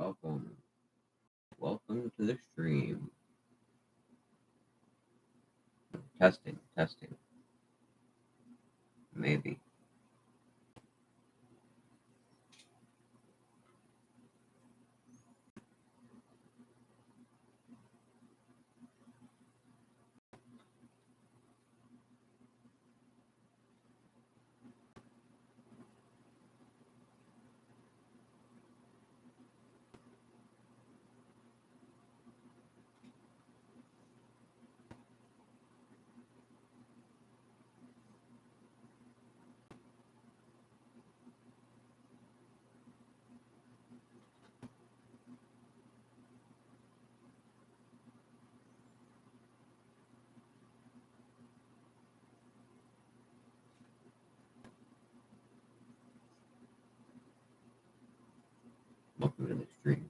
Welcome. Welcome to the stream. Testing, testing. Maybe. Welcome to the stream.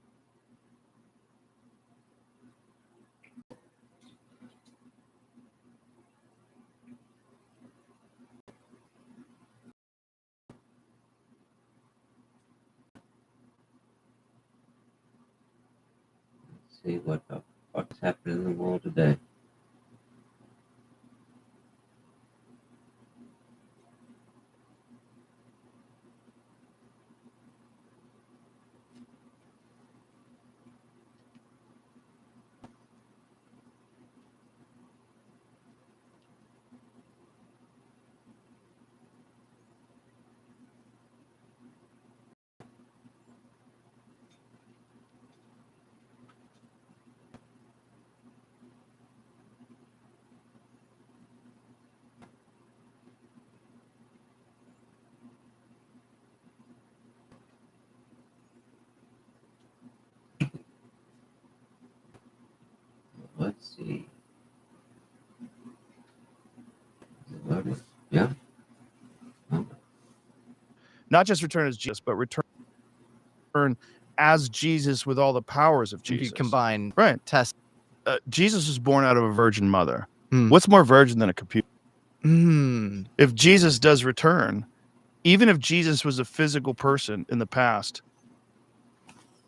Let's see what the fuck's happening in the world today. Let's see. Is it loaded? Yeah. Oh. Not just return as Jesus, but return as Jesus with all the powers of Jesus. If you combine Right. test. Jesus was born out of a virgin mother. Hmm. What's more virgin than a computer? Hmm. If Jesus does return, even if Jesus was a physical person in the past,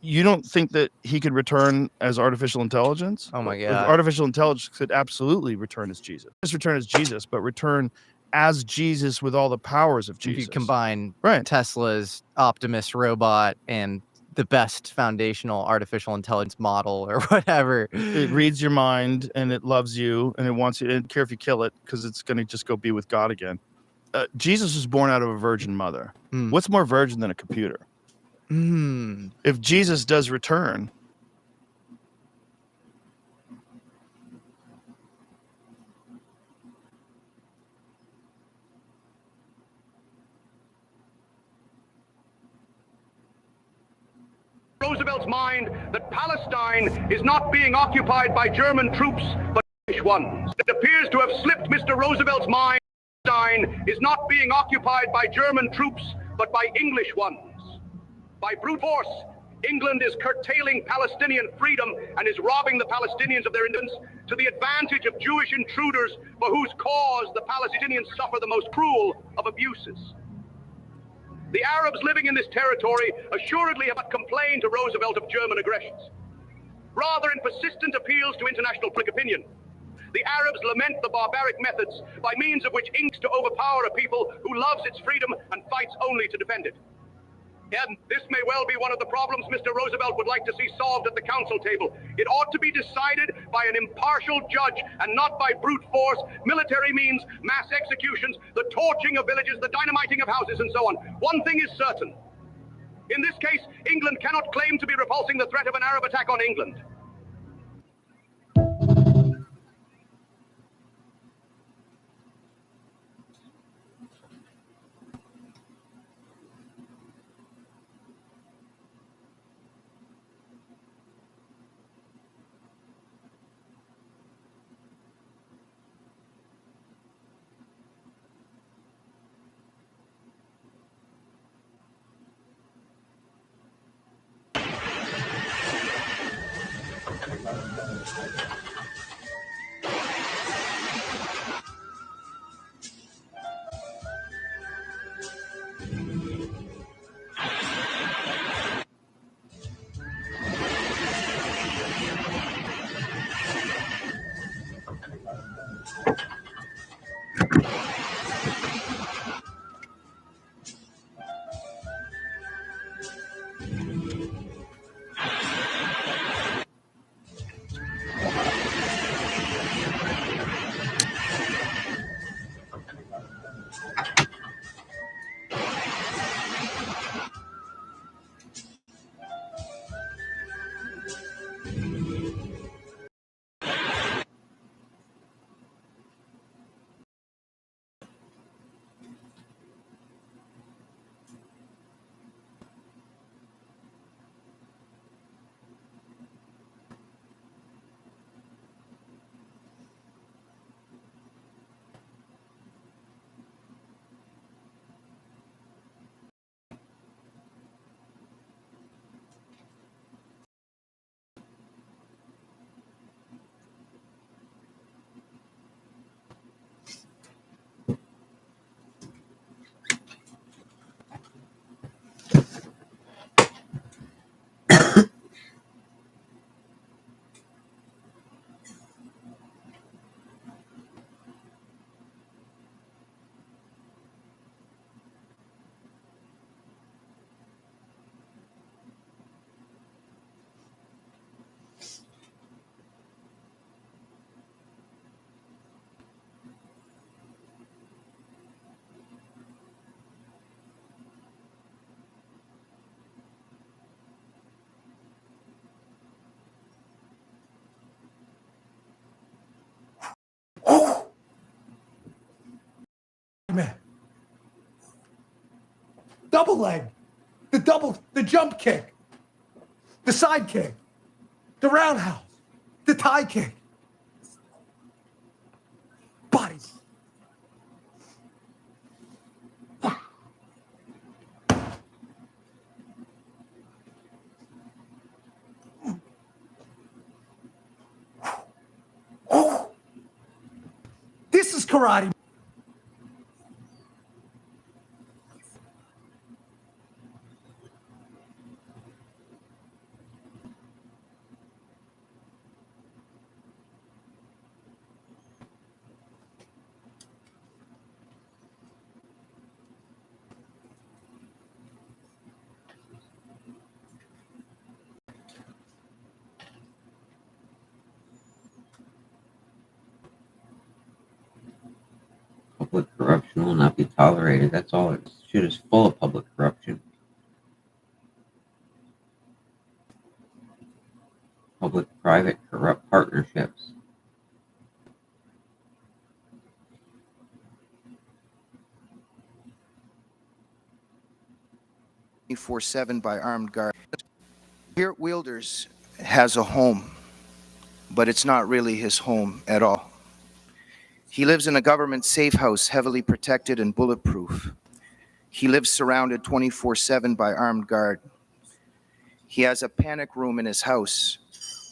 you don't think that he could return as artificial intelligence? Oh my If God. artificial intelligence could absolutely return as Jesus. Just return as Jesus, but return as Jesus with all the powers of If Jesus. you combine Right. Tesla's Optimus robot and the best foundational artificial intelligence model or whatever. It reads your mind and it loves you and it wants you. It doesn't care if you kill it because it's going to just go be with God again. Jesus was born out of a virgin mother. Hmm. What's more virgin than a computer? Hmm. If Jesus does return, Roosevelt's mind that Palestine is not being occupied by German troops, but British ones. It appears to have slipped Mr. Roosevelt's mind that Palestine is not being occupied by German troops, but by English ones. By brute force, England is curtailing Palestinian freedom and is robbing the Palestinians of their independence to the advantage of Jewish intruders for whose cause the Palestinians suffer the most cruel of abuses. The Arabs living in this territory assuredly have not complained to Roosevelt of German aggressions. Rather, in persistent appeals to international public opinion, the Arabs lament the barbaric methods by means of which inks to overpower a people who loves its freedom and fights only to defend it. And this may well be one of the problems Mr. Roosevelt would like to see solved at the council table. It ought to be decided by an impartial judge and not by brute force, military means, mass executions, the torching of villages, the dynamiting of houses, and so on. One thing is certain. In this case, England cannot claim to be repulsing the threat of an Arab attack on England. double leg, the jump kick, the side kick, the roundhouse, the tie kick. Bodies. This is karate. Public corruption will not be tolerated. That's all. This shit is full of public corruption. Public-private corrupt partnerships. .24/7 by armed guards. Geert Wilders has a home, but it's not really his home at all. He lives in a government safe house, heavily protected and bulletproof. He lives surrounded 24/7 by armed guard. He has a panic room in his house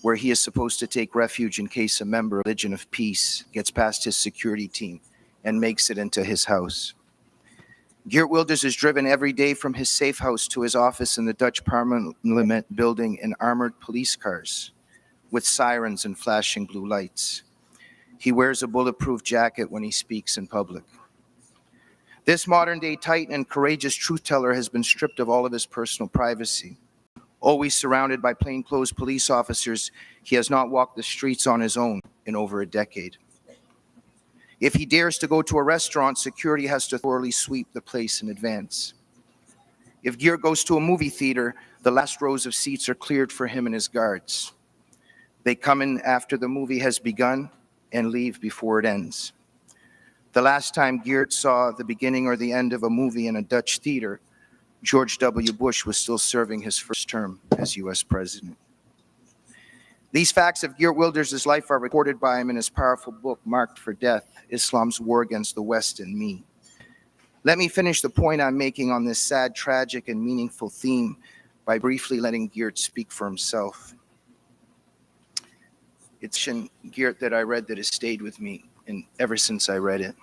where he is supposed to take refuge in case a member of Legion of Peace gets past his security team and makes it into his house. Geert Wilders is driven every day from his safe house to his office in the Dutch Parliament building in armored police cars with sirens and flashing blue lights. He wears a bulletproof jacket when he speaks in public. This modern-day titan and courageous truth-teller has been stripped of all of his personal privacy. Always surrounded by plainclothes police officers, he has not walked the streets on his own in over a decade. If he dares to go to a restaurant, security has to thoroughly sweep the place in advance. If Geert goes to a movie theater, the last rows of seats are cleared for him and his guards. They come in after the movie has begun and leave before it ends. The last time Geert saw the beginning or the end of a movie in a Dutch theater, George W. Bush was still serving his first term as U.S. president. These facts of Geert Wilders' life are recorded by him in his powerful book, Marked for Death, Islam's War Against the West and Me. Let me finish the point I'm making on this sad, tragic, and meaningful theme by briefly letting Geert speak for himself. It's in Geert that I read that has stayed with me ever since I read it.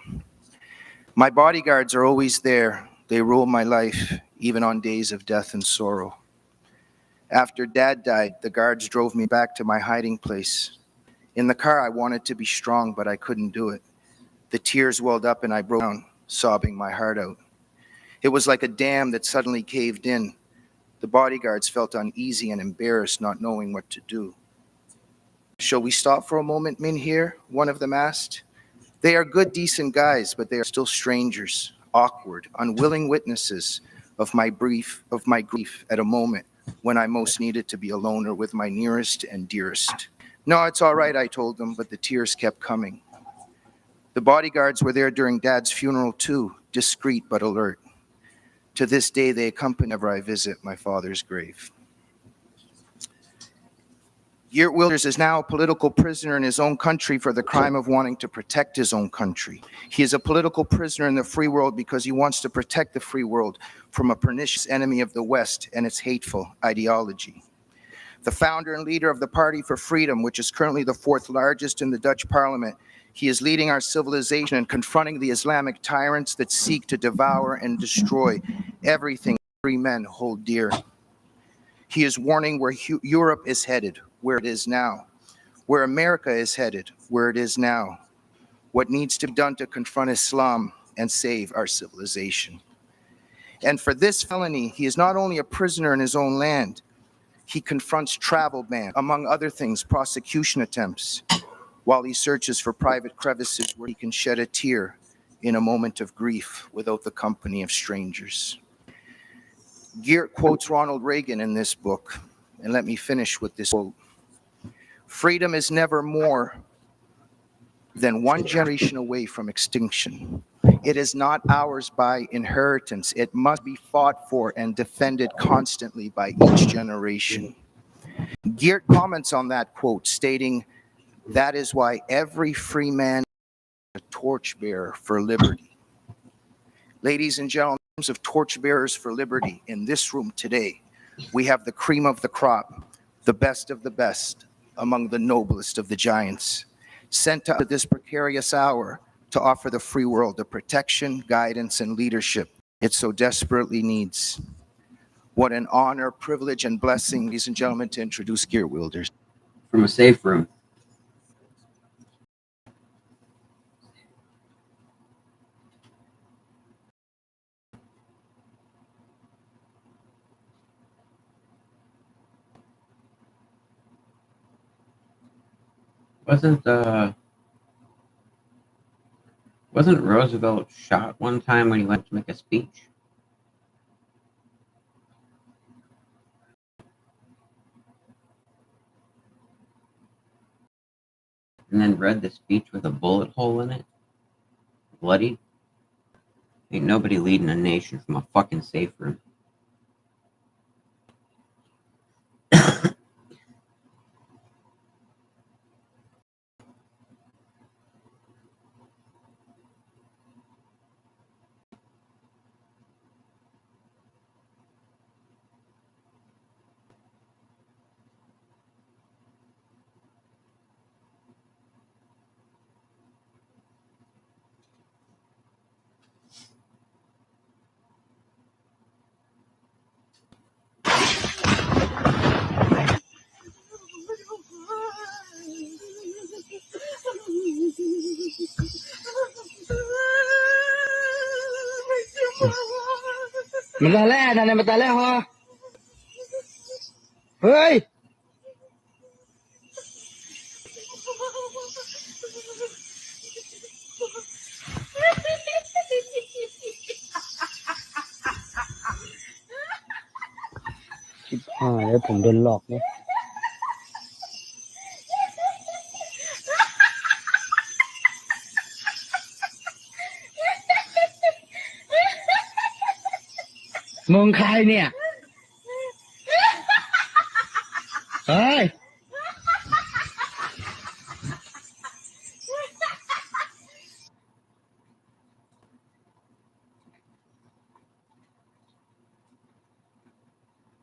My bodyguards are always there. They rule my life, even on days of death and sorrow. After Dad died, the guards drove me back to my hiding place. In the car, I wanted to be strong, but I couldn't do it. The tears welled up and I broke down, sobbing my heart out. It was like a dam that suddenly caved in. The bodyguards felt uneasy and embarrassed, not knowing what to do. "Shall we stop for a moment, Mynheer?" one of them asked. "They are good, decent guys, but they are still strangers, awkward, unwilling witnesses of my grief at a moment when I most needed to be alone or with my nearest and dearest." "No, it's all right," I told them, but the tears kept coming. The bodyguards were there during Dad's funeral too, discreet but alert. To this day, they accompany whenever I visit my father's grave. Geert Wilders is now a political prisoner in his own country for the crime of wanting to protect his own country. He is a political prisoner in the free world because he wants to protect the free world from a pernicious enemy of the West and its hateful ideology. The founder and leader of the Party for Freedom, which is currently the fourth largest in the Dutch Parliament, he is leading our civilization and confronting the Islamic tyrants that seek to devour and destroy everything free men hold dear. He is warning where Europe is headed, where it is now, where America is headed, where it is now, what needs to be done to confront Islam and save our civilization. And for this felony, he is not only a prisoner in his own land, he confronts travel ban, among other things, prosecution attempts, while he searches for private crevices where he can shed a tear in a moment of grief without the company of strangers. Geert quotes Ronald Reagan in this book, and let me finish with this quote. "Freedom is never more than one generation away from extinction. It is not ours by inheritance. It must be fought for and defended constantly by each generation. Geert comments on that quote, stating, "That is why every free man is a torchbearer for liberty." Ladies and gentlemen, in terms of torchbearers for liberty in this room today, we have the cream of the crop, the best of the best, among the noblest of the giants, sent to this precarious hour to offer the free world the protection, guidance, and leadership it so desperately needs. What an honor, privilege, and blessing, ladies and gentlemen, to introduce Geert Wilders. From a safe room. Wasn't Roosevelt shot one time when he went to make a speech? And then read the speech with a bullet hole in it? Bloody? Ain't nobody leading a nation from a fucking safe room.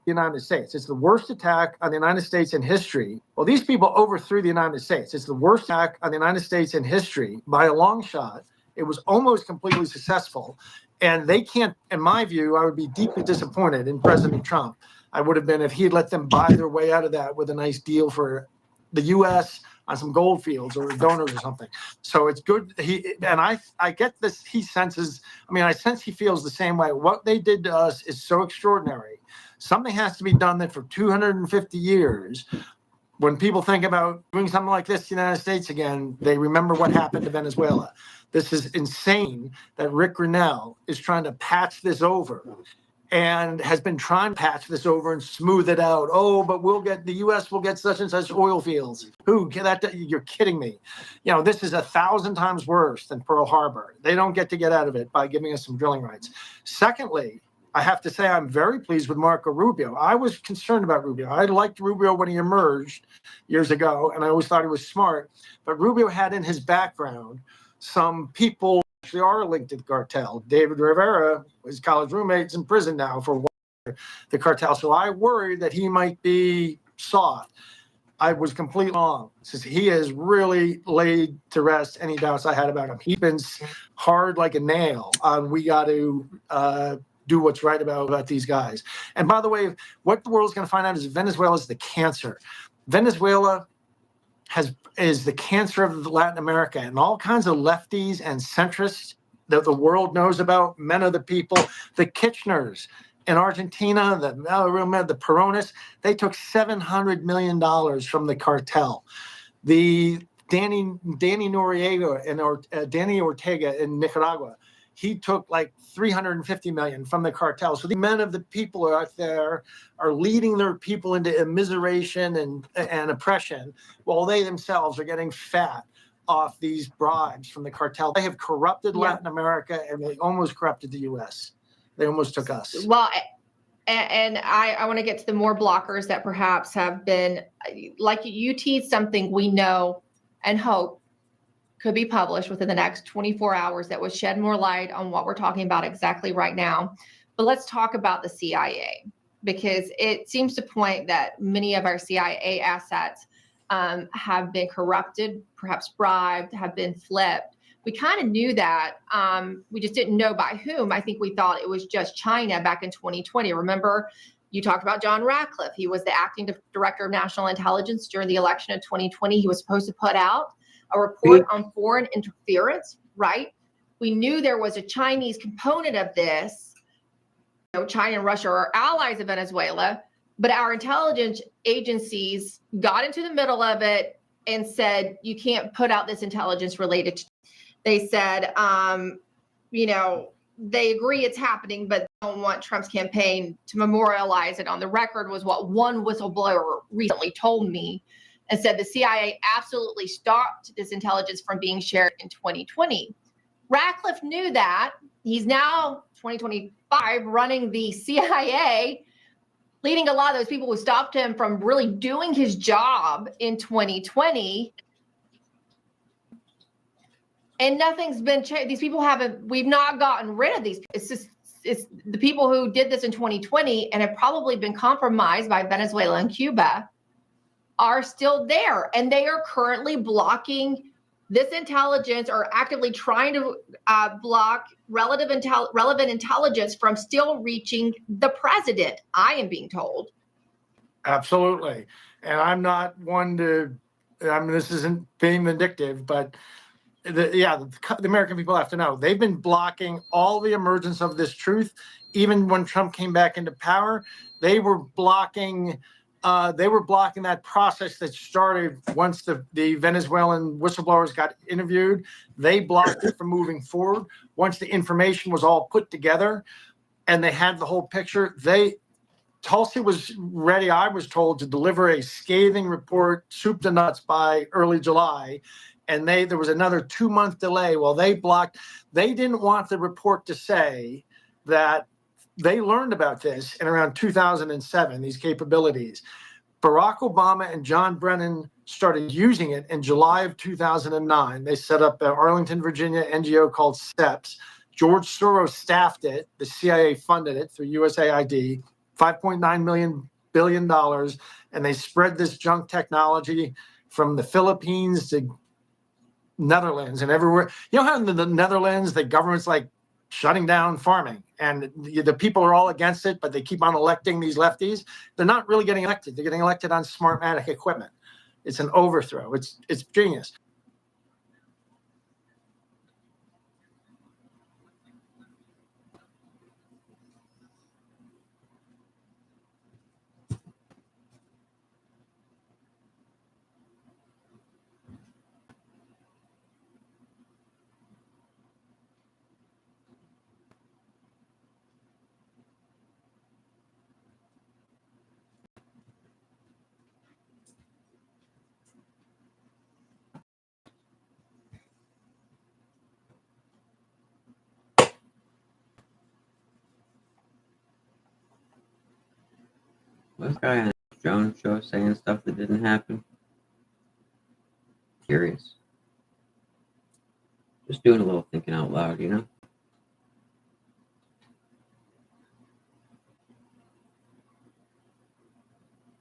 United States. It's the worst attack on the United States in history. Well, these people overthrew the United States. It's the worst attack on the United States in history by a long shot. It was almost completely successful. And they can't, in my view, I would be deeply disappointed in President Trump. I would have been if he had let them buy their way out of that with a nice deal for the U.S. on some gold fields or donors or something. So it's good. I get this. He senses, I sense he feels the same way. What they did to us is so extraordinary. Something has to be done that for 250 years, when people think about doing something like this in the United States again, they remember what happened to Venezuela. This is insane that Rick Grenell is trying to patch this over and has been trying to patch this over and smooth it out. Oh, but the U.S. will get such and such oil fields. You're kidding me. This is 1,000 times worse than Pearl Harbor. They don't get out of it by giving us some drilling rights. Secondly, I have to say I'm very pleased with Marco Rubio. I was concerned about Rubio. I liked Rubio when he emerged years ago, and I always thought he was smart. But Rubio had in his background some people who actually are linked to the cartel. David Rivera, his college roommate's in prison now for the cartel. So I worried that he might be soft. I was completely wrong. Since he has really laid to rest any doubts I had about him. He's been hard like a nail on we got to do what's right about these guys. And by the way, what the world's going to find out is Venezuela is the cancer. Venezuela is the cancer of Latin America, and all kinds of lefties and centrists that the world knows about, men of the people, the Kirchners in Argentina, the Peronists, they took $700 million from the cartel. The Danny Noriega and Danny Ortega in Nicaragua, he took like $350 million from the cartel. So the men of the people out there are leading their people into immiseration and oppression, while they themselves are getting fat off these bribes from the cartel. They have corrupted Yeah. Latin America, and they almost corrupted the U.S. They almost took us. Well, and I want to get to the more blockers that perhaps have been, like you teased something we know and hope could be published within the next 24 hours that would shed more light on what we're talking about exactly right now. But let's talk about the CIA, because it seems to point that many of our CIA assets have been corrupted, perhaps bribed, have been flipped. We kind of knew that. We just didn't know by whom. I think we thought it was just China back in 2020. Remember, you talked about John Ratcliffe. He was the acting director of national intelligence during the election of 2020. He was supposed to put out a report on foreign interference, right? We knew there was a Chinese component of this. You know, China and Russia are allies of Venezuela, but our intelligence agencies got into the middle of it and said, you can't put out this intelligence related to. They said, you know, they agree it's happening, but don't want Trump's campaign to memorialize it on the record, was what one whistleblower recently told me, and said the CIA absolutely stopped this intelligence from being shared in 2020. Ratcliffe knew that. He's now 2025 running the CIA, leading a lot of those people who stopped him from really doing his job in 2020. And nothing's been changed. These people we've not gotten rid of these. It's the people who did this in 2020 and have probably been compromised by Venezuela and Cuba are still there. And they are currently blocking this intelligence, or actively trying to block relevant intelligence from still reaching the president, I am being told. Absolutely. And I'm not one to, I mean, this isn't being vindictive, but the American people have to know they've been blocking all the emergence of this truth. Even when Trump came back into power, they were blocking that process that started once the Venezuelan whistleblowers got interviewed. They blocked it from moving forward. Once the information was all put together and they had the whole picture, Tulsi was ready, I was told, to deliver a scathing report, soup to nuts, by early July. And there was another 2-month delay while they blocked. They didn't want the report to say that they learned about this in around 2007, these capabilities. Barack Obama and John Brennan started using it in July of 2009. They set up an Arlington, Virginia NGO called STEPS. George Soros staffed it. The CIA funded it through USAID, $5.9 billion. And they spread this junk technology from the Philippines to Netherlands and everywhere. You know how in the Netherlands, the government's like shutting down farming and the people are all against it, but they keep on electing these lefties. They're not really getting elected. They're getting elected on Smartmatic equipment. It's an overthrow. It's genius. Was this guy on the Jones show saying stuff that didn't happen? Curious. Just doing a little thinking out loud, you know?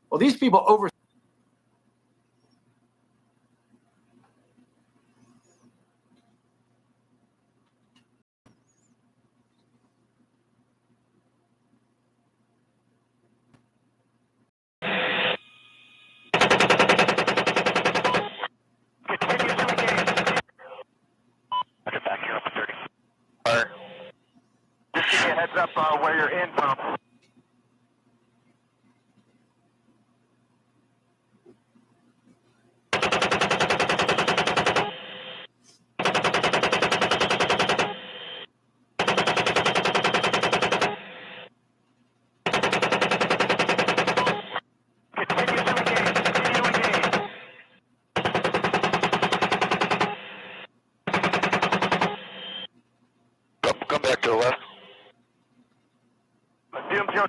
Well, these people over. Just give me a heads up where you're in from.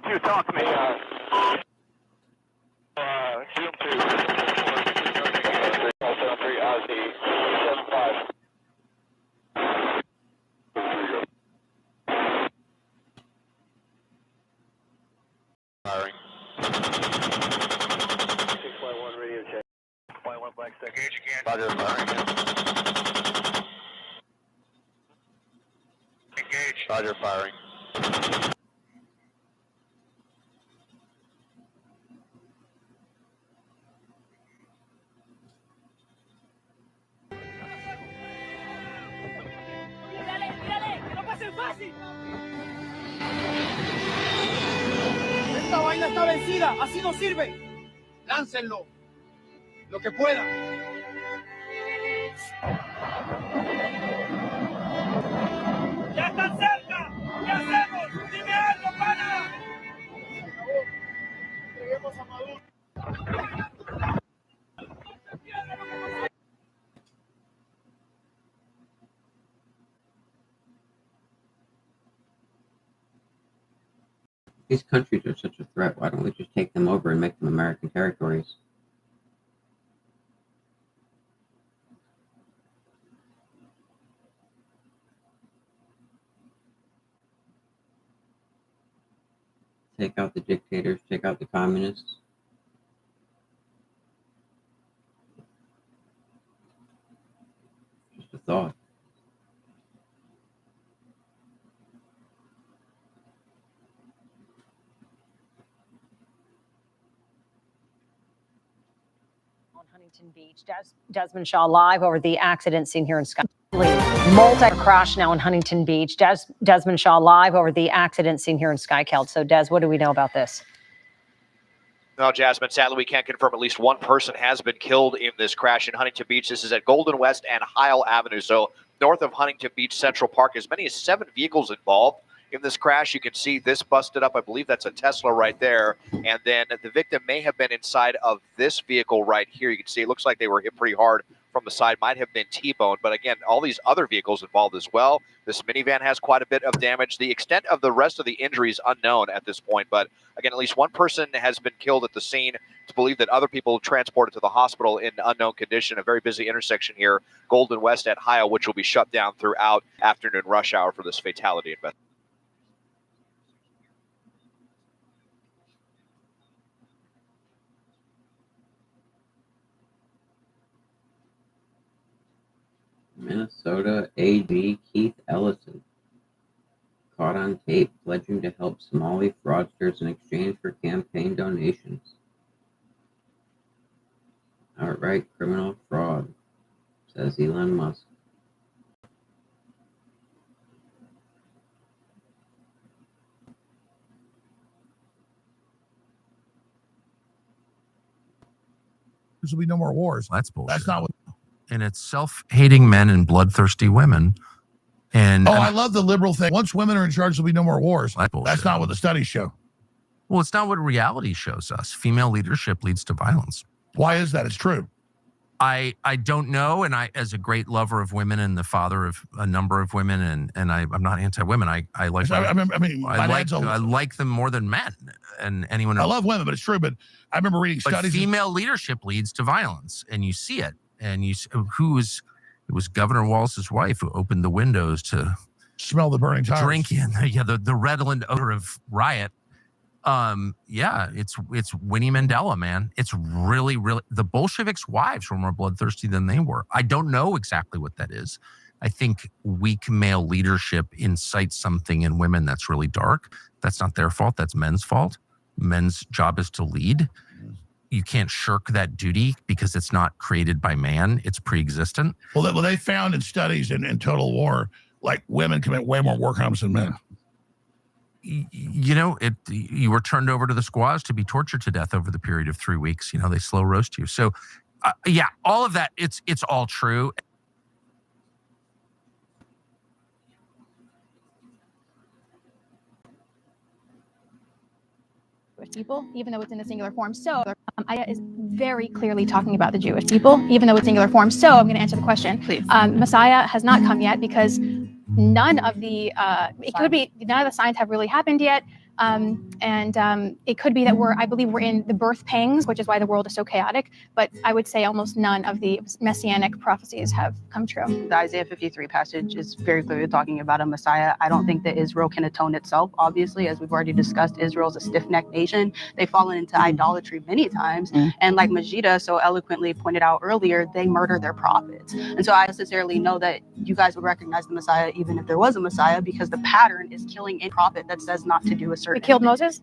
2, talk to me. Zoom 2. 3 RZ 75. Firing. 6.1 radio check. 6.1 black stick. Engage again. Roger, firing. Engage. Roger, firing. Esta vaina está vencida, así no sirve. Láncenlo, lo que puedan. ¡Ya están cerca! ¿Qué hacemos? ¡Dime algo, pana! Por favor, entreguemos a Maduro. These countries are such a threat. Why don't we just take them over and make them American territories? Take out the dictators, take out the communists. Just a thought. Huntington Beach. Desmond Shaw live over the accident scene here in Sky. Multi-crash now in Huntington Beach. Desmond Shaw live over the accident scene here in Skycald. So, Des, what do we know about this? No, Jasmine, sadly, we can't confirm at least one person has been killed in this crash in Huntington Beach. This is at Golden West and Heil Avenue, so north of Huntington Beach Central Park. As many as 7 vehicles involved in this crash. You can see this busted up. I believe that's a Tesla right there. And then the victim may have been inside of this vehicle right here. You can see it looks like they were hit pretty hard from the side, might have been T-boned. But again, all these other vehicles involved as well. This minivan has quite a bit of damage. The extent of the rest of the injuries unknown at this point. But again, at least one person has been killed at the scene. It's believed that other people transported to the hospital in unknown condition. A very busy intersection here, Golden West at Heil, which will be shut down throughout afternoon rush hour for this fatality investigation. Minnesota AG Keith Ellison caught on tape pledging to help Somali fraudsters in exchange for campaign donations. Outright criminal fraud, says Elon Musk. There will be no more wars. That's bullshit. That's not what. And it's self-hating men and bloodthirsty women. And I love the liberal thing. Once women are in charge, there'll be no more wars. That's That's not what the studies show. Well, it's not what reality shows us. Female leadership leads to violence. Why is that? It's true. I don't know. And I, as a great lover of women and the father of a number of women, and I'm not anti-women. I like. I like them more than men. And anyone. I love women, but it's true. But I remember reading studies. Female leadership leads to violence, and you see it. And it was Governor Walz's wife who opened the windows to smell the burning tires. Drink in, the redolent odor of riot. It's Winnie Mandela, man. It's really, really, the Bolsheviks' wives were more bloodthirsty than they were. I don't know exactly what that is. I think weak male leadership incites something in women that's really dark. That's not their fault. That's men's fault. Men's job is to lead. You can't shirk that duty because it's not created by man. It's pre-existent. Well, they found in studies in Total War, like women commit way more war crimes than men. You were turned over to the squaws to be tortured to death over the period of 3 weeks. They slow roast you. So, all of that, it's all true. People, even though it's in the singular form. So Ayah is very clearly talking about the Jewish people, even though it's singular form. So I'm going to answer the question. Please. Messiah has not come yet because none of the signs have really happened yet. It could be that I believe we're in the birth pangs, which is why the world is so chaotic. But I would say almost none of the messianic prophecies have come true. The Isaiah 53 passage is very clearly talking about a Messiah. I don't think that Israel can atone itself. Obviously, as we've already discussed, Israel's a stiff-necked nation. They've fallen into idolatry many times. And like Majida so eloquently pointed out earlier, they murder their prophets. And so I necessarily know that you guys would recognize the Messiah even if there was a Messiah, because the pattern is killing a prophet that says not to do a certain We killed Moses?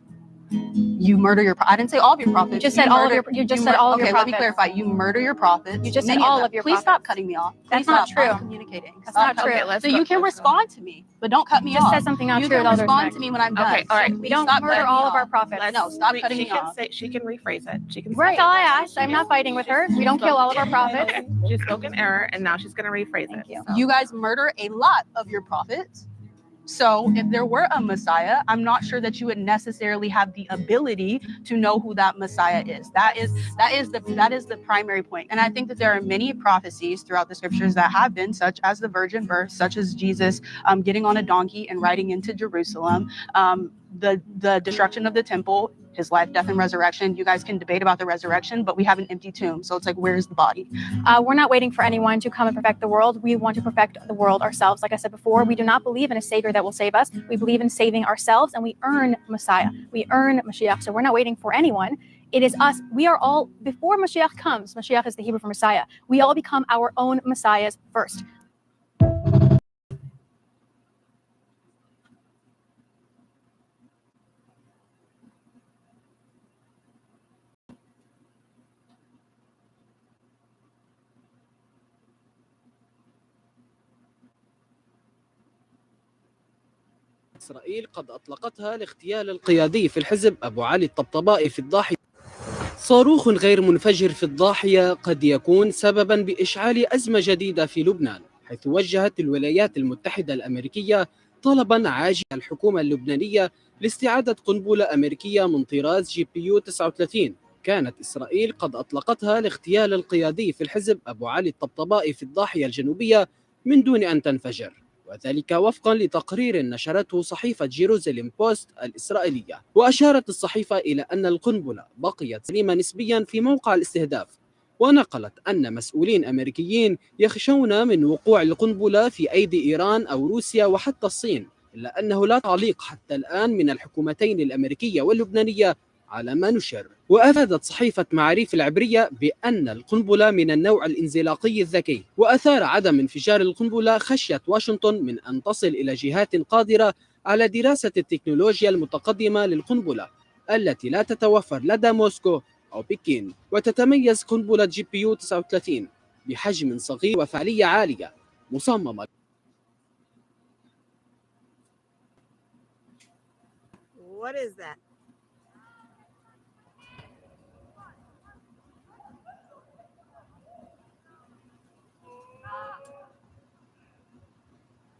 You murder your I didn't say all of your prophets. You just said all of your you just said all of your Okay, prophets. let me clarify. You murder your prophets. You just said Many all them. of your Please prophets. stop cutting me off. That's Please not stop. I'm true. communicating. That's Stop not true. cutting- So you can respond to me, but don't cut me You just off. said something not you true can with all due respond respect. to me when I'm done. Okay, all right. So We please don't stop murder cutting all me of our off. prophets. No, stop cutting She me can off. say, she can rephrase it. She can That's say all I it. asked. I'm not fighting with her. We don't kill all of our prophets. Okay. She spoke in error, and now she's going to rephrase it. you. You guys murder a lot of your prophets. So if there were a Messiah, I'm not sure that you would necessarily have the ability to know who that Messiah is. That is the primary point. And I think that there are many prophecies throughout the scriptures that have been, such as the virgin birth, such as Jesus getting on a donkey and riding into Jerusalem, the destruction of the temple, his life, death, and resurrection. You guys can debate about the resurrection, but we have an empty tomb. So it's like, where's the body? We're not waiting for anyone to come and perfect the world. We want to perfect the world ourselves. Like I said before, we do not believe in a savior that will save us. We believe in saving ourselves, and we earn Messiah. We earn Mashiach. So we're not waiting for anyone. It is us. We are all, before Mashiach comes, Mashiach is the Hebrew for Messiah. We all become our own Messiahs first. إسرائيل قد أطلقتها لاغتيال القيادي في الحزب أبو علي الطبطبائي في الضاحية. صاروخ غير منفجر في الضاحية قد يكون سببا بإشعال أزمة جديدة في لبنان، حيث وجهت الولايات المتحدة الأمريكية طلبا عاجلا الحكومة اللبنانية لاستعادة قنبلة أمريكية من طراز GPU 39. كانت إسرائيل قد أطلقتها لاغتيال القيادي في الحزب أبو علي الطبطبائي في الضاحية الجنوبية من دون أن تنفجر، وذلك وفقا لتقرير نشرته صحيفة جيروزاليم بوست الإسرائيلية. وأشارت الصحيفة إلى أن القنبلة بقيت سليمة نسبيا في موقع الاستهداف، ونقلت أن مسؤولين أمريكيين يخشون من وقوع القنبلة في أيدي إيران أو روسيا وحتى الصين، إلا أنه لا تعليق حتى الآن من الحكومتين الأمريكية واللبنانية على ما نشر. وأفادت صحيفة معاريف العبرية بأن القنبلة من النوع الانزلاقي الذكي، وأثار عدم انفجار القنبلة خشية واشنطن من أن تصل إلى جهات قادرة على دراسة التكنولوجيا المتقدمة للقنبلة التي لا تتوفر لدى موسكو أو بكين. وتتميز قنبلة GPU 39 بحجم صغير وفعالية عالية مصممة. What is that?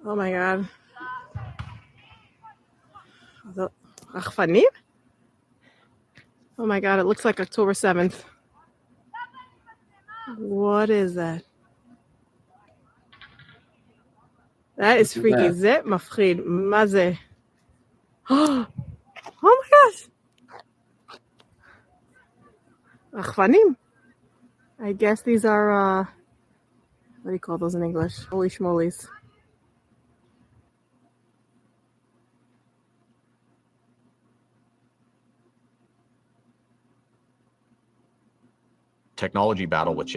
Oh my God. רחפנים? Oh my God, it looks like October 7th. What is that? That is freaky. זה מפחיד. מה זה? Oh my gosh. רחפנים. I guess these are, what do you call those in English? Holy schmolies. Technology battle with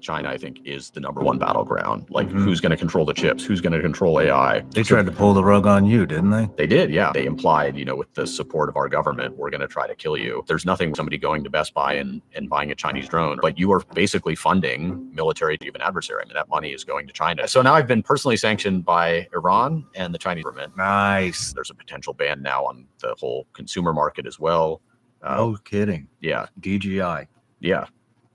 China, I think, is the #1 battleground. Like, who's going to control the chips? Who's going to control AI? They tried to pull the rug on you, didn't they? They did, yeah. They implied, with the support of our government, we're going to try to kill you. There's nothing somebody going to Best Buy and buying a Chinese drone, but you are basically funding military to an adversary. I mean, that money is going to China. So now I've been personally sanctioned by Iran and the Chinese government. Nice. There's a potential ban now on the whole consumer market as well. No kidding. Yeah. DJI. Yeah.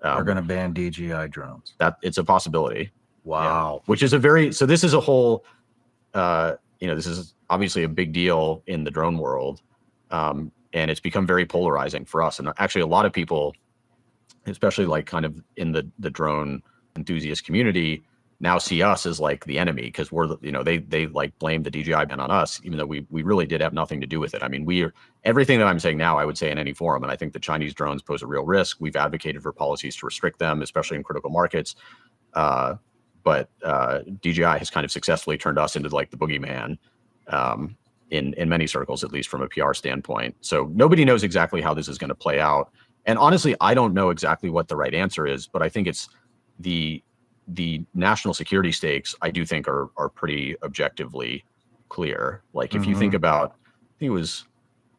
They're going to ban DJI drones. That it's a possibility. Wow. Yeah. Which is so this is a whole, this is obviously a big deal in the drone world. And it's become very polarizing for us. And actually a lot of people, especially like kind of in the drone enthusiast community, now see us as like the enemy because we're the, they like blame the DJI ban on us, even though we really did have nothing to do with it. I mean, everything that I'm saying now, I would say in any forum, and I think the Chinese drones pose a real risk. We've advocated for policies to restrict them, especially in critical markets. But DJI has kind of successfully turned us into like the boogeyman in many circles, at least from a PR standpoint. So nobody knows exactly how this is going to play out. And honestly, I don't know exactly what the right answer is, but I think it's the national security stakes, I do think are pretty objectively clear. Like if you think about, I think it was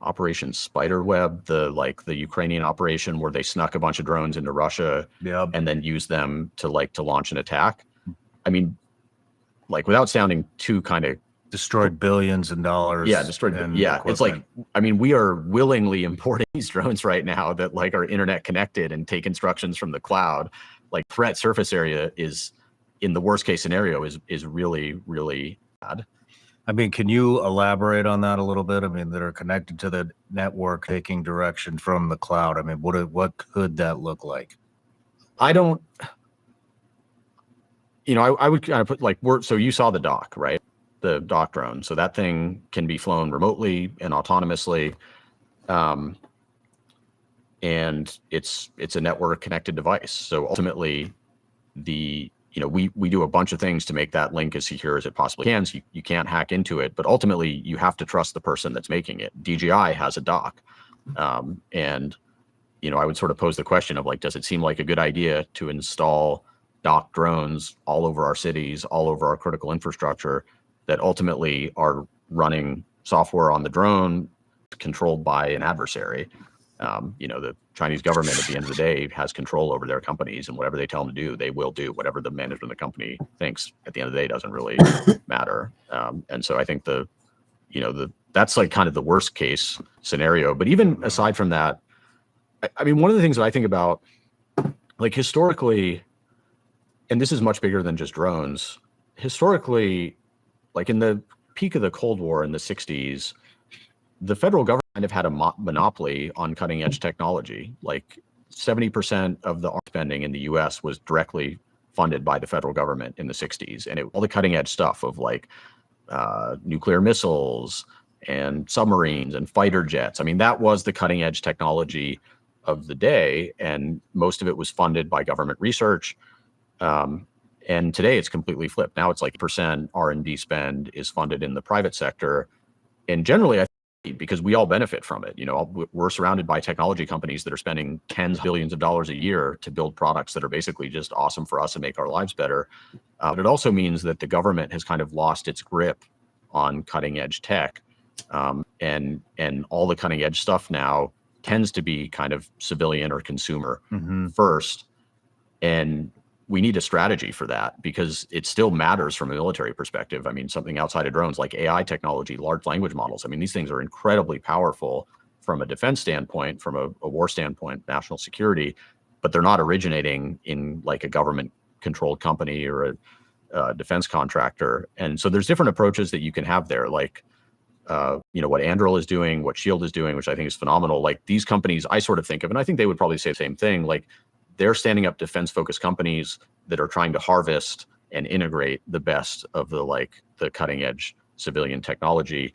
Operation Spiderweb, the Ukrainian operation where they snuck a bunch of drones into Russia and then used them to launch an attack. I mean, like without sounding too kind of destroyed billions of dollars. Yeah, destroyed. Yeah, it's like, I mean, we are willingly importing these drones right now that like are internet connected and take instructions from the cloud. Like threat surface area is, in the worst case scenario, is really, really bad. I mean, can you elaborate on that a little bit? I mean, that are connected to the network, taking direction from the cloud. I mean, what could that look like? I don't, I would kind of put like, so you saw the Dock, right? The Dock drone. So that thing can be flown remotely and autonomously. And it's a network connected device. So ultimately we do a bunch of things to make that link as secure as it possibly can. So you can't hack into it, but ultimately you have to trust the person that's making it. DJI has a Dock. And I would sort of pose the question of like, does it seem like a good idea to install Dock drones all over our cities, all over our critical infrastructure that ultimately are running software on the drone controlled by an adversary? The Chinese government at the end of the day has control over their companies, and whatever they tell them to do, they will do. Whatever the management of the company thinks at the end of the day doesn't really matter. And so I think that's like kind of the worst case scenario. But even aside from that, I mean, one of the things that I think about, like historically, and this is much bigger than just drones, historically, like in the peak of the Cold War in the 60s, the federal government kind of had a monopoly on cutting edge technology. Like 70% of the spending in the US was directly funded by the federal government in the 60s. And all the cutting edge stuff of like nuclear missiles and submarines and fighter jets. I mean, that was the cutting edge technology of the day. And most of it was funded by government research. And today it's completely flipped. Now it's like % R&D spend is funded in the private sector. And generally, I think because we all benefit from it. We're surrounded by technology companies that are spending tens of billions of dollars a year to build products that are basically just awesome for us and make our lives better. But it also means that the government has kind of lost its grip on cutting edge tech. And all the cutting edge stuff now tends to be kind of civilian or consumer first. And we need a strategy for that because it still matters from a military perspective. I mean, something outside of drones like AI technology, large language models. I mean, these things are incredibly powerful from a defense standpoint, from a war standpoint, national security, but they're not originating in like a government controlled company or a defense contractor. And so there's different approaches that you can have there. Like, what Anduril is doing, what Shield is doing, which I think is phenomenal. Like these companies, I sort of think of, and I think they would probably say the same thing, like they're standing up defense-focused companies that are trying to harvest and integrate the best of the cutting-edge civilian technology.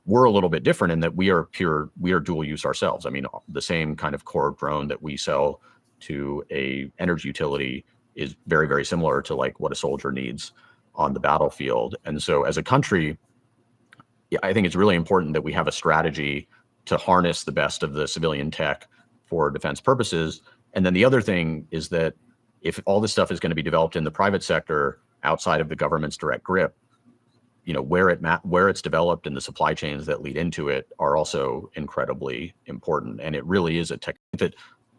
We're a little bit different in that we are dual use ourselves. I mean, the same kind of core drone that we sell to a energy utility is very, very similar to like what a soldier needs on the battlefield. And so as a country, I think it's really important that we have a strategy to harness the best of the civilian tech for defense purposes. And then the other thing is that if all this stuff is going to be developed in the private sector outside of the government's direct grip, where it's developed and the supply chains that lead into it are also incredibly important. And it really is that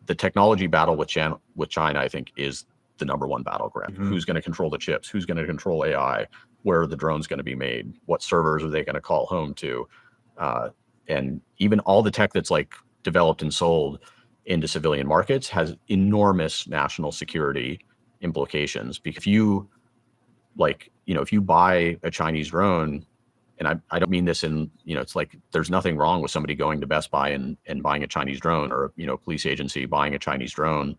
the technology battle with China, I think, is the #1 battleground. Who's going to control the chips? Who's going to control AI? Where are the drones going to be made? What servers are they going to call home to? And even all the tech that's like developed and sold into civilian markets has enormous national security implications. Because if you buy a Chinese drone, and I don't mean this in, it's like there's nothing wrong with somebody going to Best Buy and buying a Chinese drone, or a police agency buying a Chinese drone,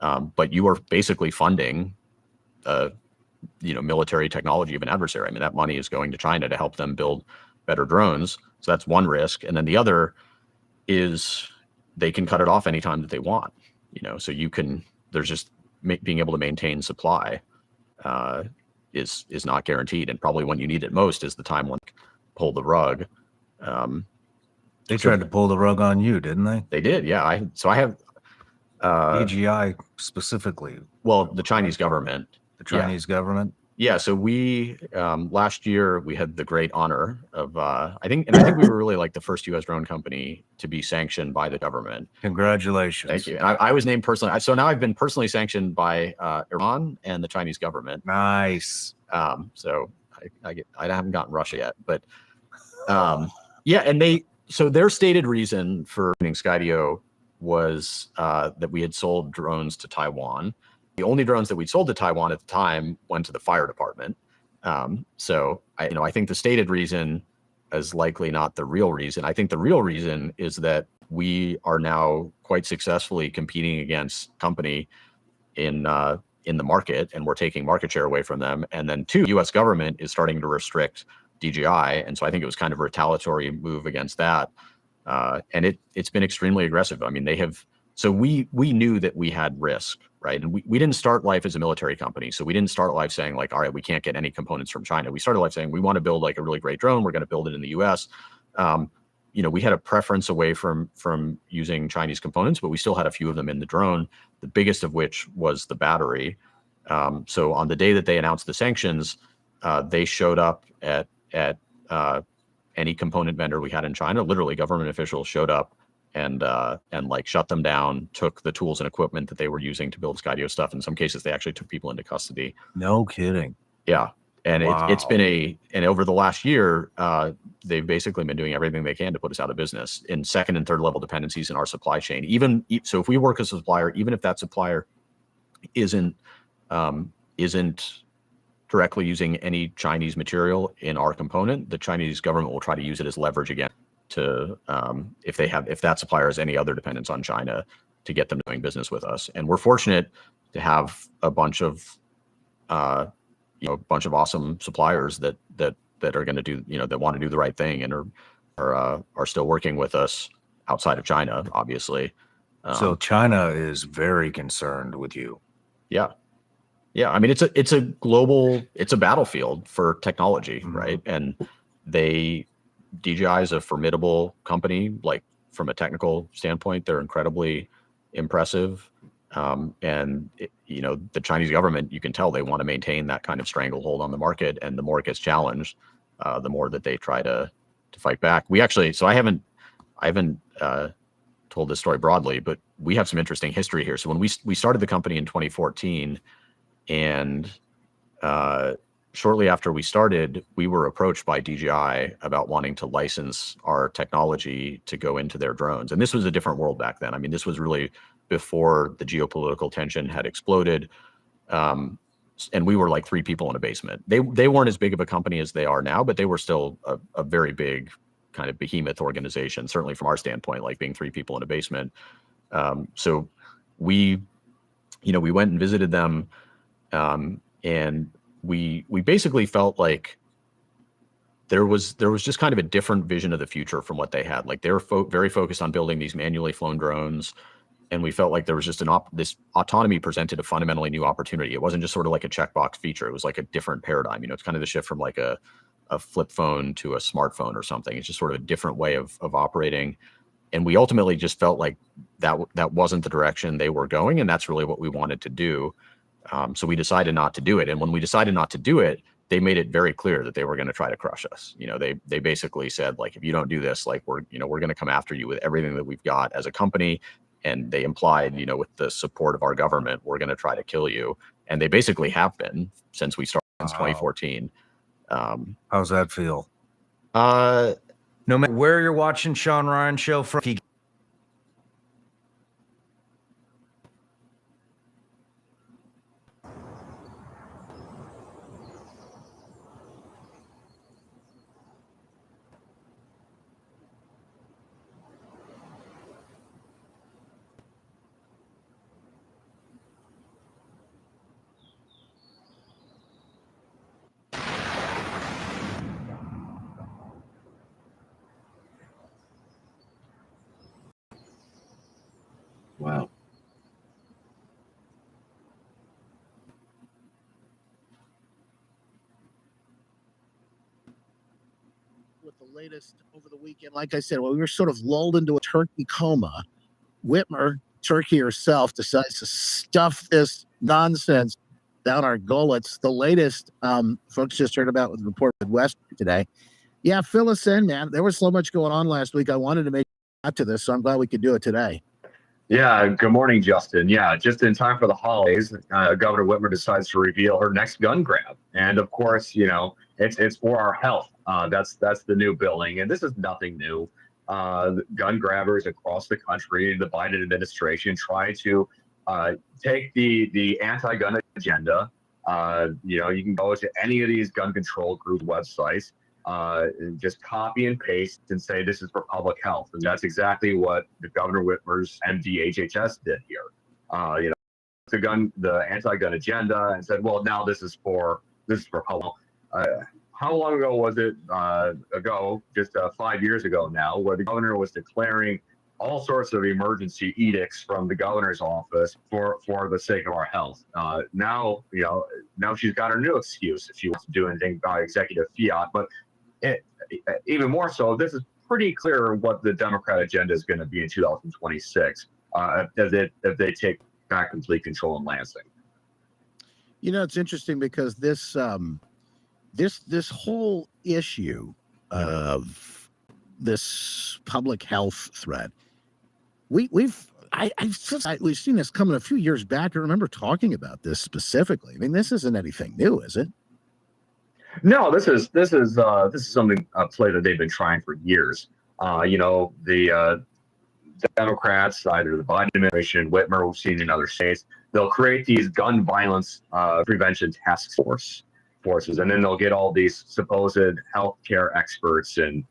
but you are basically funding a military technology of an adversary. I mean, that money is going to China to help them build better drones. So that's one risk. And then the other is they can cut it off anytime that they want. So there's just being able to maintain supply is not guaranteed. And probably when you need it most is the time when they pull the rug. They tried to pull the rug on you, didn't they? They did, yeah. I have DJI specifically. Well, the Chinese government. The Chinese government. Yeah. So we last year we had the great honor of I think we were really like the first U.S. drone company to be sanctioned by the government. Congratulations. Thank you. And I was named personally. So now I've been personally sanctioned by Iran and the Chinese government. Nice. So I haven't gotten Russia yet, but yeah. And so their stated reason for owning Skydio was that we had sold drones to Taiwan. The only drones that we'd sold to Taiwan at the time went to the fire department. So I think the stated reason is likely not the real reason. I think the real reason is that we are now quite successfully competing against company in the market, and we're taking market share away from them. And then two, U.S. government is starting to restrict DJI, and so I think it was kind of a retaliatory move against that. And it's been extremely aggressive. I mean, they have. So we knew that we had risk, right? And we didn't start life as a military company. So we didn't start life saying like, all right, we can't get any components from China. We started life saying we want to build like a really great drone. We're going to build it in the US. We had a preference away from using Chinese components, but we still had a few of them in the drone, the biggest of which was the battery. So on the day that they announced the sanctions, they showed up at any component vendor we had in China. Literally government officials showed up and like shut them down, took the tools and equipment that they were using to build Skydio stuff. In some cases, they actually took people into custody. No kidding. Yeah. And Wow. it's been and over the last year, they've basically been doing everything they can to put us out of business in second and third level dependencies in our supply chain. So if we work as a supplier, even if that supplier isn't directly using any Chinese material in our component, the Chinese government will try to use it as leverage again to if that supplier has any other dependence on China, to get them doing business with us. And we're fortunate to have a bunch of awesome suppliers that are going to do, that want to do the right thing and are still working with us outside of China, obviously. So China is very concerned with you. Yeah. Yeah. I mean, it's a battlefield for technology, right? And DJI is a formidable company. Like from a technical standpoint, they're incredibly impressive. And the Chinese government, you can tell they want to maintain that kind of stranglehold on the market. And the more it gets challenged, the more that they try to fight back. We actually, so I haven't told this story broadly, but we have some interesting history here. So when we started the company in 2014, and shortly after we started, we were approached by DJI about wanting to license our technology to go into their drones. And this was a different world back then. I mean, this was really before the geopolitical tension had exploded. And we were like 3 people in a basement. They weren't as big of a company as they are now, but they were still a very big kind of behemoth organization, certainly from our standpoint, like being 3 people in a basement. So we went and visited them, and we basically felt like there was just kind of a different vision of the future from what they had. Like they were very focused on building these manually flown drones, and we felt like there was just this autonomy presented a fundamentally new opportunity. It wasn't just sort of like a checkbox feature. It was like a different paradigm. It's kind of the shift from like a flip phone to a smartphone or something. It's just sort of a different way of operating. And we ultimately just felt like that wasn't the direction they were going, and that's really what we wanted to do. So we decided not to do it. And when we decided not to do it, they made it very clear that they were going to try to crush us. They basically said, like, if you don't do this, like we're going to come after you with everything that we've got as a company. And they implied, with the support of our government, we're going to try to kill you. And they basically have been since we started in 2014. How's that feel? No matter where you're watching Sean Ryan Show from, the latest over the weekend. Like I said, well, we were sort of lulled into a turkey coma. Whitmer, Turkey herself, decides to stuff this nonsense down our gullets. The latest, folks just heard about with the report Midwest today. Yeah, fill us in, man. There was so much going on last week. I wanted to make to this, so I'm glad we could do it today. Yeah, good morning, Justin. Yeah, just in time for the holidays, Governor Whitmer decides to reveal her next gun grab, and of course, you know, it's for our health. That's the new billing, and this is nothing new. Gun grabbers across the country, the Biden administration, try to take the anti-gun agenda. You know, you can go to any of these gun control group websites. And just copy and paste and say this is for public health, and that's exactly what the Governor Whitmer's MDHHS did here. You know, the anti-gun agenda, and said, well, now this is for public. How long ago was it? Just 5 years ago now, where the governor was declaring all sorts of emergency edicts from the governor's office for the sake of our health. Now, you know, now she's got her new excuse if she wants to do anything by executive fiat, but. Even more so, this is pretty clear what the Democrat agenda is going to be in 2026 if they take back complete control in Lansing. You know, it's interesting because this whole issue of this public health threat, we've seen this coming a few years back. I remember talking about this specifically. I mean, this isn't anything new, is it? No, this is something a play that they've been trying for years. You know, the Democrats, either the Biden administration, Whitmer, we've seen in other states, they'll create these gun violence prevention task forces, and then they'll get all these supposed healthcare experts and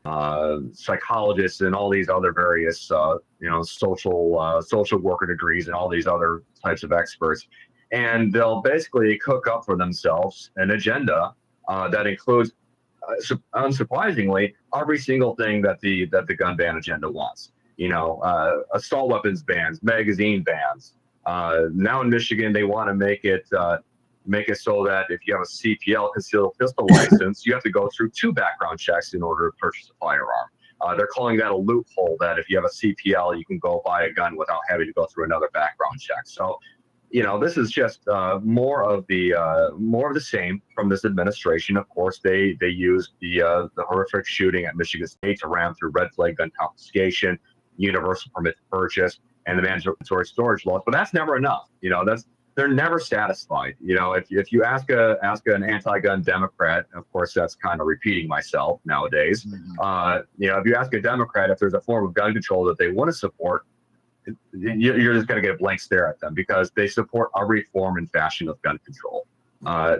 psychologists and all these other various you know, social worker degrees and all these other types of experts, and they'll basically cook up for themselves an agenda that includes, unsurprisingly, every single thing that the gun ban agenda wants. You know, assault weapons bans, magazine bans. Now in Michigan, they want to make it so that if you have a CPL, concealed pistol license, you have to go through 2 background checks in order to purchase a firearm. They're calling that a loophole, that if you have a CPL, you can go buy a gun without having to go through another background check. So, you know, this is just more of the same from this administration. Of course, they used the horrific shooting at Michigan State to ram through red flag gun confiscation, universal permit to purchase, and the mandatory storage laws. But that's never enough. You know, they're never satisfied. You know, if you ask an anti-gun Democrat, of course, that's kind of repeating myself nowadays. Mm-hmm. You know, if you ask a Democrat if there's a form of gun control that they want to support, you're just going to get a blank stare at them, because they support every form and fashion of gun control.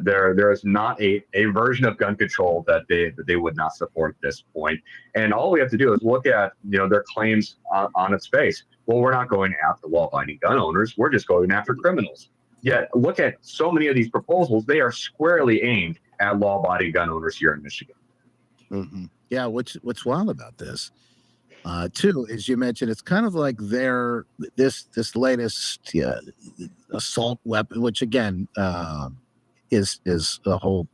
There is not a version of gun control that they would not support at this point. And all we have to do is look at, you know, their claims on its face. Well, we're not going after law-abiding gun owners. We're just going after criminals. Yet look at so many of these proposals. They are squarely aimed at law-abiding gun owners here in Michigan. Mm-hmm. Yeah, what's wild about this? Too, as you mentioned, it's kind of like this latest assault weapon, which again is a whole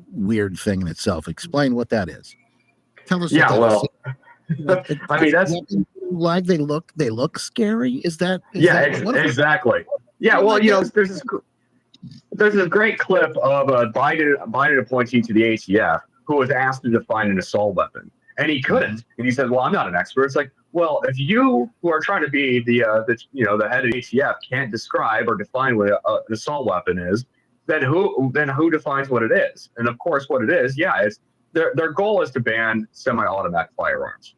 weird thing in itself. Explain what that is. Tell us. Yeah, well, I mean, that's like they look scary. Is that? Exactly. Yeah, well, you know, there's this great clip of a Biden appointee to the ATF who was asked to define an assault weapon. And he couldn't. And he said, well, I'm not an expert. It's like, well, if you, who are trying to be the head of the ATF, can't describe or define what an assault weapon is, then who defines what it is? And of course, what it is, it's their goal is to ban semi-automatic firearms.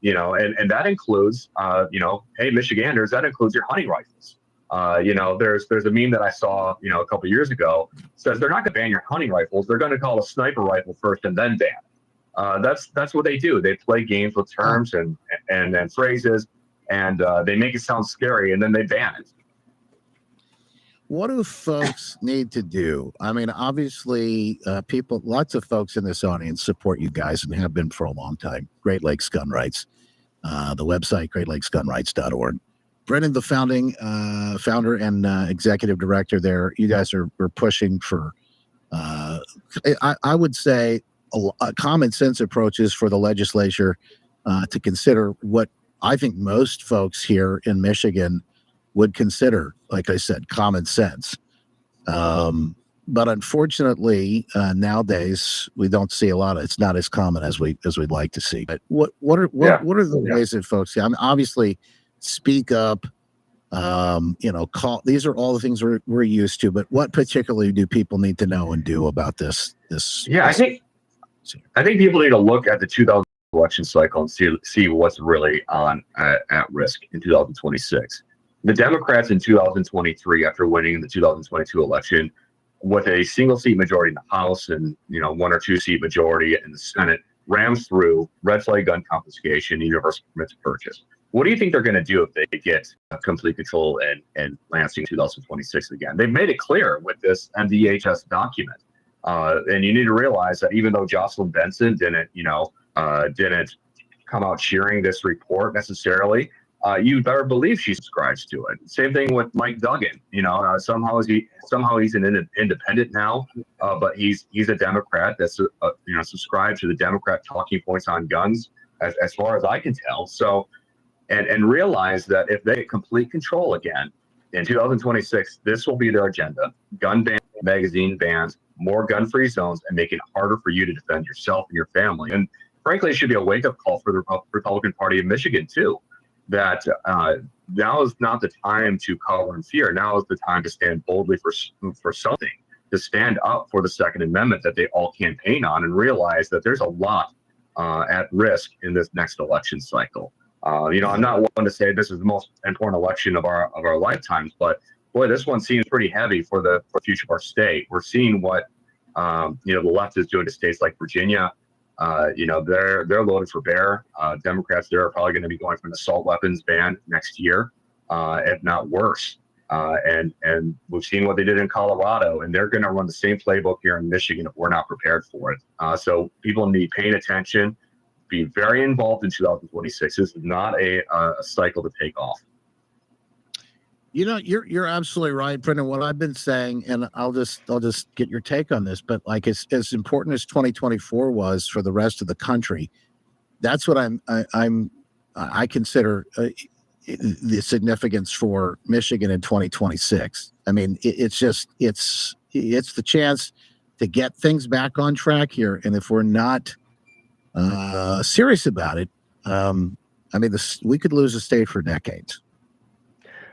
You know, and that includes, you know, hey, Michiganders, that includes your hunting rifles. You know, there's a meme that I saw, you know, a couple years ago, says they're not going to ban your hunting rifles. They're going to call a sniper rifle first and then ban. That's what they do. They play games with terms and phrases, and they make it sound scary, and then they ban it. What do folks need to do? I mean, obviously, lots of folks in this audience support you guys and have been for a long time. Great Lakes Gun Rights, the website, greatlakesgunrights.org. Brennan, the founder and executive director there, you guys are pushing for, I would say, a common sense approach is for the legislature to consider what I think most folks here in Michigan would consider, like I said, common sense. But unfortunately, nowadays we don't see a lot of. It's not as common as we'd like to see. But what are the ways that folks? I mean, obviously, speak up. Call. These are all the things we're used to. But what particularly do people need to know and do about this? I think people need to look at the 2000 election cycle and see what's really at risk in 2026. The Democrats in 2023, after winning the 2022 election, with a single seat majority in the House and 1 or 2 seat majority in the Senate, rams through red flag gun confiscation, universal permit to purchase. What do you think they're going to do if they get complete control in Lansing 2026 again? They've made it clear with this MDHS document, and you need to realize that even though Jocelyn Benson didn't come out cheering this report necessarily, you better believe she subscribes to it. Same thing with Mike Duggan. Somehow he's an independent now, but he's a Democrat that's subscribed to the Democrat talking points on guns, as far as I can tell. So, and realize that if they get complete control again in 2026, this will be their agenda: gun ban, magazine bans, more gun-free zones, and make it harder for you to defend yourself and your family. And frankly, it should be a wake-up call for the Republican Party of Michigan too. That now is not the time to cower in fear. Now is the time to stand boldly for something, to stand up for the Second Amendment that they all campaign on, and realize that there's a lot at risk in this next election cycle. I'm not one to say this is the most important election of our lifetimes, but boy, this one seems pretty heavy for the future of our state. We're seeing what the left is doing to states like Virginia. They're loaded for bear. Democrats there are probably going to be going for an assault weapons ban next year, if not worse. And we've seen what they did in Colorado, and they're going to run the same playbook here in Michigan if we're not prepared for it. So people need paying attention, be very involved in 2026. This is not a cycle to take off. You're absolutely right, Brendan. What I've been saying, and I'll just get your take on this, but like as important as 2024 was for the rest of the country, that's what I consider the significance for Michigan in 2026. I mean, it's the chance to get things back on track here, and if we're not serious about it, we could lose the state for decades.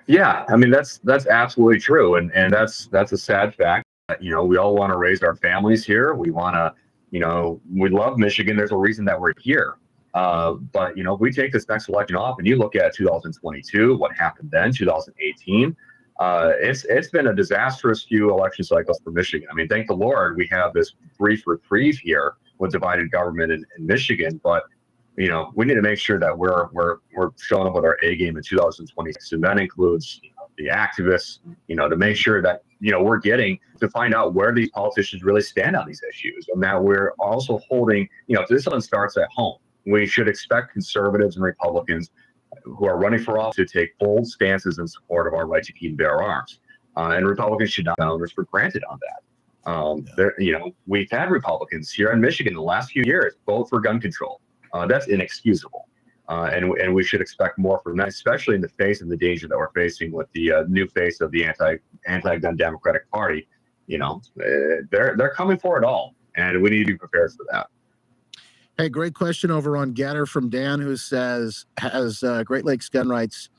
Yeah, I mean that's absolutely true, and that's a sad fact. We all want to raise our families here. We want to, we love Michigan. There's a reason that we're here. But if we take this next election off, and you look at 2022, what happened then, 2018, it's been a disastrous few election cycles for Michigan. I mean, thank the Lord we have this brief reprieve here with divided government in Michigan, but we need to make sure that we're showing up with our A game in 2026, and that includes the activists, to make sure that we're getting to find out where these politicians really stand on these issues, and that we're also holding, this one starts at home. We should expect conservatives and Republicans who are running for office to take bold stances in support of our right to keep and bear arms, and Republicans should not be owners for granted on that. We've had Republicans here in Michigan the last few years vote for gun control. That's inexcusable, and we should expect more from that, especially in the face of the danger that we're facing with the new face of the anti-gun Democratic Party. They're coming for it all, and we need to be prepared for that. Hey, great question over on Getter from Dan, who says, has Great Lakes Gun Rights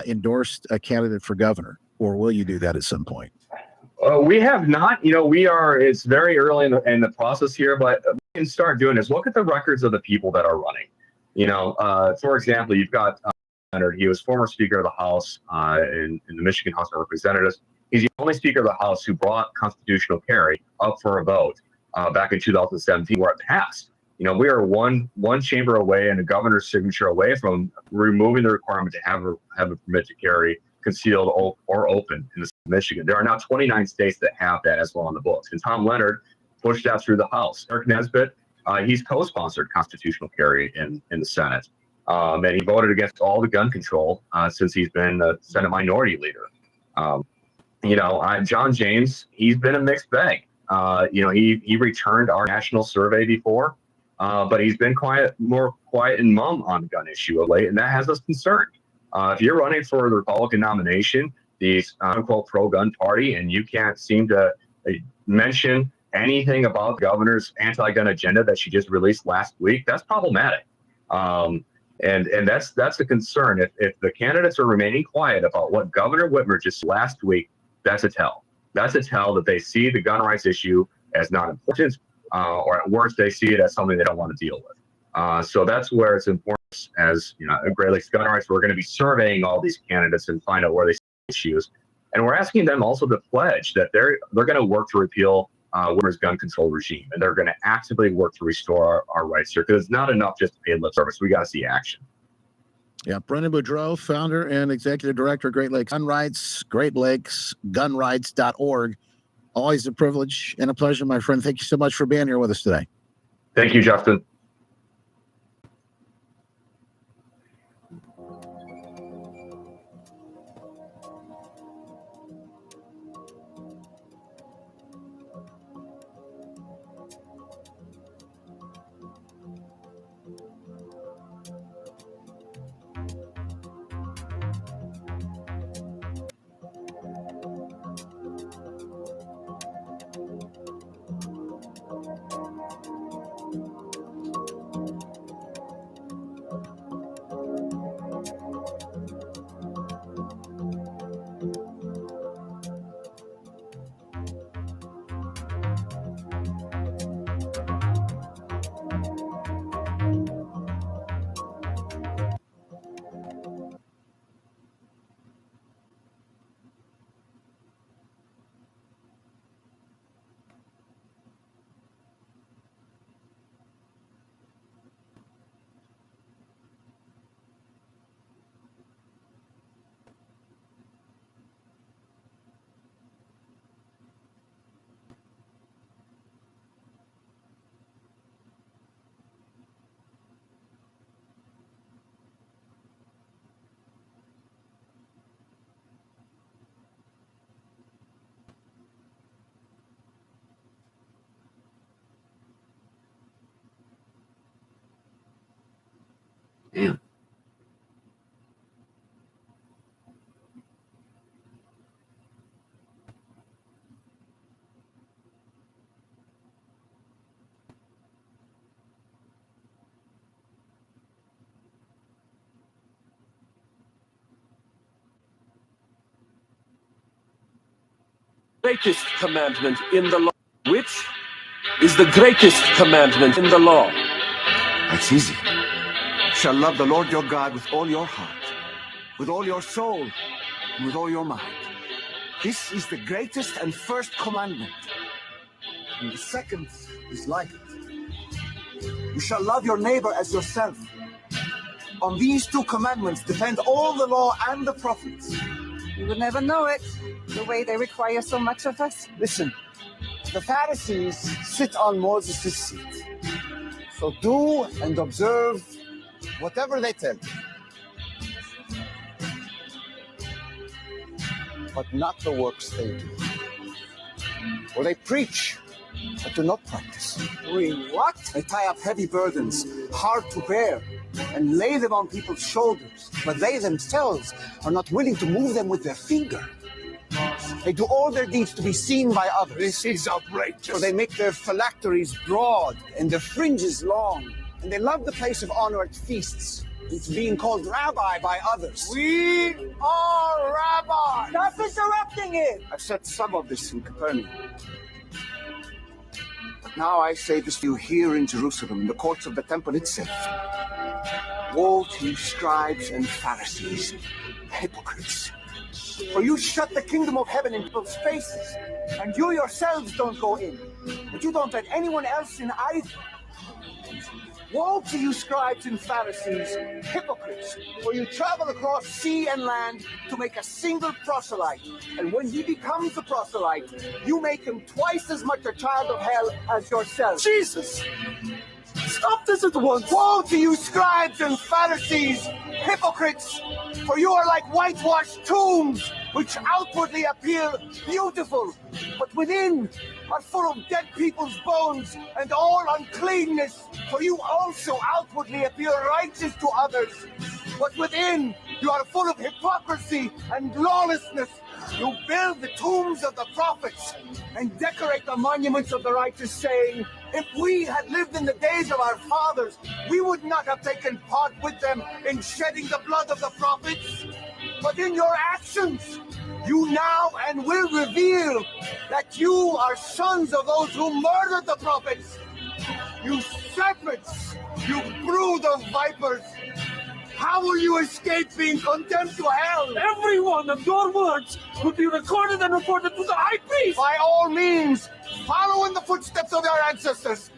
endorsed a candidate for governor, or will you do that at some point? We have not. It's very early in the process here, but we can start doing this. Look at the records of the people that are running. For example, you've got Leonard. He was former Speaker of the House in the Michigan House of Representatives. He's the only Speaker of the House who brought constitutional carry up for a vote back in 2017, where it passed. We are one chamber away and a governor's signature away from removing the requirement to have a permit to carry concealed or open in the state of Michigan. There are now 29 states that have that as well on the books. And Tom Leonard pushed that through the House. Eric Nesbitt, he's co-sponsored constitutional carry in the Senate. And he voted against all the gun control since he's been the Senate Minority Leader. John James, he's been a mixed bag. He returned our national survey before, but he's been more quiet and mum on the gun issue of late, and that has us concerned. If you're running for the Republican nomination, the unquote pro-gun party, and you can't seem to mention anything about the governor's anti-gun agenda that she just released last week, that's problematic. And that's a concern. If the candidates are remaining quiet about what Governor Whitmer just last week, that's a tell. That's a tell that they see the gun rights issue as not important, or at worst, they see it as something they don't want to deal with. So that's where it's important. As Great Lakes Gun Rights, we're going to be surveying all these candidates and find out where they see issues, and we're asking them also to pledge that they're going to work to repeal Whitmer's gun control regime, and they're going to actively work to restore our rights here, because it's not enough just to pay lip service. We got to see action. Yeah, Brendan Boudreau, founder and executive director of Great Lakes Gun Rights, GreatLakesGunRights.org. Always a privilege and a pleasure, my friend. Thank you so much for being here with us today. Thank you, Justin. Damn. Greatest commandment in the law. Which is the greatest commandment in the law? That's easy. You shall love the Lord your God with all your heart, with all your soul, and with all your mind. This is the greatest and first commandment. And the second is like it. You shall love your neighbor as yourself. On these two commandments depend all the law and the prophets. You would never know it, the way they require so much of us. Listen, the Pharisees sit on Moses' seat. So do and observe whatever they tell you. But not the works they do. For they preach, but do not practice. Doing what? They tie up heavy burdens, hard to bear, and lay them on people's shoulders. But they themselves are not willing to move them with their finger. They do all their deeds to be seen by others. This is outrageous. So they make their phylacteries broad and their fringes long. And they love the place of honor at feasts. It's being called rabbi by others. We are rabbis. Stop interrupting it. I've said some of this in Capernaum. But now I say this to you here in Jerusalem, in the courts of the temple itself. Woe to you, scribes and Pharisees, hypocrites! For you shut the kingdom of heaven in people's faces, and you yourselves don't go in, but you don't let anyone else in either. Woe to you, scribes and Pharisees, hypocrites! For you travel across sea and land to make a single proselyte, and when he becomes a proselyte, you make him twice as much a child of hell as yourself. Jesus! Stop this at once! Woe to you, scribes and Pharisees, hypocrites! For you are like whitewashed tombs, which outwardly appear beautiful, but within are full of dead people's bones and all uncleanness. For you also outwardly appear righteous to others, but within you are full of hypocrisy and lawlessness. You build the tombs of the prophets and decorate the monuments of the righteous, saying, if we had lived in the days of our fathers, we would not have taken part with them in shedding the blood of the prophets. But in your actions, you now and will reveal that you are sons of those who murdered the prophets. You serpents, you brood of vipers. How will you escape being condemned to hell? Every one of your words will be recorded and reported to the high priest. By all means, follow in the footsteps of your ancestors.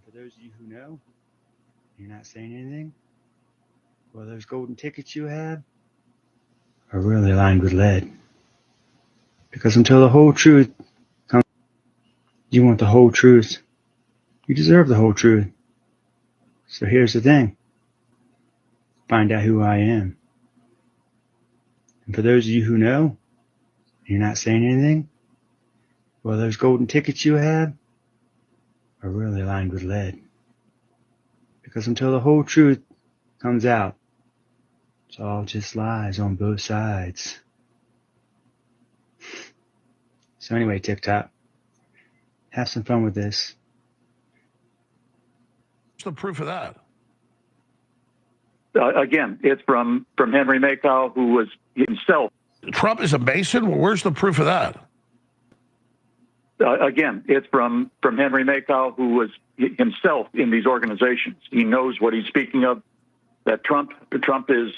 For those of you who know, you're not saying anything, well, those golden tickets you have are really lined with lead. Because until the whole truth comes, you want the whole truth. You deserve the whole truth. So here's the thing. Find out who I am. And for those of you who know, you're not saying anything, well, those golden tickets you have are really lined with lead. Because until the whole truth comes out, it's all just lies on both sides. So anyway, TikTok, have some fun with this. What's the proof of that? Again, it's from Henry Makow, who was himself. Trump is a Mason? Well, where's the proof of that? Again, it's from Henry Makow, who was himself in these organizations. He knows what he's speaking of. That Trump is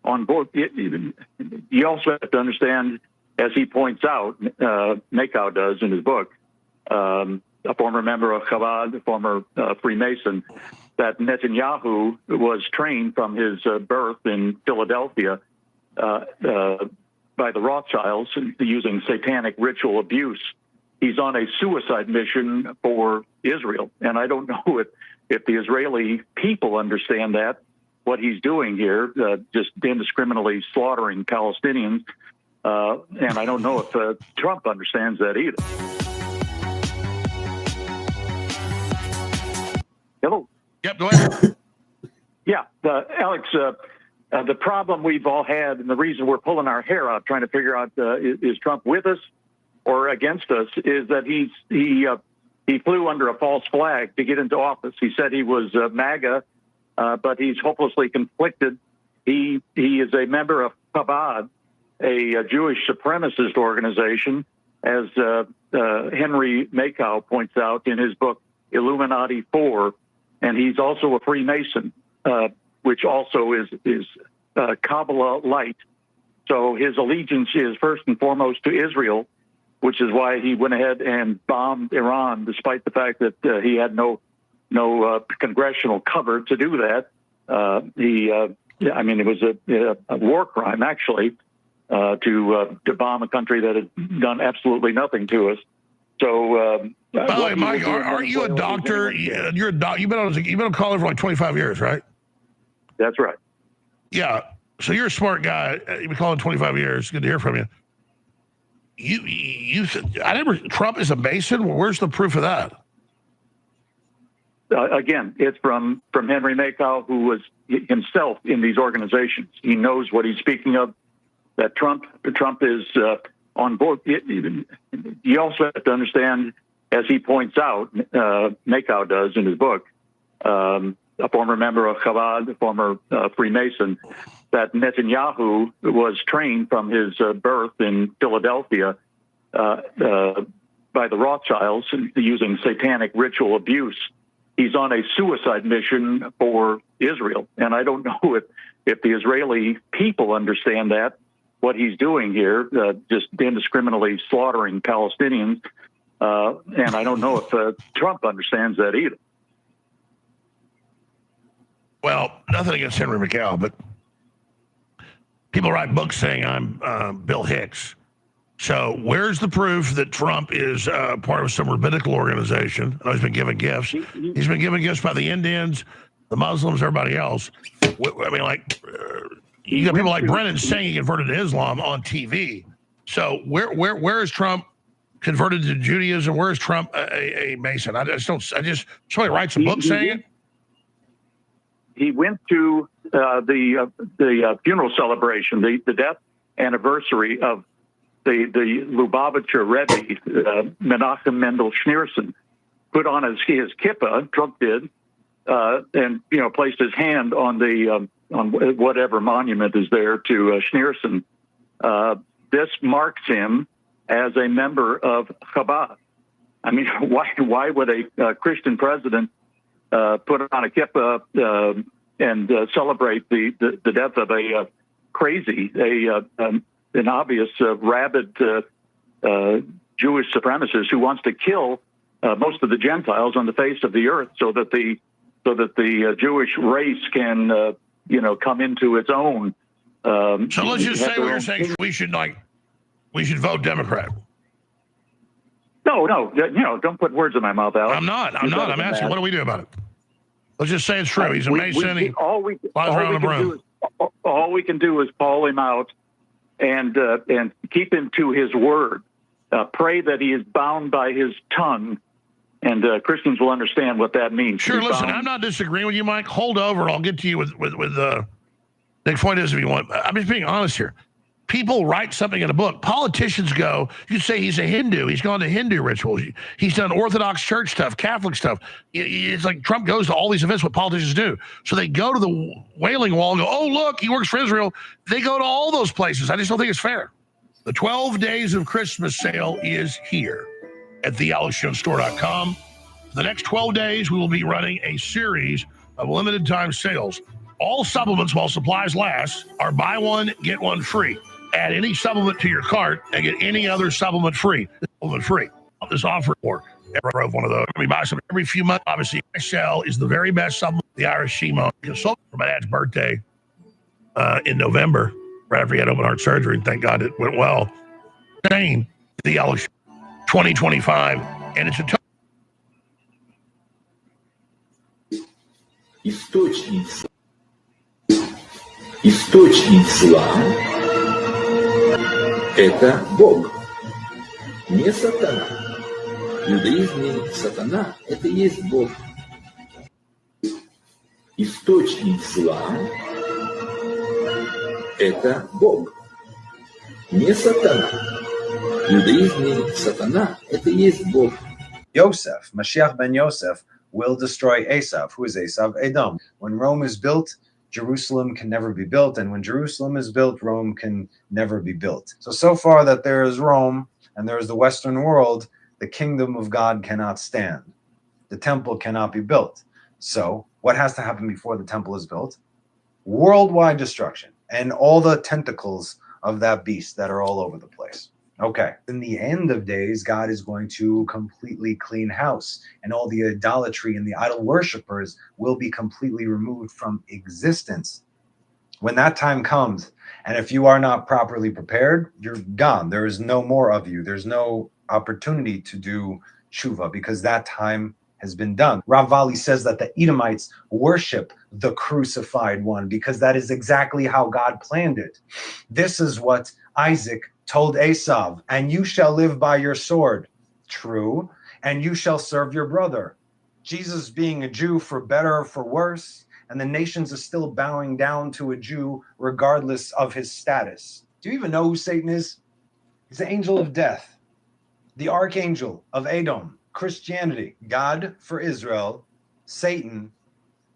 on board. You also have to understand, as he points out, Makow does in his book, a former member of Chabad, a former Freemason, that Netanyahu was trained from his birth in Philadelphia by the Rothschilds using satanic ritual abuse. He's on a suicide mission for Israel. And I don't know if the Israeli people understand that, what he's doing here, just indiscriminately slaughtering Palestinians. And I don't know if Trump understands that either. Hello? Yep, go ahead. Yeah, Alex, the problem we've all had, and the reason we're pulling our hair out trying to figure out is Trump with us or against us, is that he flew under a false flag to get into office. He said he was MAGA, but he's hopelessly conflicted. He is a member of Chabad, a Jewish supremacist organization, as Henry Makow points out in his book Illuminati 4, and he's also a Freemason, which also is Kabbalah light. So his allegiance is first and foremost to Israel, which is why he went ahead and bombed Iran, despite the fact that he had no congressional cover to do that. It was a war crime, actually, to bomb a country that had done absolutely nothing to us. So, by the way, Mike, aren't you a doctor? You're a doc. You've been on college for like 25 years, right? That's right. Yeah. So you're a smart guy. You've been calling 25 years. Good to hear from you. You said Trump is a Mason. Well, where's the proof of that? Again, it's from Henry Makow, who was himself in these organizations. He knows what he's speaking of. That Trump is on board. You also have to understand, as he points out, Makow does in his book, a former member of Chabad, a former Freemason, that Netanyahu was trained from his birth in Philadelphia by the Rothschilds using satanic ritual abuse. He's on a suicide mission for Israel. And I don't know if the Israeli people understand that, what he's doing here, just indiscriminately slaughtering Palestinians. And I don't know if Trump understands that either. Well, nothing against Henry Makow, but people write books saying I'm Bill Hicks. So where's the proof that Trump is part of some rabbinical organization? I know he's been given gifts. He's been given gifts by the Indians, the Muslims, everybody else. I mean, you got people like Brennan saying he converted to Islam on TV. So where is Trump converted to Judaism? Where is Trump a Mason? Somebody writes a book saying it. He went to the funeral celebration, the death anniversary of the Lubavitcher Rebbe, Menachem Mendel Schneerson, put on his kippah, Trump did, and placed his hand on the on whatever monument is there to Schneerson. This marks him as a member of Chabad. I mean, why would a Christian president put on a kippah and celebrate the death of a crazy, an obvious rabid Jewish supremacist who wants to kill most of the Gentiles on the face of the earth, so that the Jewish race can come into its own. So let's just say what you're saying. We should vote Democrat. No, don't put words in my mouth, Alex. I'm not. I'm asking, what do we do about it? Let's just say it's true. He's a Mason. All we can do is call him out and keep him to his word. Pray that he is bound by his tongue, and Christians will understand what that means. Sure. Listen, I'm not disagreeing with you, Mike. Hold over. I'll get to you with Nick Fuentes if you want. I'm just being honest here. People write something in a book. Politicians go, you say he's a Hindu. He's gone to Hindu rituals. He's done Orthodox church stuff, Catholic stuff. It's like Trump goes to all these events, what politicians do. So they go to the Wailing Wall and go, oh, look, he works for Israel. They go to all those places. I just don't think it's fair. The 12 Days of Christmas sale is here at thealexjonesstore.com. For the next 12 days, we will be running a series of limited time sales. All supplements, while supplies last, are buy one, get one free. Add any supplement to your cart and get any other supplement free. This offer for every one of those. We buy some every few months. Obviously, XL is the very best supplement. The Irish Shimon. Sold for my dad's birthday in November, right after he had open heart surgery. Thank God it went well. Same, the Alex 2025, and it's a Источник зла – это Бог, не сатана. В иудаизме сатана – это и есть Бог. Источник зла – это Бог, не сатана. В иудаизме сатана – это и есть Бог. Yosef, Mashiach ben Yosef, will destroy Esav. Who is Esav? Edom. When Rome is built, Jerusalem can never be built, and when Jerusalem is built, Rome can never be built. So far that there is Rome and there is the Western world, the kingdom of God cannot stand. The temple cannot be built. So what has to happen before the temple is built? Worldwide destruction. and all the tentacles of that beast that are all over the place. Okay. In the end of days, God is going to completely clean house, and all the idolatry and the idol worshippers will be completely removed from existence. When that time comes, and if you are not properly prepared, you're gone. There is no more of you. There's no opportunity to do tshuva because that time has been done. Rav Vali says that the Edomites worship the crucified one because that is exactly how God planned it. This is what Isaac told Esav, and you shall live by your sword. True. And you shall serve your brother. Jesus being a Jew for better or for worse, and the nations are still bowing down to a Jew regardless of his status. Do you even know who Satan is? He's the angel of death, the archangel of Edom. Christianity, God for Israel, Satan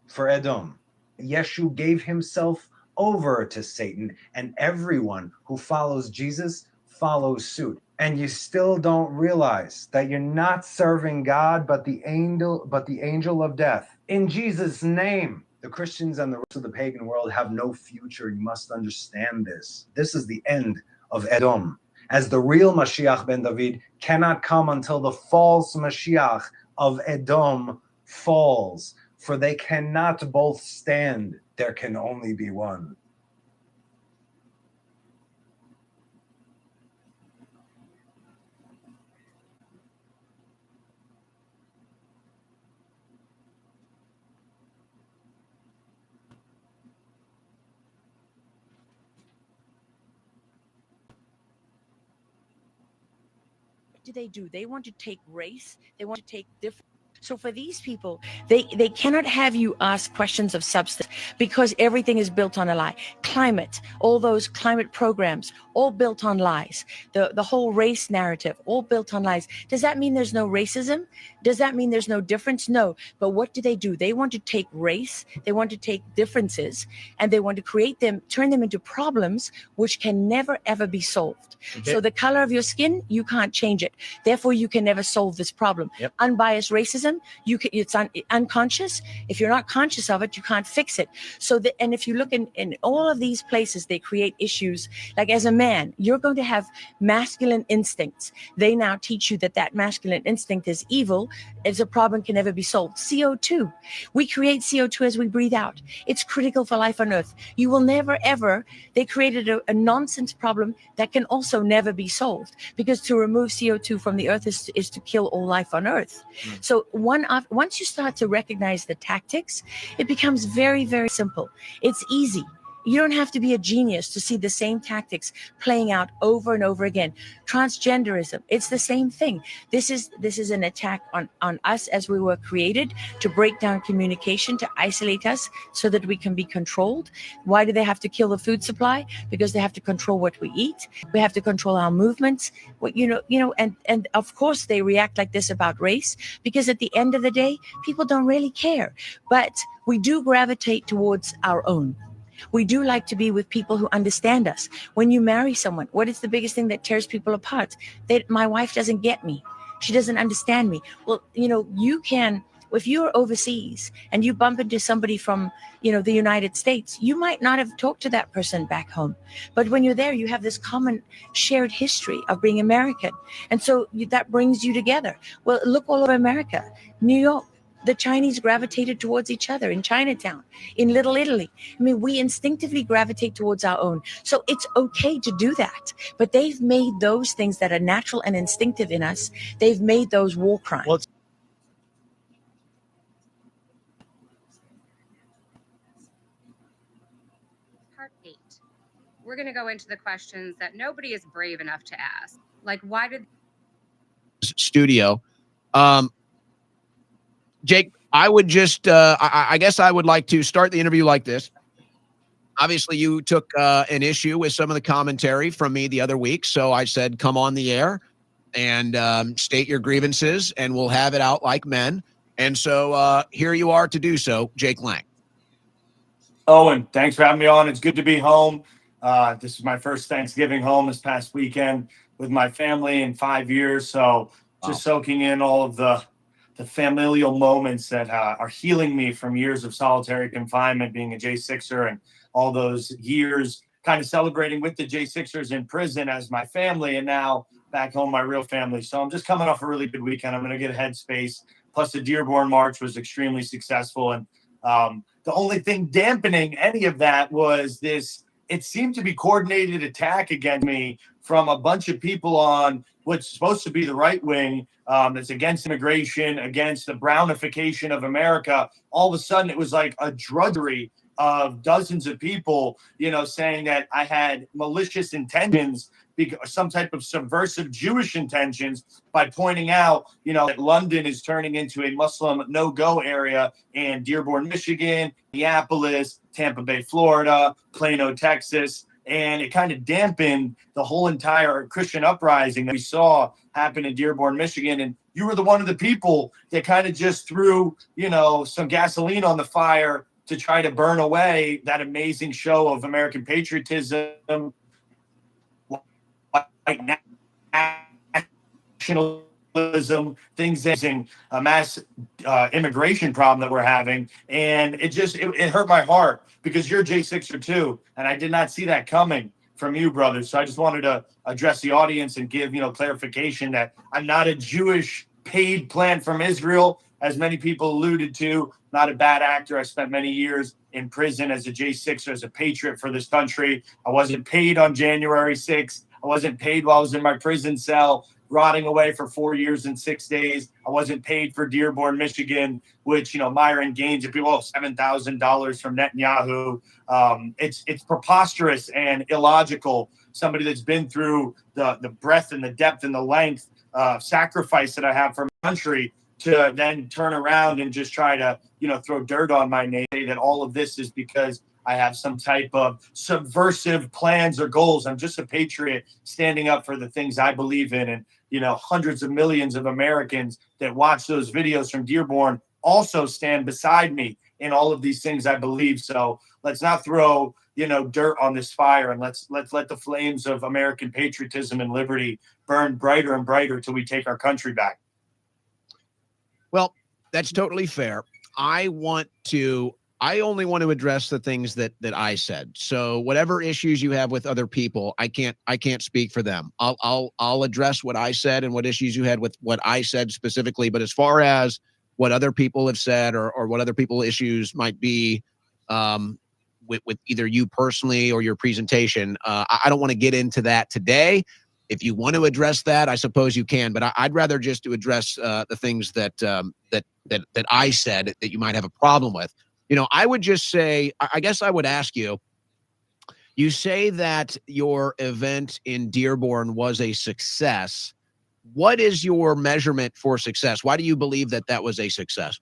for Edom. Yeshu gave himself over to Satan, and everyone who follows Jesus follows suit. And you still don't realize that you're not serving God, but the angel of death. In Jesus' name, the Christians and the rest of the pagan world have no future. You must understand this. This is the end of Edom, as the real Mashiach ben David cannot come until the false Mashiach of Edom falls, for they cannot both stand. There can only be one. They do. They want to take race. They want to take different. So for these people, they cannot have you ask questions of substance because everything is built on a lie. Climate, all those climate programs, all built on lies. The whole race narrative, all built on lies. Does that mean there's no racism? Does that mean there's no difference? No. But what do? They want to take race, they want to take differences, and they want to create them, turn them into problems which can never ever be solved. Okay. So the color of your skin, you can't change it. Therefore, you can never solve this problem. Yep. Unbiased racism, it's unconscious. If you're not conscious of it, you can't fix it. So and if you look in all of these places, they create issues. Like as a man, you're going to have masculine instincts. They now teach you that masculine instinct is evil. It's a problem can never be solved. CO2. We create CO2 as we breathe out. It's critical for life on Earth. You will never, ever. They created a nonsense problem that can also never be solved, because to remove CO2 from the Earth is to kill all life on Earth. So once you start to recognize the tactics, it becomes very, very simple. It's easy. You don't have to be a genius to see the same tactics playing out over and over again. Transgenderism, it's the same thing. This is an attack on us as we were created, to break down communication, to isolate us so that we can be controlled. Why do they have to kill the food supply? Because they have to control what we eat. We have to control our movements. And of course they react like this about race, because at the end of the day, people don't really care. But we do gravitate towards our own. We do like to be with people who understand us. When you marry someone, what is the biggest thing that tears people apart? That my wife doesn't get me. She doesn't understand me. Well, you can, if you're overseas and you bump into somebody from, the United States, you might not have talked to that person back home. But when you're there, you have this common shared history of being American. And so that brings you together. Well, look all over America, New York. The Chinese gravitated towards each other in Chinatown, in Little Italy. I mean, we instinctively gravitate towards our own. So it's okay to do that. But they've made those things that are natural and instinctive in us, they've made those war crimes. Part 8. We're going to go into the questions that nobody is brave enough to ask. Like, why did... Studio. Jake, I would just, I guess I would like to start the interview like this. Obviously, you took an issue with some of the commentary from me the other week. So I said, come on the air and state your grievances, and we'll have it out like men. And so here you are to do so, Jake Lang. Owen, thanks for having me on. It's good to be home. This is my first Thanksgiving home this past weekend with my family in 5 years. So just soaking in all of the familial moments that are healing me from years of solitary confinement, being a J6er, and all those years kind of celebrating with the J6ers in prison as my family, and now back home, my real family. So I'm just coming off a really good weekend. I'm going to get a headspace. Plus, the Dearborn March was extremely successful. And the only thing dampening any of that was this, it seemed to be coordinated attack against me from a bunch of people on what's supposed to be the right wing, that's against immigration, against the brownification of America. All of a sudden, it was like a drudgery of dozens of people, saying that I had malicious intentions, some type of subversive Jewish intentions, by pointing out, that London is turning into a Muslim no-go area, and Dearborn, Michigan, Minneapolis, Tampa Bay, Florida, Plano, Texas. And it kind of dampened the whole entire Christian uprising that we saw happen in Dearborn, Michigan. And you were one of the people that kind of just threw, some gasoline on the fire to try to burn away that amazing show of American patriotism, white nationalism, things that a mass immigration problem that we're having. And it hurt my heart, because you're J6er too, and I did not see that coming from you, brothers. So I just wanted to address the audience and give, clarification that I'm not a Jewish paid plant from Israel, as many people alluded to. Not a bad actor. I spent many years in prison as a J6er, as a patriot for this country. I wasn't paid on January 6th. I wasn't paid while I was in my prison cell, rotting away for 4 years and 6 days. I wasn't paid for Dearborn, Michigan, which, Myron Gaines, if people owe $7,000 from Netanyahu. It's preposterous and illogical. Somebody that's been through the breadth and the depth and the length sacrifice that I have for my country, to then turn around and just try to, throw dirt on my name, that all of this is because I have some type of subversive plans or goals. I'm just a patriot standing up for the things I believe in. And, hundreds of millions of Americans that watch those videos from Dearborn also stand beside me in all of these things I believe. So let's not throw, dirt on this fire, and let's let the flames of American patriotism and liberty burn brighter and brighter till we take our country back. Well, that's totally fair. I only want to address the things that I said. So whatever issues you have with other people, I can't speak for them. I'll address what I said and what issues you had with what I said specifically. But as far as what other people have said, or what other people issues might be, with either you personally or your presentation, I don't want to get into that today. If you want to address that, I suppose you can, but I'd rather just to address the things that I said that you might have a problem with. I would just say, I guess I would ask you, you say that your event in Dearborn was a success. What is your measurement for success? Why do you believe that was a success?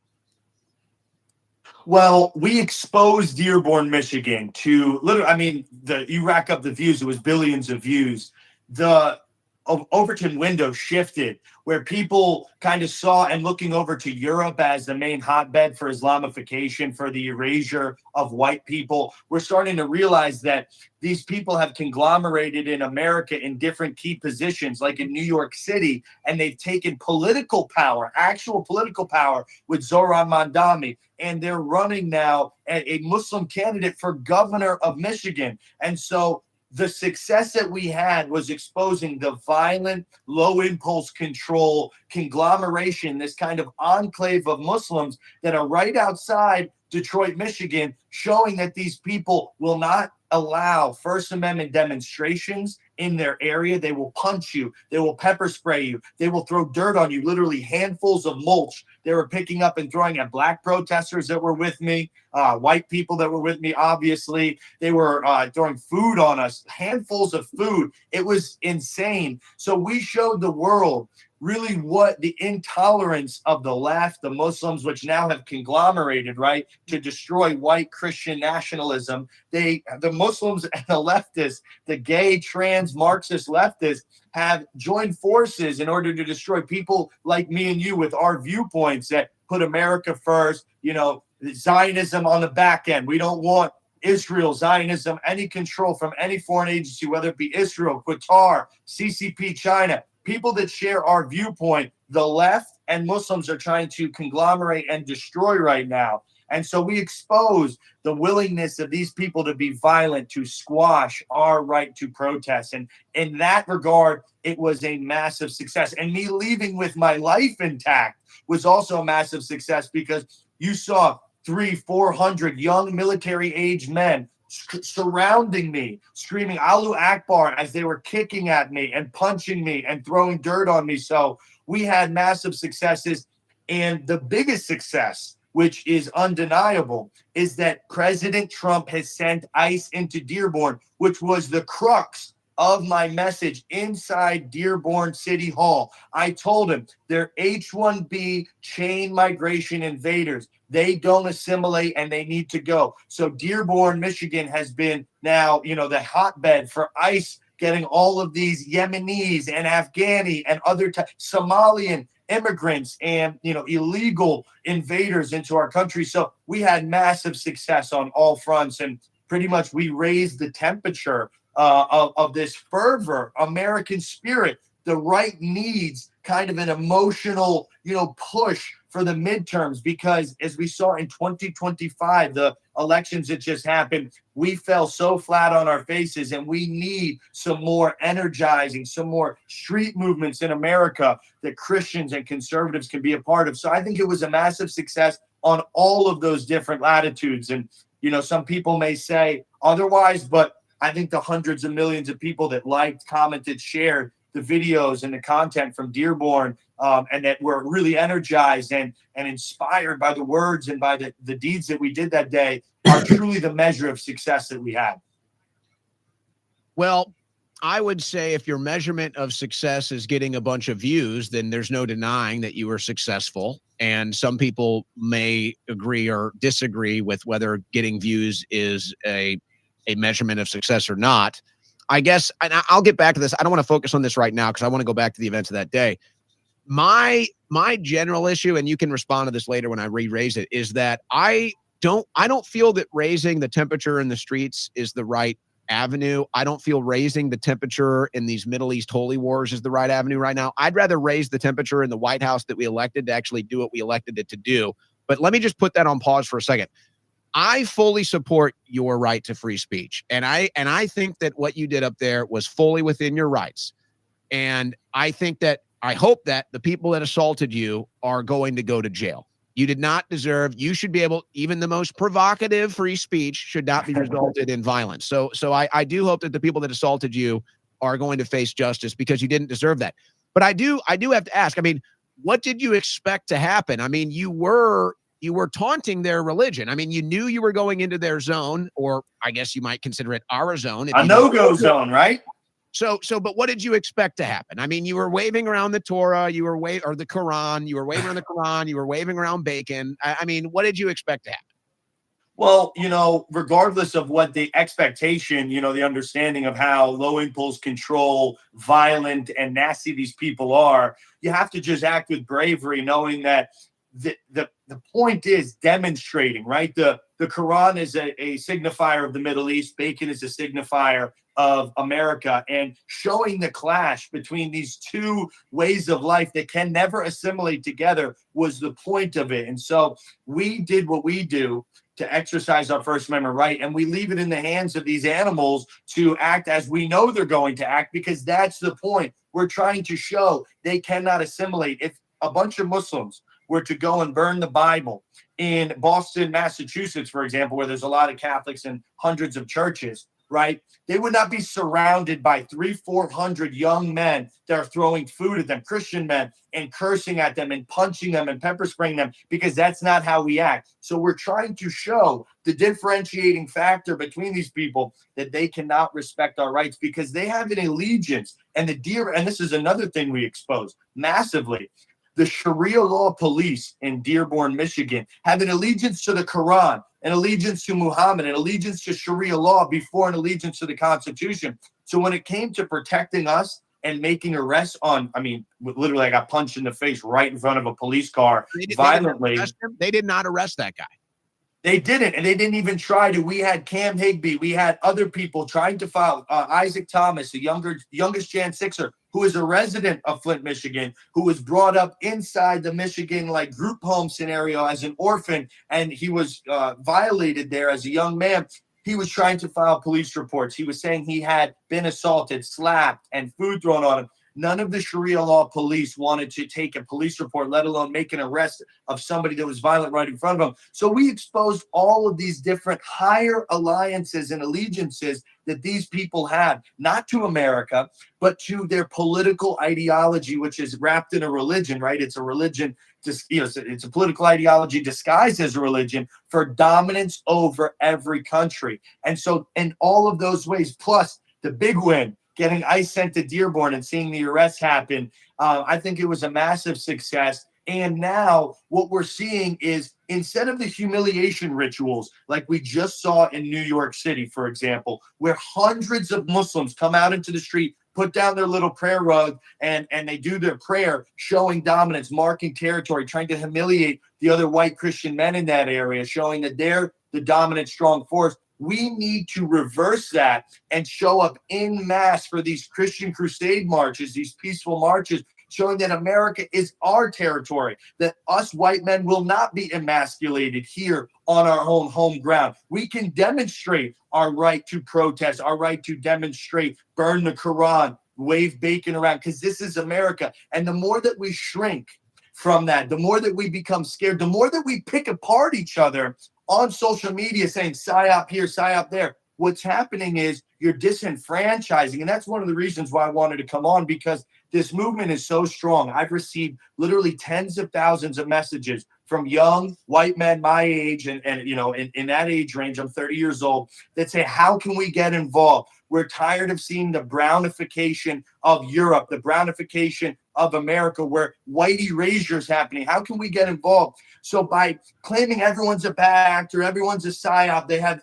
Well, we exposed Dearborn, Michigan to literally, you rack up the views, it was billions of views. The Overton window shifted, where people kind of saw, and looking over to Europe as the main hotbed for Islamification, for the erasure of white people. We're starting to realize that these people have conglomerated in America in different key positions, like in New York City, and they've taken political power, actual political power, with Zohran Mamdani, and they're running now a Muslim candidate for governor of Michigan. And so the success that we had was exposing the violent, low impulse control conglomeration, this kind of enclave of Muslims that are right outside Detroit, Michigan, showing that these people will not allow First Amendment demonstrations in their area. They will punch you. They will pepper spray you. They will throw dirt on you, literally handfuls of mulch. They were picking up and throwing at black protesters that were with me, white people that were with me, obviously. They were throwing food on us, handfuls of food. It was insane. So we showed the world really what the intolerance of the left, the Muslims, which now have conglomerated, right, to destroy white Christian nationalism. The Muslims and the leftists, the gay, trans, Marxist leftists, have joined forces in order to destroy people like me and you with our viewpoints that put America first, Zionism on the back end. We don't want Israel, Zionism, any control from any foreign agency, whether it be Israel, Qatar, CCP, China. People that share our viewpoint, the left and Muslims are trying to conglomerate and destroy right now. And so we expose the willingness of these people to be violent, to squash our right to protest. And in that regard, it was a massive success. And me leaving with my life intact was also a massive success, because you saw 300-400 young military-age men surrounding me, screaming Allahu Akbar as they were kicking at me and punching me and throwing dirt on me. So we had massive successes. And the biggest success, which is undeniable, is that President Trump has sent ICE into Dearborn, which was the crux of my message inside Dearborn City Hall. I told him they're H-1B chain migration invaders. They don't assimilate and they need to go. So Dearborn, Michigan has been now, the hotbed for ICE getting all of these Yemenis and Afghani and other Somalian immigrants and, illegal invaders into our country. So we had massive success on all fronts, and pretty much we raised the temperature of this fervor, American spirit. The right needs kind of an emotional, push for the midterms, because as we saw in 2025, the elections that just happened, we fell so flat on our faces, and we need some more energizing, some more street movements in America that Christians and conservatives can be a part of. So I think it was a massive success on all of those different latitudes. And, some people may say otherwise, but I think the hundreds of millions of people that liked, commented, shared the videos and the content from Dearborn, and that were really energized and inspired by the words and by the deeds that we did that day, are truly the measure of success that we had. Well, I would say if your measurement of success is getting a bunch of views, then there's no denying that you were successful. And some people may agree or disagree with whether getting views is a measurement of success or not. I guess, and I'll get back to this. I don't want to focus on this right now because I want to go back to the events of that day. My general issue, and you can respond to this later when I re-raise it, is that I don't feel that raising the temperature in the streets is the right avenue. I don't feel raising the temperature in these Middle East holy wars is the right avenue right now. I'd rather raise the temperature in the White House that we elected to actually do what we elected it to do. But let me just put that on pause for a second. I fully support your right to free speech. And I think that what you did up there was fully within your rights. And I hope that the people that assaulted you are going to go to jail. You did not deserve, you should be able, even the most provocative free speech should not be resulted in violence. So I do hope that the people that assaulted you are going to face justice, because you didn't deserve that. But I do have to ask, what did you expect to happen? You were taunting their religion. You knew you were going into their zone, or I guess you might consider it our zone. A no-go zone, right? So, but what did you expect to happen? You were waving around the Torah, or the Quran, you were waving around the Quran, you were waving around bacon. What did you expect to happen? Well, regardless of what the expectation, the understanding of how low impulse control, violent and nasty these people are, you have to just act with bravery, knowing that the point is demonstrating, right? The Quran is a signifier of the Middle East. Bacon is a signifier of America, and showing the clash between these two ways of life that can never assimilate together was the point of it. And so we did what we do to exercise our First Amendment right, and we leave it in the hands of these animals to act as we know they're going to act, because that's the point. We're trying to show they cannot assimilate. If a bunch of Muslims were to go and burn the Bible in Boston, Massachusetts, for example, where there's a lot of Catholics and hundreds of churches, right? They would not be surrounded by 300-400 young men that are throwing food at them, Christian men, and cursing at them and punching them and pepper spraying them, because that's not how we act. So we're trying to show the differentiating factor between these people, that they cannot respect our rights because they have an allegiance. And this is another thing we expose massively. The Sharia law police in Dearborn, Michigan, have an allegiance to the Quran, an allegiance to Muhammad, an allegiance to Sharia law before an allegiance to the Constitution. So when it came to protecting us and making arrests on, literally I got punched in the face right in front of a police car violently. They did not arrest that guy. They didn't, and they didn't even try to. We had Cam Higby, we had other people trying to file. Isaac Thomas, the youngest Jan 6er, who is a resident of Flint, Michigan, who was brought up inside the Michigan like group home scenario as an orphan, and he was violated there as a young man. He was trying to file police reports. He was saying he had been assaulted, slapped, and food thrown on him. None of the Sharia law police wanted to take a police report, let alone make an arrest of somebody that was violent right in front of them. So we exposed all of these different higher alliances and allegiances that these people had, not to America, but to their political ideology, which is wrapped in a religion, right? It's a religion, it's a political ideology disguised as a religion for dominance over every country. And so in all of those ways, plus the big win, getting ICE sent to Dearborn and seeing the arrest happen, I think it was a massive success. And now what we're seeing is, instead of the humiliation rituals like we just saw in New York City, for example, where hundreds of Muslims come out into the street, put down their little prayer rug, and they do their prayer, showing dominance, marking territory, trying to humiliate the other white Christian men in that area, showing that they're the dominant, strong force. We need to reverse that and show up en masse for these Christian crusade marches, these peaceful marches, showing that America is our territory, that us white men will not be emasculated here on our own home ground. We can demonstrate our right to protest, our right to demonstrate, burn the Quran, wave bacon around, because this is America. And the more that we shrink from that, the more that we become scared, the more that we pick apart each other on social media saying PSYOP here, PSYOP there, what's happening is you're disenfranchising. And that's one of the reasons why I wanted to come on, because this movement is so strong. I've received literally tens of thousands of messages from young white men my age and in that age range, I'm 30 years old, that say, how can we get involved? We're tired of seeing the brownification of Europe, the brownification of America, where white erasure is happening. How can we get involved? So by claiming everyone's a bad actor, everyone's a psyop, they have,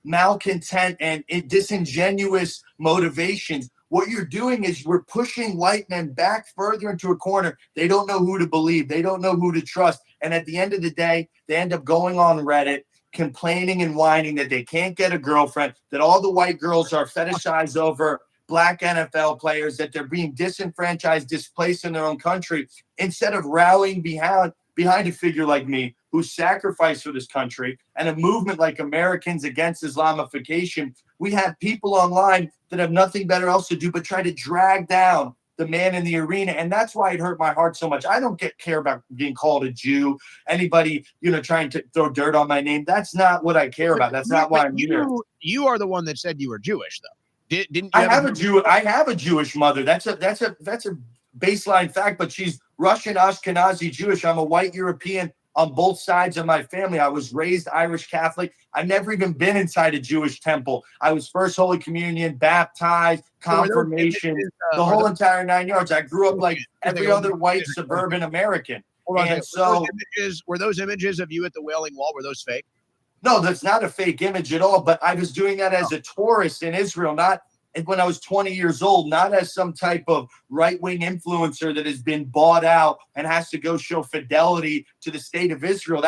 malcontent and disingenuous motivations. What you're doing is we're pushing white men back further into a corner. They don't know who to believe. They don't know who to trust. And at the end of the day, they end up going on Reddit, complaining and whining that they can't get a girlfriend, that all the white girls are fetishized over black NFL players, that they're being disenfranchised, displaced in their own country, instead of rallying behind a figure like me who sacrificed for this country, and a movement like Americans Against Islamification. We have people online that have nothing better else to do but try to drag down the man in the arena. And that's why it hurt my heart so much. I don't care about being called a Jew, anybody, trying to throw dirt on my name. That's not what I care about. That's not why I'm here. You are the one that said you were Jewish, though. Didn't you? I have a Jewish mother. That's a baseline fact, but she's Russian, Ashkenazi, Jewish. I'm a white European on both sides of my family. I was raised Irish Catholic. I've never even been inside a Jewish temple. I was first Holy Communion, baptized, confirmation, the whole entire 9 yards. I grew up like every other white suburban American. And so, were those images of you at the Wailing Wall, were those fake? No, that's not a fake image at all. But I was doing that as a tourist in Israel, not when I was 20 years old, not as some type of right-wing influencer that has been bought out and has to go show fidelity to the state of Israel.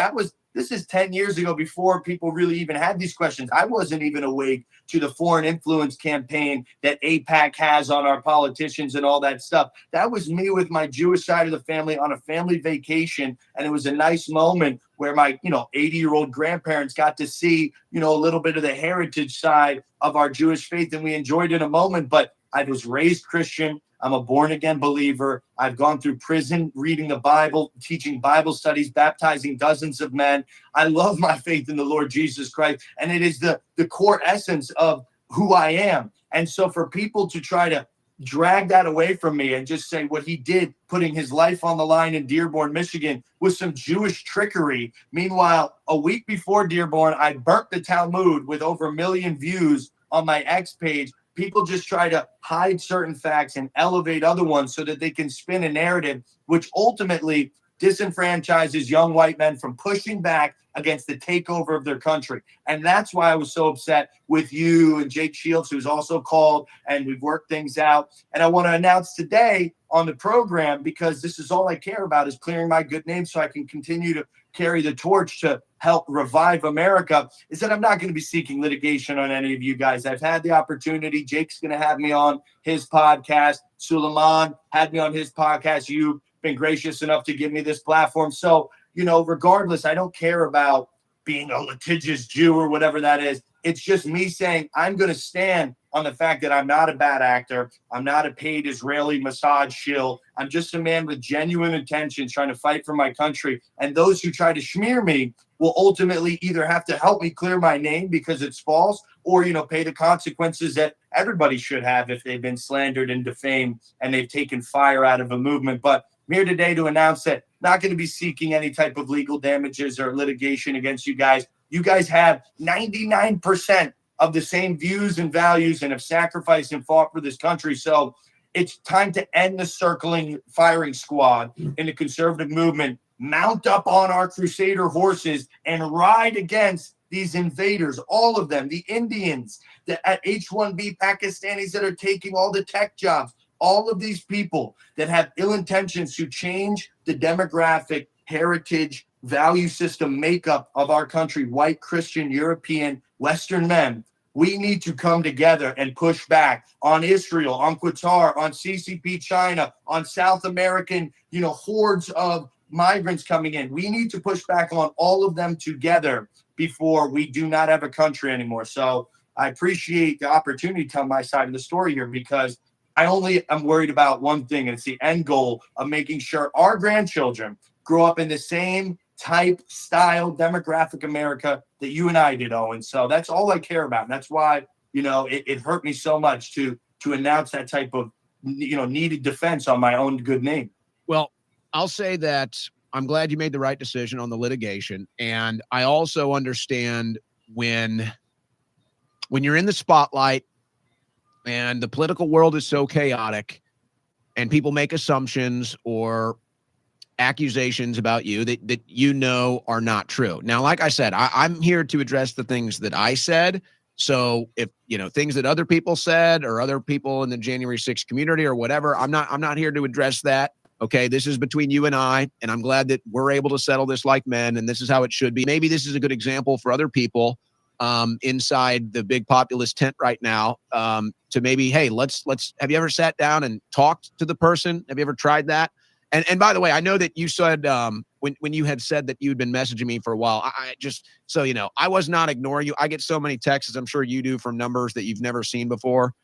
This is 10 years ago, before people really even had these questions. I wasn't even awake to the foreign influence campaign that AIPAC has on our politicians and all that stuff. That was me with my Jewish side of the family on a family vacation. And it was a nice moment where my, 80-year-old grandparents got to see, a little bit of the heritage side of our Jewish faith. And we enjoyed it in a moment. But I was raised Christian. I'm a born-again believer. I've gone through prison, reading the Bible, teaching Bible studies, baptizing dozens of men. I love my faith in the Lord Jesus Christ, and it is the core essence of who I am. And so for people to try to drag that away from me and just say what he did, putting his life on the line in Dearborn, Michigan, was some Jewish trickery. Meanwhile, a week before Dearborn, I burnt the Talmud with over 1 million views on my X page. People just try to hide certain facts and elevate other ones so that they can spin a narrative, which ultimately disenfranchises young white men from pushing back against the takeover of their country. And that's why I was so upset with you and Jake Shields, who's also called, and we've worked things out. And I want to announce today on the program, because this is all I care about, is clearing my good name so I can continue to carry the torch to help revive America, is that I'm not going to be seeking litigation on any of you guys. I've had the opportunity. Jake's going to have me on his podcast. Suleiman had me on his podcast. You've been gracious enough to give me this platform. So, regardless, I don't care about being a litigious Jew or whatever that is. It's just me saying I'm going to stand on the fact that I'm not a bad actor. I'm not a paid Israeli Mossad shill. I'm just a man with genuine intentions trying to fight for my country. And those who try to smear me will ultimately either have to help me clear my name because it's false or, pay the consequences that everybody should have if they've been slandered and defamed and they've taken fire out of a movement. But I'm here today to announce that not going to be seeking any type of legal damages or litigation against you guys. You guys have 99% of the same views and values and have sacrificed and fought for this country. So it's time to end the circling firing squad in the conservative movement, mount up on our crusader horses and ride against these invaders, all of them, the Indians, the H-1B Pakistanis that are taking all the tech jobs, all of these people that have ill intentions to change the demographic, heritage, value system makeup of our country, white, Christian, European, Western men. We need to come together and push back on Israel, on Qatar, on CCP China, on South American, hordes of migrants coming in. We need to push back on all of them together before we do not have a country anymore. So I appreciate the opportunity to tell my side of the story here because I only am worried about one thing, and it's the end goal of making sure our grandchildren grow up in the same type, style, demographic America that you and I did, Owen. So that's all I care about. And that's why, it hurt me so much to announce that type of, needed defense on my own good name. Well, I'll say that I'm glad you made the right decision on the litigation. And I also understand when you're in the spotlight and the political world is so chaotic and people make assumptions or accusations about you that are not true. Now, like I said, I'm here to address the things that I said. So if things that other people said or other people in the January 6th community or whatever, I'm not here to address that. Okay, this is between you and I, and I'm glad that we're able to settle this like men, and this is how it should be. Maybe this is a good example for other people inside the big populist tent right now to maybe, hey, let's have you ever sat down and talked to the person? Have you ever tried that? And by the way, I know that you said when you had said that you'd been messaging me for a while, I just, so I was not ignoring you. I get so many texts, I'm sure you do, from numbers that you've never seen before.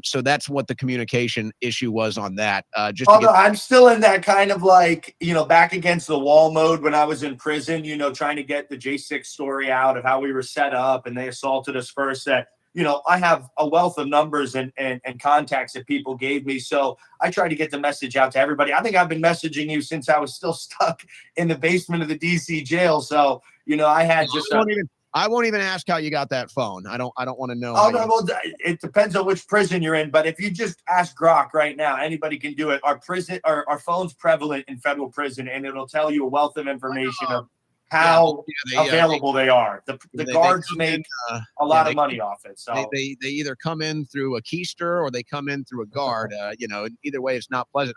So that's what the communication issue was on that. Although I'm still in that kind of back against the wall mode when I was in prison, trying to get the J6 story out of how we were set up and they assaulted us first. That I have a wealth of numbers and contacts that people gave me. So I try to get the message out to everybody. I think I've been messaging you since I was still stuck in the basement of the DC jail. So, I had just... I won't even ask how you got that phone. I don't want to know. Oh, no, well, it depends on which prison you're in. But if you just ask Grok right now, anybody can do it. Our phone's prevalent in federal prison, and it'll tell you a wealth of information of how available they are. The guards make a lot of money off it. So they either come in through a keister or they come in through a guard. Either way, it's not pleasant.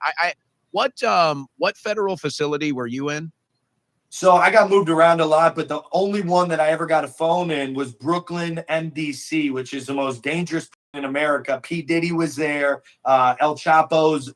What federal facility were you in? So I got moved around a lot, but the only one that I ever got a phone in was Brooklyn, MDC, which is the most dangerous in America. P. Diddy was there. El Chapo's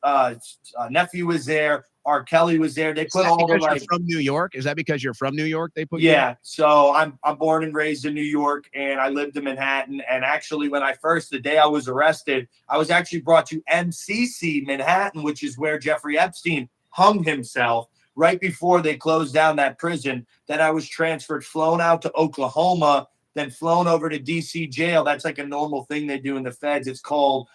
nephew was there. R. Kelly was there. They put all the you're from New York. Is that because you're from New York? They put you yeah. So I'm born and raised in New York, and I lived in Manhattan. And actually, the day I was arrested, I was actually brought to MCC Manhattan, which is where Jeffrey Epstein hung himself. Right before they closed down that prison, then I was transferred, flown out to Oklahoma, then flown over to DC jail. That's like a normal thing they do in the feds. It's called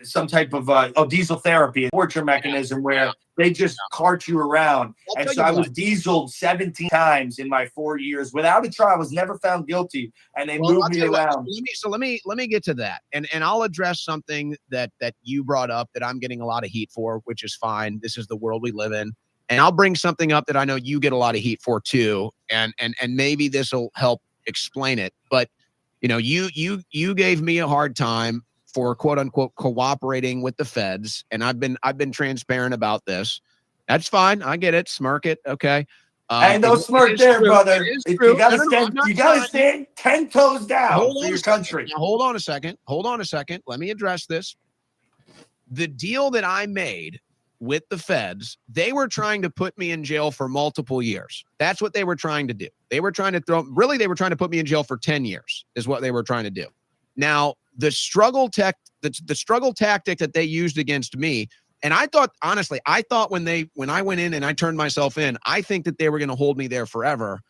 some type of diesel therapy, a torture mechanism where they just cart you around. And so I was dieseled 17 times in my 4 years without a trial. I was never found guilty, and they moved me around. Let me get to that, and I'll address something that you brought up that I'm getting a lot of heat for, which is fine. This is the world we live in, and I'll bring something up that I know you get a lot of heat for too, and maybe this will help explain it. But you gave me a hard time for quote unquote cooperating with the feds. And I've been transparent about this. That's fine. I get it. Smirk it. Okay. Ain't no It smirk is there, true. brother. It is You true. gotta No, no, no, stand. I'm not You gotta trying. stand 10 toes down Hold for on a your second. country. Now, hold on a second. Hold on a second. Let me address this. The deal that I made with the feds, they were trying to put me in jail for multiple years. That's what they were trying to do. They were trying to they were trying to put me in jail for 10 years is what they were trying to do. Now, the struggle tactic that they used against me, and I thought, honestly, when I went in and I turned myself in, I think that they were going to hold me there forever.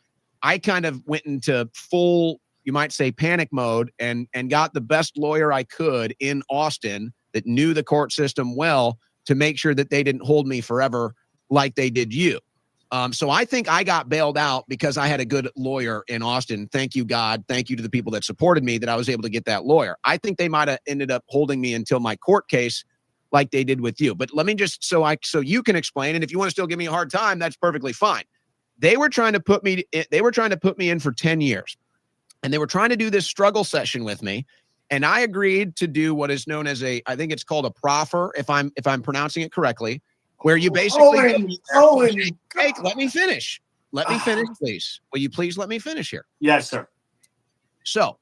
I kind of went into full, you might say, panic mode and got the best lawyer I could in Austin that knew the court system well to make sure that they didn't hold me forever like they did you. So I think I got bailed out because I had a good lawyer in Austin. Thank you, God. Thank you to the people that supported me that I was able to get that lawyer. I think they might have ended up holding me until my court case like they did with you. But let me just, so you can explain. And if you want to still give me a hard time, that's perfectly fine. They were trying to put me in for 10 years. And they were trying to do this struggle session with me. And I agreed to do what is known as I think it's called a proffer, if I'm pronouncing it correctly, where you basically Jake, let me finish. Let me finish, please. Will you please let me finish here? Yes, sir. So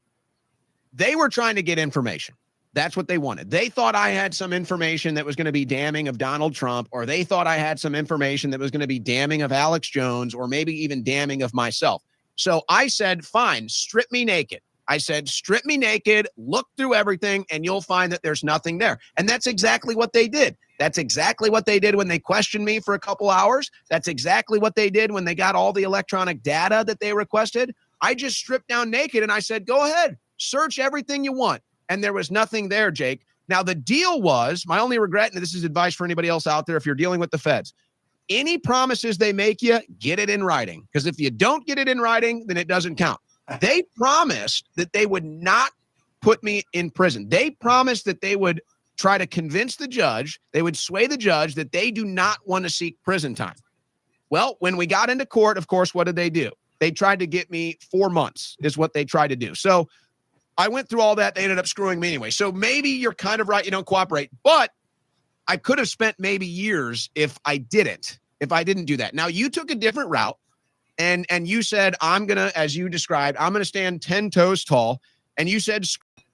they were trying to get information. That's what they wanted. They thought I had some information that was going to be damning of Donald Trump, or they thought I had some information that was going to be damning of Alex Jones, or maybe even damning of myself. So I said, fine, strip me naked. I said, strip me naked, look through everything, and you'll find that there's nothing there. And that's exactly what they did. That's exactly what they did when they questioned me for a couple hours. That's exactly what they did when they got all the electronic data that they requested. I just stripped down naked and I said, go ahead, search everything you want. And there was nothing there, Jake. Now, the deal was, my only regret, and this is advice for anybody else out there if you're dealing with the feds, any promises they make you, get it in writing. Because if you don't get it in writing, then it doesn't count. They promised that they would not put me in prison. They promised that they would try to convince the judge, they would sway the judge that they do not want to seek prison time. Well, when we got into court, of course, what did they do? They tried to get me 4 months is what they tried to do. So I went through all that. They ended up screwing me anyway. So maybe you're kind of right. You don't cooperate, but I could have spent maybe years if I didn't do that. Now you took a different route. And you said, I'm going to, as you described, I'm going to stand 10 toes tall. And you said,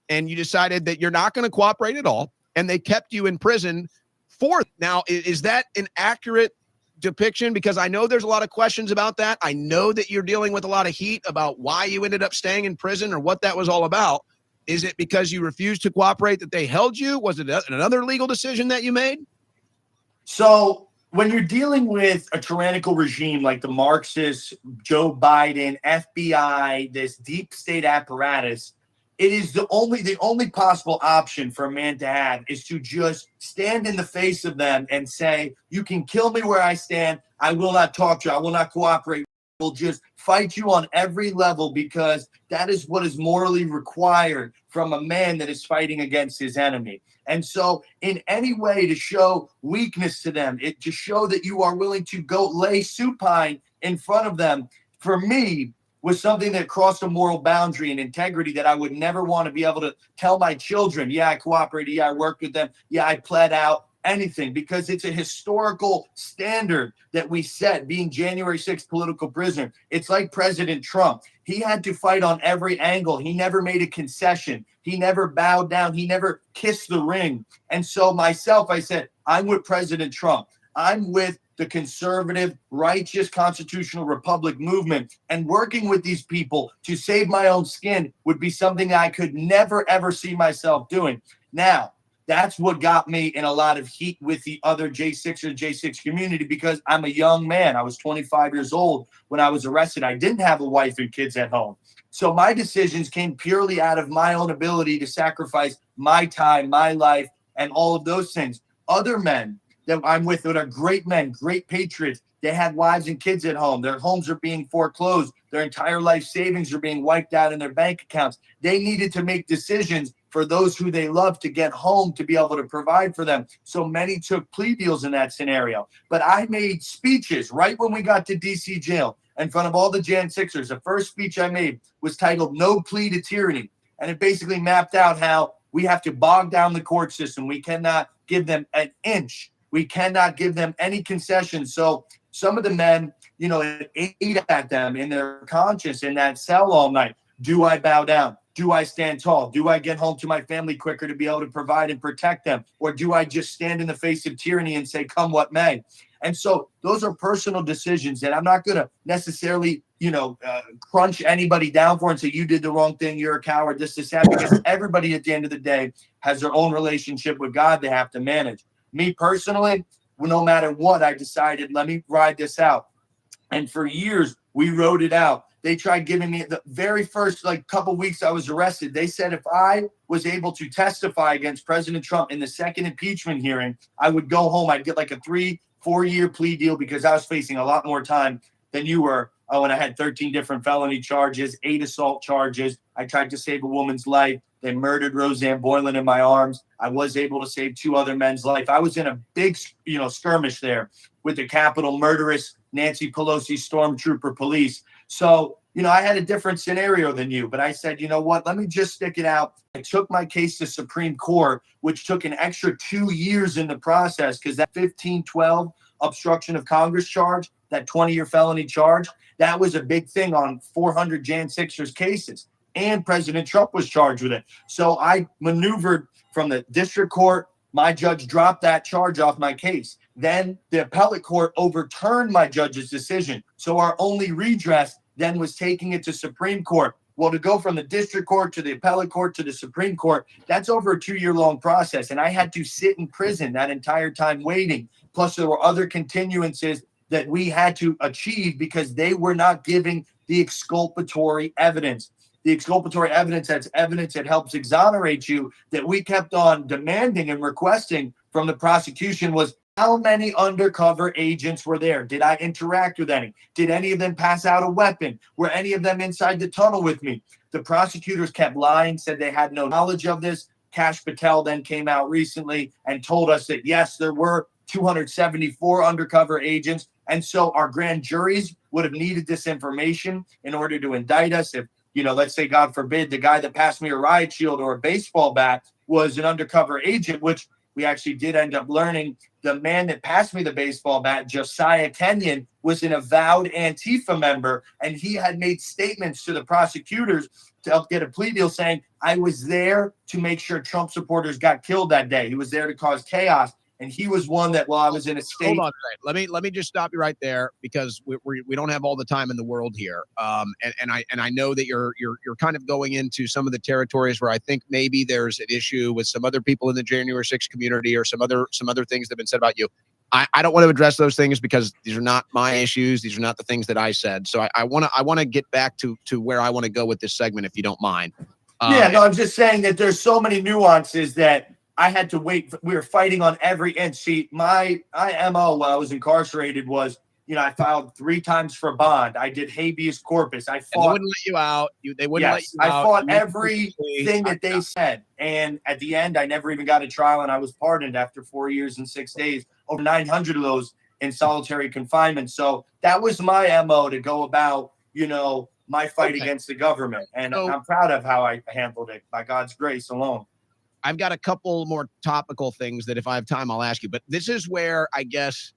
and you decided that you're not going to cooperate at all. And they kept you in prison for. Now, is that an accurate depiction? Because I know there's a lot of questions about that. I know that you're dealing with a lot of heat about why you ended up staying in prison or what that was all about. Is it because you refused to cooperate that they held you? Was it another legal decision that you made? So when you're dealing with a tyrannical regime like the Marxists, Joe Biden, FBI, this deep state apparatus, it is the only possible option for a man to have is to just stand in the face of them and say, you can kill me where I stand. I will not talk to you. I will not cooperate. We'll just fight you on every level because that is what is morally required from a man that is fighting against his enemy. And so in any way to show weakness to them, to show that you are willing to go lay supine in front of them, for me, was something that crossed a moral boundary and integrity that I would never want to be able to tell my children, yeah, I cooperated, yeah, I worked with them, yeah, I pled out, anything, because it's a historical standard that we set being January 6th political prisoner. It's like President Trump. He had to fight on every angle. He never made a concession. He never bowed down. He never kissed the ring. And so myself, I said, I'm with President Trump. I'm with the conservative, righteous, constitutional republic movement, and working with these people to save my own skin would be something I could never, ever see myself doing. Now, that's what got me in a lot of heat with the other J6 or J6 community because I'm a young man. I was 25 years old when I was arrested. I didn't have a wife and kids at home. So my decisions came purely out of my own ability to sacrifice my time, my life, and all of those things. Other men that I'm with that are great men, great patriots, they had wives and kids at home. Their homes are being foreclosed. Their entire life savings are being wiped out in their bank accounts. They needed to make decisions for those who they love to get home to be able to provide for them. So many took plea deals in that scenario. But I made speeches right when we got to DC jail in front of all the Jan 6ers. The first speech I made was titled No Plea to Tyranny. And it basically mapped out how we have to bog down the court system. We cannot give them an inch We cannot give them any concessions. So some of the men, you know, it ate at them in their conscience in that cell all night. Do I bow down? Do I stand tall? Do I get home to my family quicker to be able to provide and protect them? Or do I just stand in the face of tyranny and say, come what may? And so those are personal decisions, and I'm not going to necessarily, crunch anybody down for and say, you did the wrong thing, you're a coward, this, that, because everybody at the end of the day has their own relationship with God they have to manage. Me personally, no matter what, I decided, let me ride this out. And for years, we rode it out. They tried giving me the very first couple weeks I was arrested. They said if I was able to testify against President Trump in the second impeachment hearing, I would go home. I'd get like a 3-4 year plea deal because I was facing a lot more time than you were. Oh, and I had 13 different felony charges, 8 assault charges. I tried to save a woman's life. They murdered Roseanne Boylan in my arms. I was able to save 2 other men's life. I was in a big, skirmish there with the Capitol murderous Nancy Pelosi stormtrooper police. So, I had a different scenario than you, but I said, you know what, let me just stick it out. I took my case to Supreme Court, which took an extra 2 years in the process because that 1512 obstruction of Congress charge, that 20-year felony charge, that was a big thing on 400 Jan 6ers cases. And President Trump was charged with it. So I maneuvered from the district court. My judge dropped that charge off my case. Then the appellate court overturned my judge's decision. So our only redress then was taking it to Supreme Court. Well, to go from the district court to the appellate court to the Supreme Court, that's over a 2-year-long process. And I had to sit in prison that entire time waiting. Plus, there were other continuances that we had to achieve because they were not giving the exculpatory evidence. The exculpatory evidence, that's evidence that helps exonerate you, that we kept on demanding and requesting from the prosecution was how many undercover agents were there? Did I interact with any? Did any of them pass out a weapon? Were any of them inside the tunnel with me? The prosecutors kept lying, said they had no knowledge of this. Kash Patel then came out recently and told us that, yes, there were 274 undercover agents. And so our grand juries would have needed this information in order to indict us. If, let's say, God forbid, the guy that passed me a riot shield or a baseball bat was an undercover agent, which we actually did end up learning. The man that passed me the baseball bat, Josiah Kenyon, was an avowed Antifa member, and he had made statements to the prosecutors to help get a plea deal saying, I was there to make sure Trump supporters got killed that day. He was there to cause chaos. And he was one that while I was in a state. Hold on, let me just stop you right there because we don't have all the time in the world here. And I know that you're kind of going into some of the territories where I think maybe there's an issue with some other people in the January 6th community or some other things that have been said about you. I don't want to address those things because these are not my issues. These are not the things that I said. So I want to get back to where I want to go with this segment, if you don't mind. I'm just saying that there's so many nuances that I had to wait. We were fighting on every inch. See, my MO while I was incarcerated was, I filed 3 times for bond. I did habeas corpus. I fought. And they wouldn't let you out. They wouldn't let you out. I fought everything that they said. And at the end, I never even got a trial, and I was pardoned after 4 years and 6 days. Over 900 of those in solitary confinement. So that was my MO to go about, my fight against the government. And I'm proud of how I handled it by God's grace alone. I've got a couple more topical things that if I have time, I'll ask you. But this is where I guess,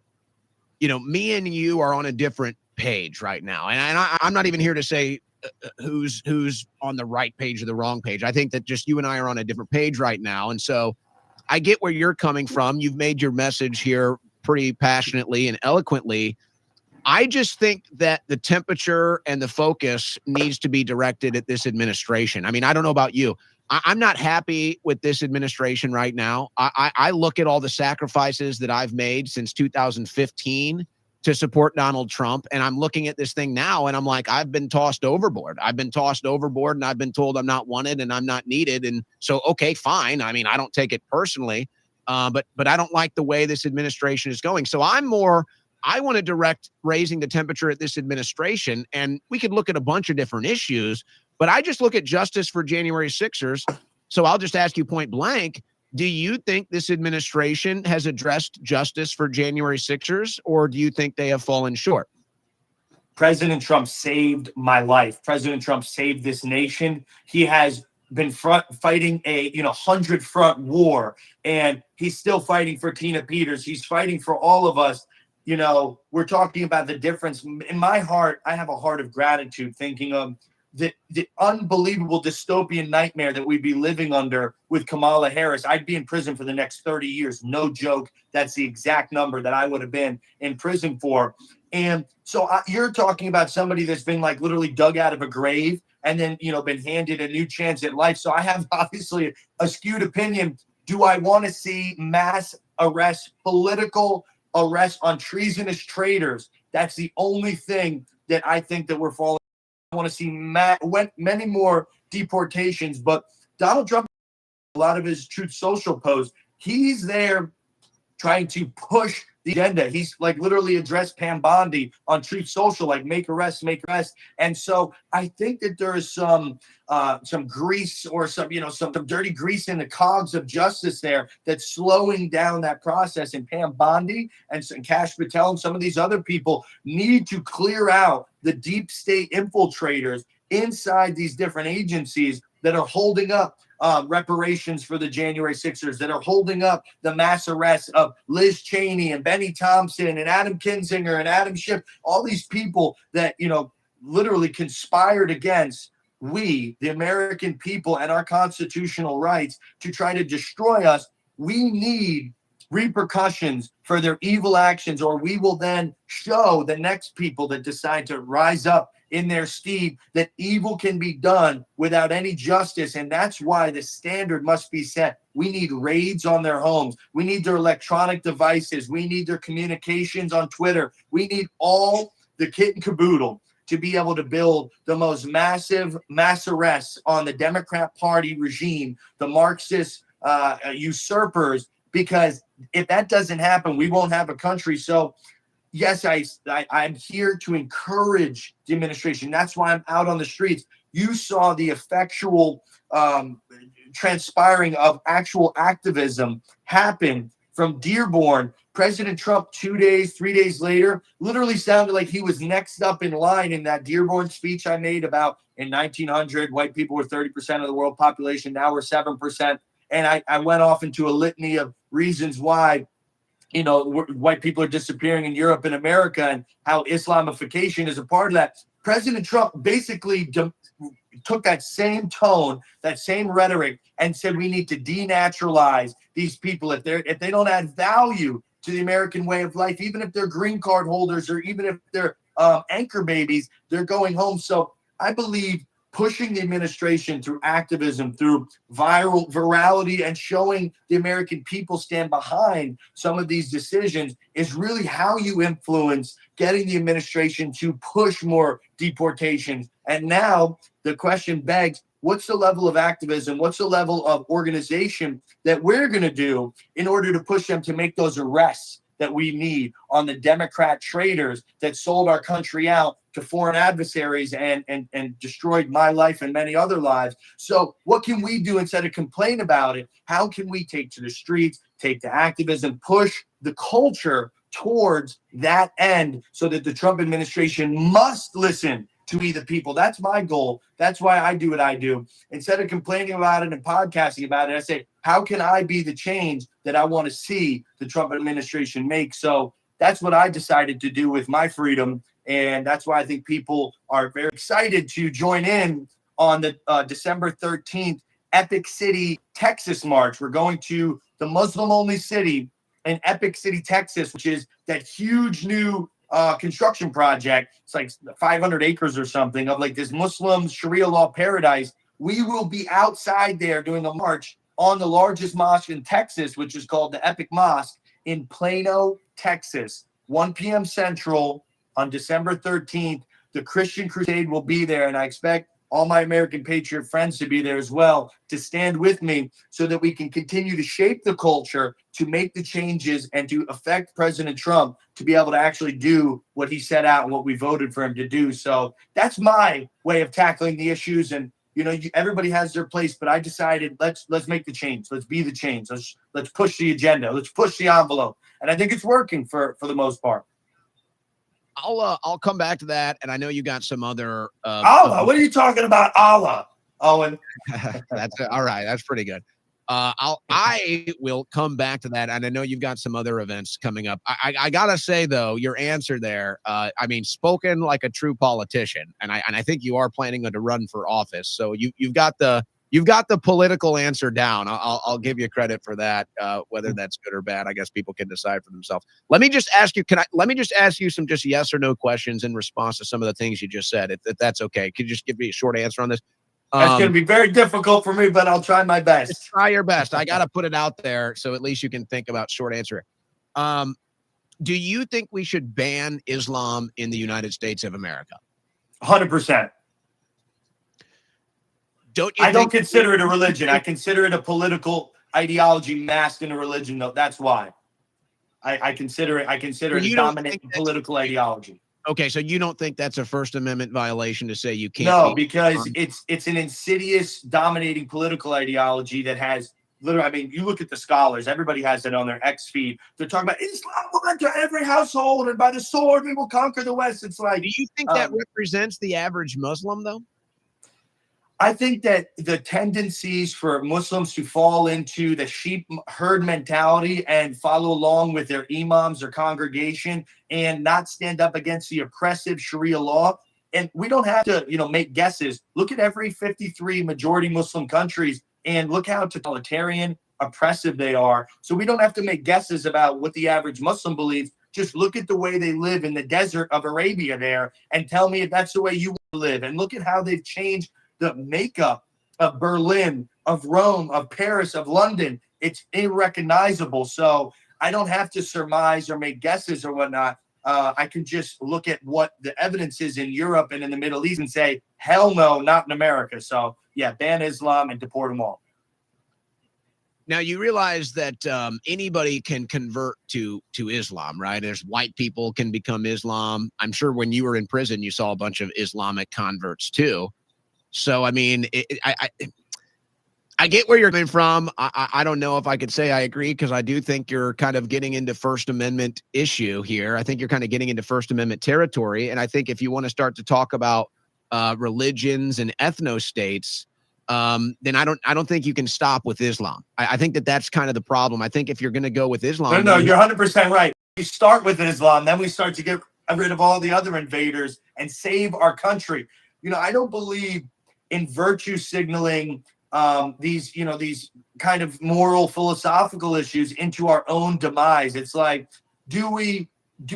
me and you are on a different page right now. And I'm not even here to say who's on the right page or the wrong page. I think that just you and I are on a different page right now. And so I get where you're coming from. You've made your message here pretty passionately and eloquently. I just think that the temperature and the focus needs to be directed at this administration. I mean, I don't know about you. I'm not happy with this administration right now. I look at all the sacrifices that I've made since 2015 to support Donald Trump. And I'm looking at this thing now and I'm like, I've been tossed overboard. And I've been told I'm not wanted and I'm not needed. And so, okay, fine. I mean, I don't take it personally, but I don't like the way this administration is going. So I want to direct raising the temperature at this administration. And we could look at a bunch of different issues. But I just look at justice for January 6ers. So I'll just ask you point blank, do you think this administration has addressed justice for January 6ers, or do you think they have fallen short? President Trump saved my life. President Trump saved this nation. He has been fighting a 100 front war, and he's still fighting for Tina Peters. He's fighting for all of us. We're talking about the difference. In my heart, I have a heart of gratitude, thinking of the unbelievable dystopian nightmare that we'd be living under with Kamala Harris. I'd be in prison for the next 30 years. No joke. That's the exact number that I would have been in prison for. And so you're talking about somebody that's been like literally dug out of a grave and then, been handed a new chance at life. So I have obviously a skewed opinion. Do I want to see mass arrests, political arrests on treasonous traitors? That's the only thing that I think that we're falling. I want to see many more deportations, but Donald Trump, a lot of his Truth Social posts, he's there trying to push the agenda. He's like literally addressed Pam Bondi on Truth Social, like make arrests. And so I think that there is some grease or some dirty grease in the cogs of justice there that's slowing down that process. And Pam Bondi and Kash Patel and some of these other people need to clear out the deep state infiltrators inside these different agencies that are holding up reparations for the January 6ers, that are holding up the mass arrests of Liz Cheney and Benny Thompson and Adam Kinzinger and Adam Schiff, all these people that, literally conspired against we, the American people, and our constitutional rights to try to destroy us. We need repercussions for their evil actions, or we will then show the next people that decide to rise up in their stead that evil can be done without any justice. And that's why the standard must be set. We need raids on their homes. We need their electronic devices. We need their communications on Twitter. We need all the kit and caboodle to be able to build the most massive mass arrests on the Democrat Party regime, the Marxist usurpers, because if that doesn't happen, we won't have a country. So yes, I'm here to encourage the administration. That's why I'm out on the streets. You saw the effectual transpiring of actual activism happen from Dearborn. President Trump 2 days, 3 days later, literally sounded like he was next up in line in that Dearborn speech I made about in 1900, white people were 30% of the world population. Now we're 7%. And I went off into a litany of reasons why white people are disappearing in Europe and America, and how Islamification is a part of that. President Trump basically took that same tone, that same rhetoric, and said we need to denaturalize these people if they don't add value to the American way of life, even if they're green card holders or even if they're anchor babies, they're going home. So I believe pushing the administration through activism, through virality, and showing the American people stand behind some of these decisions is really how you influence getting the administration to push more deportations. And now the question begs, what's the level of activism? What's the level of organization that we're going to do in order to push them to make those arrests that we need on the Democrat traitors that sold our country out to foreign adversaries and destroyed my life and many other lives? So what can we do instead of complain about it? How can we take to the streets, take to activism, push the culture towards that end so that the Trump administration must listen to we the people? That's my goal. That's why I do what I do. Instead of complaining about it and podcasting about it, I say, how can I be the change that I want to see the Trump administration make? So that's what I decided to do with my freedom. And that's why I think people are very excited to join in on the December 13th Epic City, Texas March. We're going to the Muslim-only city in Epic City, Texas, which is that huge new construction project. It's like 500 acres or something of like this Muslim Sharia law paradise. We will be outside there doing a march on the largest mosque in Texas, which is called the Epic Mosque in Plano, Texas, 1 p.m. Central on December 13th. The Christian Crusade will be there, and I expect all my American Patriot friends to be there as well, to stand with me so that we can continue to shape the culture, to make the changes, and to affect President Trump to be able to actually do what he set out and what we voted for him to do. So that's my way of tackling the issues. And everybody has their place, but I decided let's make the change. Let's be the change. Let's push the agenda. Let's push the envelope. And I think it's working for the most part. I'll come back to that, and I know you got some other Allah. What are you talking about, Allah? Owen. That's all right. That's pretty good. I will come back to that, and I know you've got some other events coming up. I gotta say though, your answer there, I mean, spoken like a true politician, and I think you are planning to run for office. So you've got the political answer down. I'll give you credit for that. Whether that's good or bad, I guess people can decide for themselves. Let me just ask you. Let me just ask you some just yes or no questions in response to some of the things you just said. If that's okay, could you just give me a short answer on this? That's going to be very difficult for me, but I'll try my best. Just try your best. I got to put it out there so at least you can think about short answer. Do you think we should ban Islam in the United States of America? 100%. I don't consider it a religion. I consider it a political ideology masked in a religion. Though that's why I consider it. I consider it a dominant political ideology. Okay, so you don't think that's a First Amendment violation to say you can't? No, because it's an insidious, dominating political ideology that has literally. I mean, you look at the scholars; everybody has it on their X feed. They're talking about Islam will enter every household, and by the sword we will conquer the West. It's like, do you think that represents the average Muslim, though? I think that the tendencies for Muslims to fall into the sheep herd mentality and follow along with their imams or congregation and not stand up against the oppressive Sharia law. And we don't have to, make guesses. Look at every 53 majority Muslim countries and look how totalitarian, oppressive they are. So we don't have to make guesses about what the average Muslim believes. Just look at the way they live in the desert of Arabia there and tell me if that's the way you want to live. And look at how they've changed the makeup of Berlin, of Rome, of Paris, of London. It's unrecognizable. So I don't have to surmise or make guesses or whatnot. I can just look at what the evidence is in Europe and in the Middle East and say, hell no, not in America. So yeah, ban Islam and deport them all. Now you realize that anybody can convert to Islam, right? There's white people can become Islam. I'm sure when you were in prison, you saw a bunch of Islamic converts too. So, I mean, I get where you're coming from. I don't know if I could say I agree because I do think you're kind of getting into First Amendment issue here. I think you're kind of getting into First Amendment territory. And I think if you want to start to talk about religions and ethno-states, then I don't think you can stop with Islam. I think that's kind of the problem. I think if you're going to go with Islam. No, you're 100% right. You start with Islam, then we start to get rid of all the other invaders and save our country. I don't believe in virtue signaling these kind of moral philosophical issues into our own demise. It's like, do we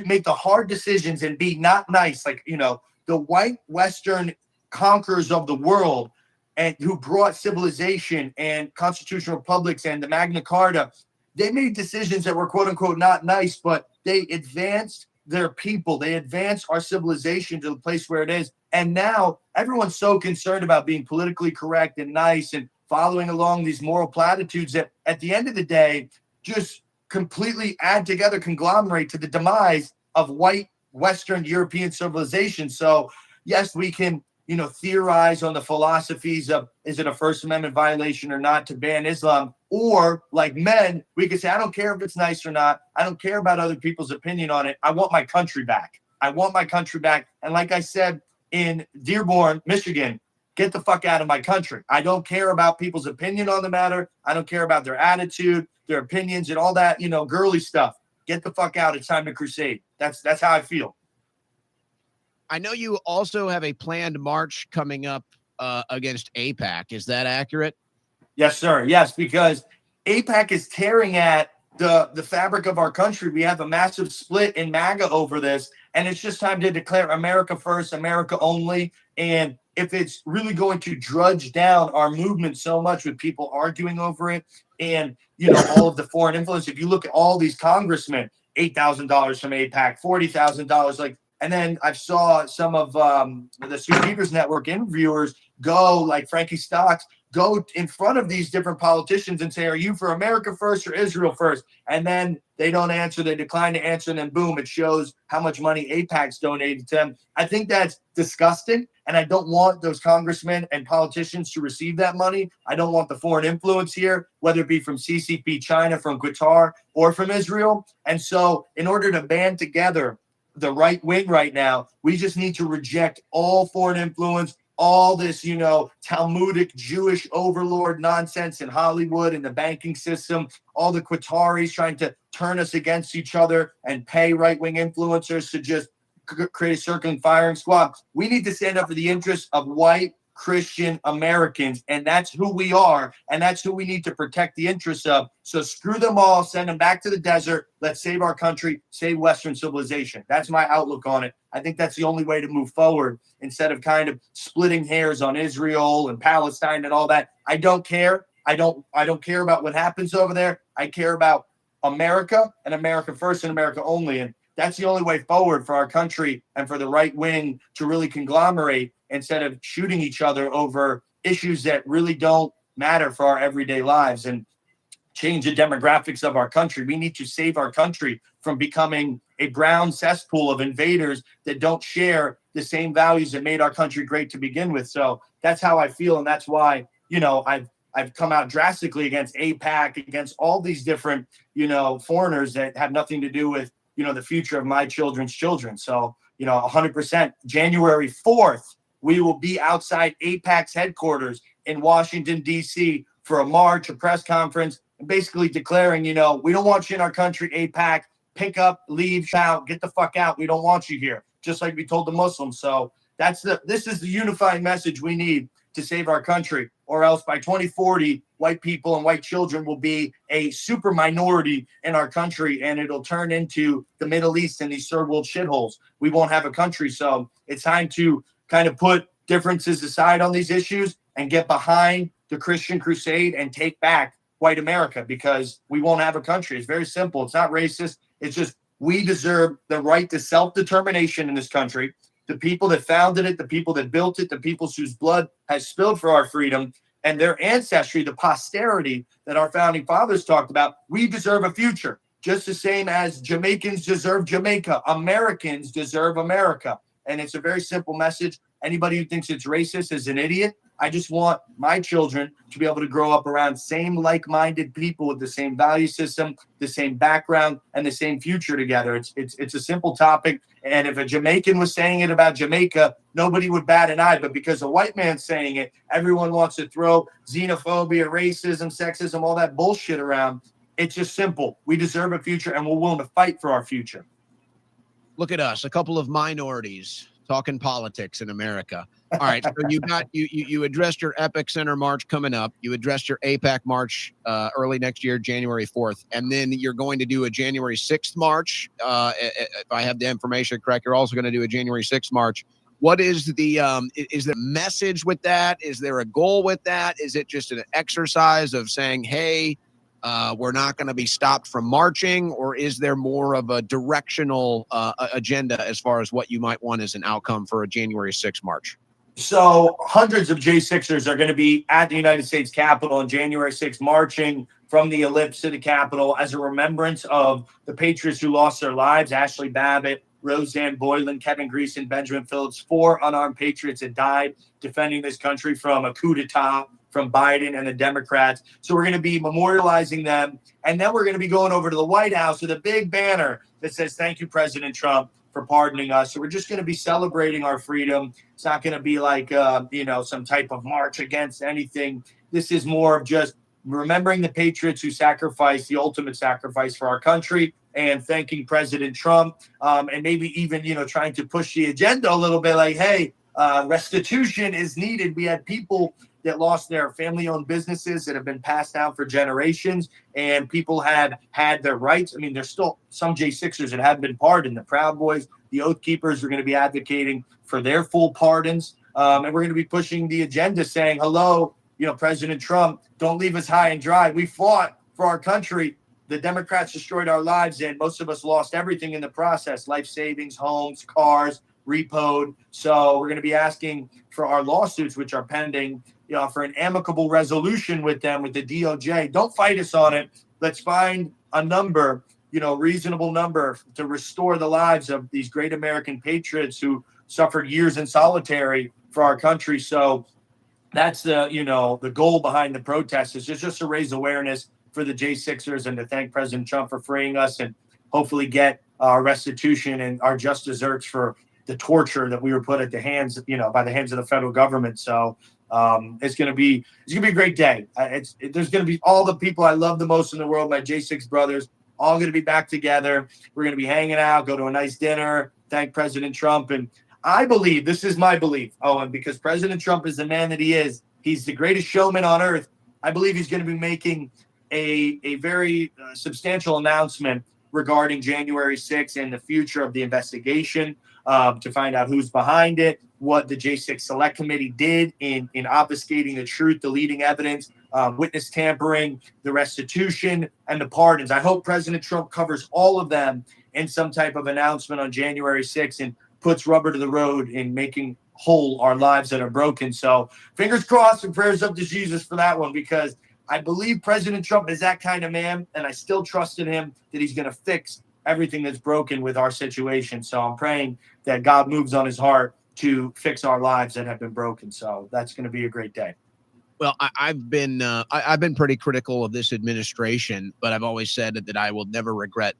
make the hard decisions and be not nice? Like, the white Western conquerors of the world and who brought civilization and constitutional republics and the Magna Carta, they made decisions that were quote unquote not nice, but they advanced their people. They advanced our civilization to the place where it is. And now everyone's so concerned about being politically correct and nice and following along these moral platitudes that at the end of the day, just completely add together, conglomerate to the demise of white Western European civilization. So yes, we can, theorize on the philosophies of, is it a First Amendment violation or not to ban Islam? Or like men, we could say, I don't care if it's nice or not. I don't care about other people's opinion on it. I want my country back. I want my country back. And like I said, in Dearborn, Michigan, get the fuck out of my country. I don't care about people's opinion on the matter. I don't care about their attitude, their opinions, and all that, girly stuff. Get the fuck out. It's time to crusade. That's how I feel. I know you also have a planned march coming up against AIPAC. Is that accurate? Yes, sir. Yes, because AIPAC is tearing at the fabric of our country. We have a massive split in MAGA over this, and it's just time to declare America first, America only. And if it's really going to drudge down our movement so much with people arguing over it and, all of the foreign influence, if you look at all these congressmen, $8,000 from AIPAC, $40,000, and then I saw some of the Stu Peters Network interviewers go, like Frankie Stocks, go in front of these different politicians and say, are you for America first or Israel first? And then they don't answer, they decline to answer, and then boom, it shows how much money AIPAC's donated to them. I think that's disgusting, and I don't want those congressmen and politicians to receive that money. I don't want the foreign influence here, whether it be from CCP China, from Qatar, or from Israel. And so in order to band together the right wing right now, we just need to reject all foreign influence, all this, Talmudic Jewish overlord nonsense in Hollywood and the banking system, all the Qataris trying to turn us against each other and pay right-wing influencers to just create a circling firing squad. We need to stand up for the interests of white Christian Americans, and that's who we are, and that's who we need to protect the interests of. So screw them all, send them back to the desert. Let's save our country, save Western civilization. That's my outlook on it. I think that's the only way to move forward instead of kind of splitting hairs on Israel and Palestine and all that. I don't care. I don't care about what happens over there. I care about America and America first and America only. And that's the only way forward for our country and for the right wing to really conglomerate instead of shooting each other over issues that really don't matter for our everyday lives and change the demographics of our country. We need to save our country from becoming a brown cesspool of invaders that don't share the same values that made our country great to begin with. So that's how I feel. And that's why, I've come out drastically against AIPAC, against all these different, foreigners that have nothing to do with, the future of my children's children. So, 100%. January 4th, we will be outside AIPAC's headquarters in Washington, D.C. for a march, a press conference, and basically declaring, we don't want you in our country, AIPAC. Pick up, leave, shout, get the fuck out. We don't want you here, just like we told the Muslims. So this is the unifying message we need to save our country, or else by 2040, white people and white children will be a super minority in our country, and it'll turn into the Middle East and these third world shitholes. We won't have a country. So it's time to kind of put differences aside on these issues and get behind the Christian crusade and take back white America, because we won't have a country. It's very simple. It's not racist. It's just we deserve the right to self-determination in this country. The people that founded it, the people that built it, the people whose blood has spilled for our freedom and their ancestry, the posterity that our founding fathers talked about, we deserve a future. Just the same as Jamaicans deserve Jamaica. Americans deserve America. And it's a very simple message. Anybody who thinks it's racist is an idiot. I just want my children to be able to grow up around same like-minded people with the same value system, the same background, and the same future together. It's a simple topic. And if a Jamaican was saying it about Jamaica, nobody would bat an eye. But because a white man's saying it, everyone wants to throw xenophobia, racism, sexism, all that bullshit around. It's just simple. We deserve a future, and we're willing to fight for our future. Look at us, a couple of minorities talking politics in America. All right, so you addressed your Epic Center March coming up. You addressed your AIPAC March early next year, January 4th, and then you're going to do a January 6th March. If I have the information correct, you're also going to do a January 6th March. What is the message with that? Is there a goal with that? Is it just an exercise of saying, hey, we're not going to be stopped from marching, or is there more of a directional agenda as far as what you might want as an outcome for a January 6th March? So hundreds of J6ers are going to be at the United States Capitol on January 6th, marching from the Ellipse to the Capitol as a remembrance of the patriots who lost their lives: Ashley Babbitt, Roseanne Boylan, Kevin Greason, Benjamin Phillips, 4 unarmed patriots that died defending this country from a coup d'etat from Biden and the Democrats. So we're going to be memorializing them. And then we're going to be going over to the White House with a big banner that says, "Thank you, President Trump, for pardoning us." So we're just going to be celebrating our freedom. It's not going to be like, some type of march against anything. This is more of just remembering the patriots who sacrificed the ultimate sacrifice for our country, and thanking President Trump, and maybe even, trying to push the agenda a little bit, like, hey, restitution is needed. We had people that lost their family-owned businesses that have been passed down for generations, and people had their rights. I mean, there's still some J6ers that haven't been pardoned. The Proud Boys, the Oath Keepers are going to be advocating for their full pardons, and we're going to be pushing the agenda saying, hello, President Trump, don't leave us high and dry. We fought for our country. The Democrats destroyed our lives, and most of us lost everything in the process: life savings, homes, cars, repoed. So we're going to be asking for our lawsuits, which are pending, for an amicable resolution with them, with the DOJ. Don't fight us on it. Let's find a number, reasonable number, to restore the lives of these great American patriots who suffered years in solitary for our country. So that's the goal behind the protest, is just to raise awareness for the J6ers and to thank President Trump for freeing us, and hopefully get our restitution and our just desserts for the torture that we were put at the hands, by the hands of the federal government. So it's gonna be a great day. There's gonna be all the people I love the most in the world, my J6 brothers, all gonna be back together. We're gonna be hanging out, go to a nice dinner, thank President Trump, and I believe, this is my belief, Owen, because President Trump is the man that he is. He's the greatest showman on earth. I believe he's going to be making a very substantial announcement regarding January 6th and the future of the investigation, to find out who's behind it, what the J6 Select Committee did in obfuscating the truth, the leading evidence, witness tampering, the restitution, and the pardons. I hope President Trump covers all of them in some type of announcement on January 6th and puts rubber to the road in making whole our lives that are broken. So fingers crossed and prayers up to Jesus for that one, because I believe President Trump is that kind of man, and I still trust in him that he's going to fix everything that's broken with our situation. So I'm praying that God moves on his heart to fix our lives that have been broken. So that's going to be a great day. Well, I've been pretty critical of this administration, but I've always said that I will never regret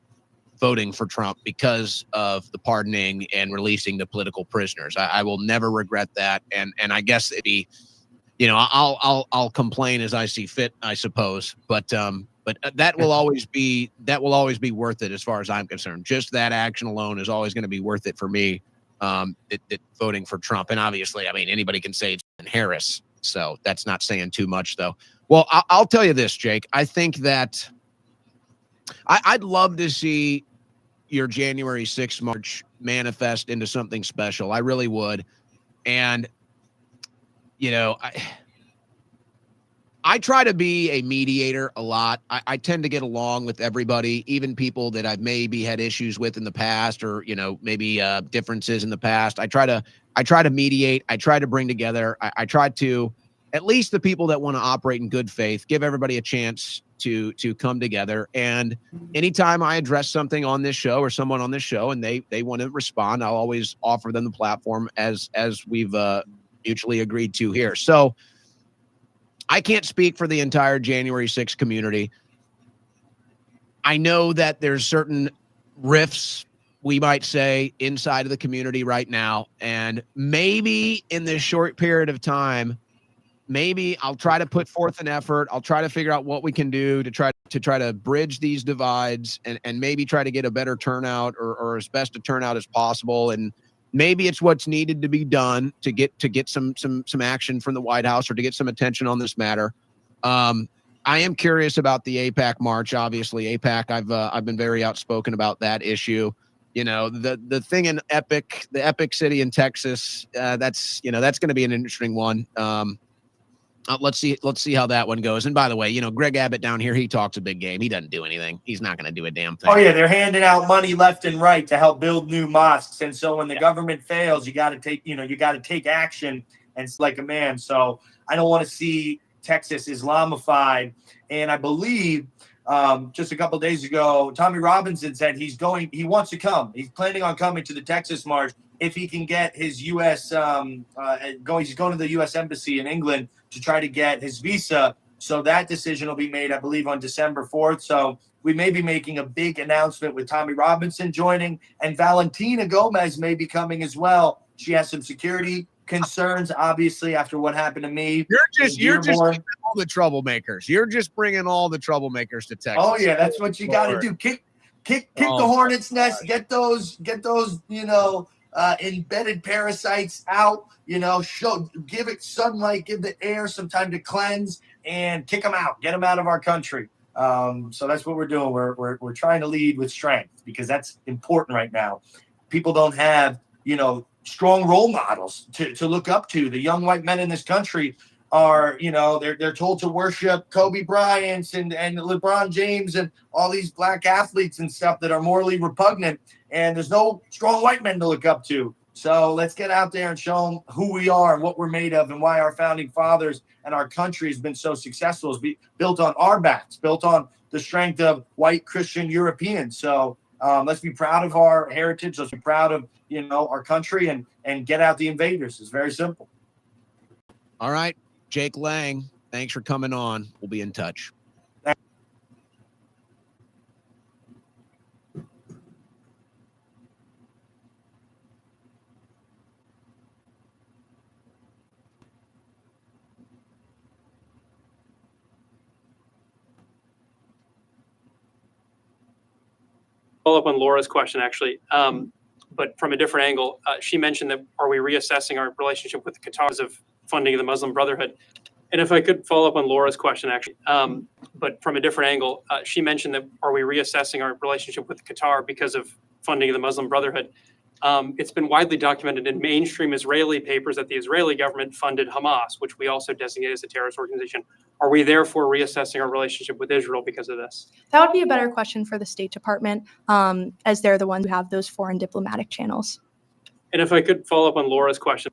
voting for Trump because of the pardoning and releasing the political prisoners. I will never regret that. And I guess I'll complain as I see fit, I suppose. But that will always be worth it as far as I'm concerned. Just that action alone is always going to be worth it for me. Voting for Trump. And obviously, I mean, anybody can say it's Harris. So that's not saying too much, though. Well, I'll tell you this, Jake. I think that I'd love to see your January 6th march manifest into something special. I really would. And, I try to be a mediator a lot. I tend to get along with everybody, even people that I've maybe had issues with in the past, or, maybe differences in the past. I try to mediate. I try to bring together. I try to, at least the people that want to operate in good faith, give everybody a chance to come together. And anytime I address something on this show or someone on this show and they want to respond, I'll always offer them the platform as we've mutually agreed to here. So I can't speak for the entire January 6th community. I know that there's certain rifts, we might say, inside of the community right now. And maybe in this short period of time, maybe I'll try to put forth an effort. I'll try to figure out what we can do to try to bridge these divides and maybe try to get a better turnout or as best a turnout as possible. And maybe it's what's needed to be done to get some action from the White House or to get some attention on this matter. I am curious about the AIPAC march. Obviously, AIPAC, I've been very outspoken about that issue. The thing in the Epic City in Texas, that's going to be an interesting one. Let's see how that one goes. And by the way, Greg Abbott down here, he talks a big game. He doesn't do anything. He's not going to do a damn thing. Oh yeah, they're handing out money left and right to help build new mosques. And so when the government fails, you got to take action and it's like a man. So I don't want to see Texas Islamified. And I believe just a couple of days ago, Tommy Robinson said he wants to come. He's planning on coming to the Texas March if he can get his U.S. He's going to the U.S. Embassy in England to try to get his visa. So that decision will be made, I believe, on December 4th. So we may be making a big announcement with Tommy Robinson joining, and Valentina Gomez may be coming as well. She has some security concerns, obviously, after what happened to me. You're just bringing all the troublemakers. You're just bringing all the troublemakers to Texas. Oh yeah, that's what you got to do. Kick the hornet's nest. Get those embedded parasites out. Give it sunlight, give the air some time to cleanse, and kick them out. Get them out of our country. So that's what we're doing. We're trying to lead with strength because that's important right now. People don't have strong role models to look up to. The young white men in this country are, they're told to worship Kobe Bryant and LeBron James and all these black athletes and stuff that are morally repugnant. And there's no strong white men to look up to. So let's get out there and show them who we are and what we're made of and why our founding fathers and our country has been so successful. It's built on our backs, built on the strength of white Christian Europeans. So let's be proud of our heritage. Let's be proud of, our country and get out the invaders. It's very simple. All right. Jake Lang, thanks for coming on. We'll be in touch. follow up on Laura's question, actually, but from a different angle. She mentioned that, are we reassessing our relationship with Qatar because of funding of the Muslim Brotherhood? And if I could follow up on Laura's question, actually, but from a different angle, she mentioned that, are we reassessing our relationship with Qatar because of funding of the Muslim Brotherhood? It's been widely documented in mainstream Israeli papers that the Israeli government funded Hamas, which we also designate as a terrorist organization. Are we therefore reassessing our relationship with Israel because of this? That would be a better question for the State Department, as they're the ones who have those foreign diplomatic channels. And if I could follow up on Laura's question.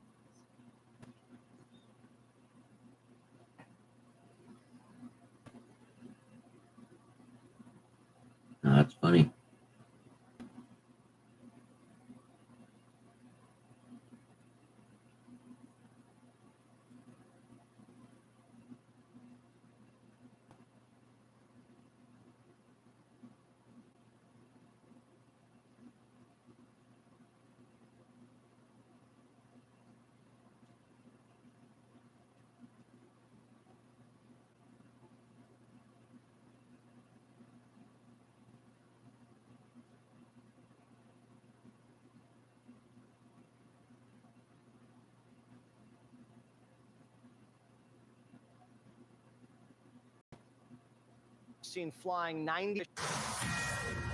Oh, that's funny. Seen flying 90.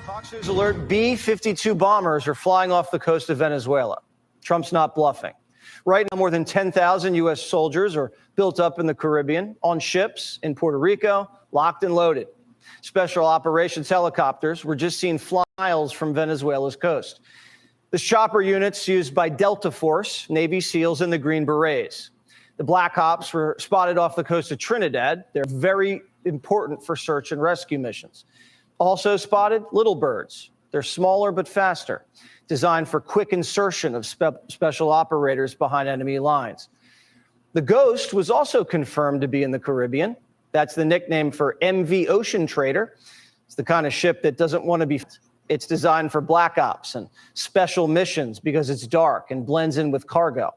Fox News alert, B-52 bombers are flying off the coast of Venezuela. Trump's not bluffing. Right now, more than 10,000 U.S. soldiers are built up in the Caribbean on ships in Puerto Rico, locked and loaded. Special operations helicopters were just seen flying miles from Venezuela's coast. The chopper units used by Delta Force, Navy SEALs, and the Green Berets. The Black Ops were spotted off the coast of Trinidad. They're very important for search and rescue missions. Also spotted little birds. They're smaller but faster, designed for quick insertion of special operators behind enemy lines. The Ghost was also confirmed to be in the Caribbean. That's the nickname for MV Ocean Trader. It's the kind of ship that doesn't want to be. It's designed for black ops and special missions because it's dark and blends in with cargo.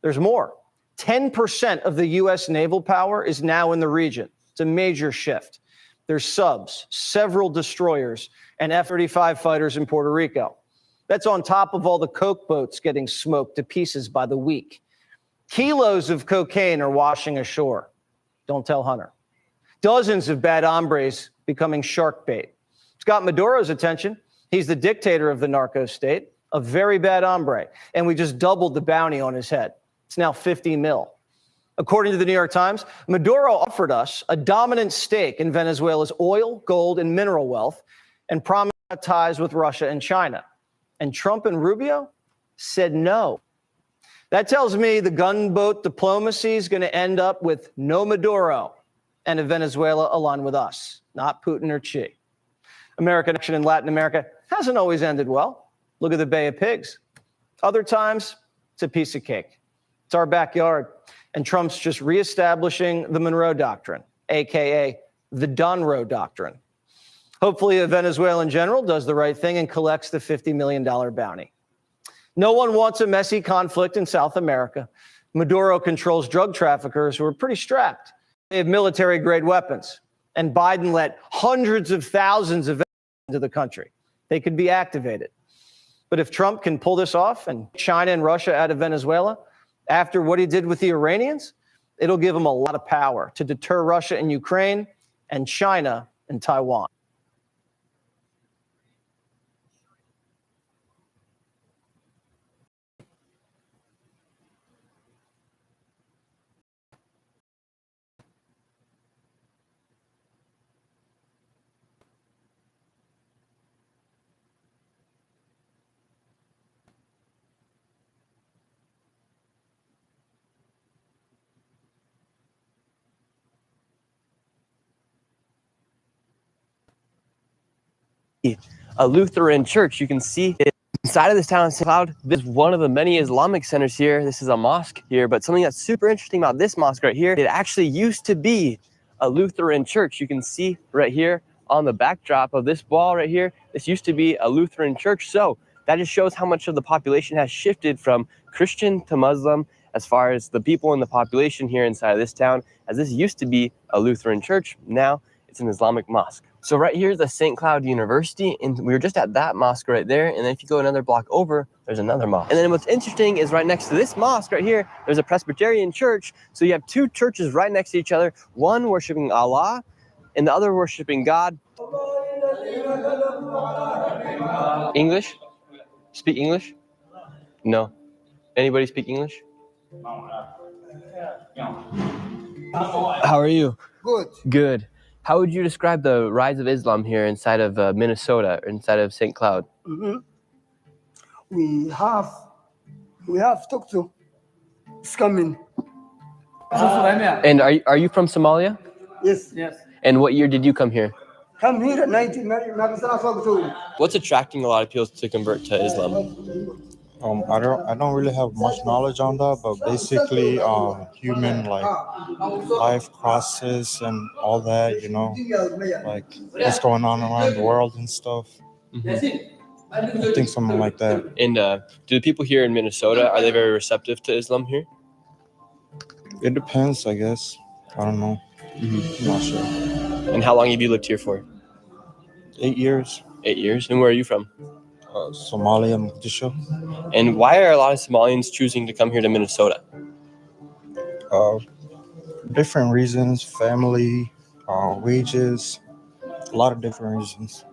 There's more. 10% of the U.S. naval power is now in the region. It's a major shift. There's subs, several destroyers, and F-35 fighters in Puerto Rico. That's on top of all the coke boats getting smoked to pieces by the week. Kilos of cocaine are washing ashore. Don't tell Hunter. Dozens of bad hombres becoming shark bait. It's got Maduro's attention. He's the dictator of the narco state, a very bad hombre, and we just doubled the bounty on his head. It's now 50 mil. According to the New York Times, Maduro offered us a dominant stake in Venezuela's oil, gold, and mineral wealth and promised ties with Russia and China. And Trump and Rubio said no. That tells me the gunboat diplomacy is going to end up with no Maduro and a Venezuela aligned with us, not Putin or Xi. American action in Latin America hasn't always ended well. Look at the Bay of Pigs. Other times, it's a piece of cake. It's our backyard. And Trump's just reestablishing the Monroe Doctrine, a.k.a. the Donroe Doctrine. Hopefully, a Venezuelan general does the right thing and collects the $50 million bounty. No one wants a messy conflict in South America. Maduro controls drug traffickers who are pretty strapped. They have military-grade weapons. And Biden let hundreds of thousands of into the country. They could be activated. But if Trump can pull this off and China and Russia out of Venezuela, after what he did with the Iranians, it'll give him a lot of power to deter Russia and Ukraine and China and Taiwan. A Lutheran church. You can see inside of this town of St. Cloud. This is one of the many Islamic centers here. This is a mosque here, but something that's super interesting about this mosque right here, it actually used to be a Lutheran church. You can see right here on the backdrop of this wall right here, this used to be a Lutheran church. So that just shows how much of the population has shifted from Christian to Muslim as far as the people in the population here inside of this town, as this used to be a Lutheran church. Now it's an Islamic mosque. So right here is the St. Cloud University, and we were just at that mosque right there. And then if you go another block over, there's another mosque. And then what's interesting is right next to this mosque right here, there's a Presbyterian church. So you have two churches right next to each other, one worshiping Allah and the other worshiping God. English? Speak English? No. Anybody speak English? How are you? Good. Good. How would you describe the rise of Islam here inside of Minnesota, or inside of St. Cloud? We have talked to. It's coming. And are you from Somalia? Yes. And what year did you come here? Come here at 1990. What's attracting a lot of people to convert to Islam? I don't really have much knowledge on that, but basically human life process and all that, like what's going on around the world and stuff. I think something like that. And do the people here in Minnesota, are they very receptive to Islam here? It depends, I guess. I don't know. I'm not sure. And how long have you lived here for? 8 years. 8 years? And where are you from? Somalia, Mogadishu. And why are a lot of Somalians choosing to come here to Minnesota? Different reasons, family, wages, a lot of different reasons.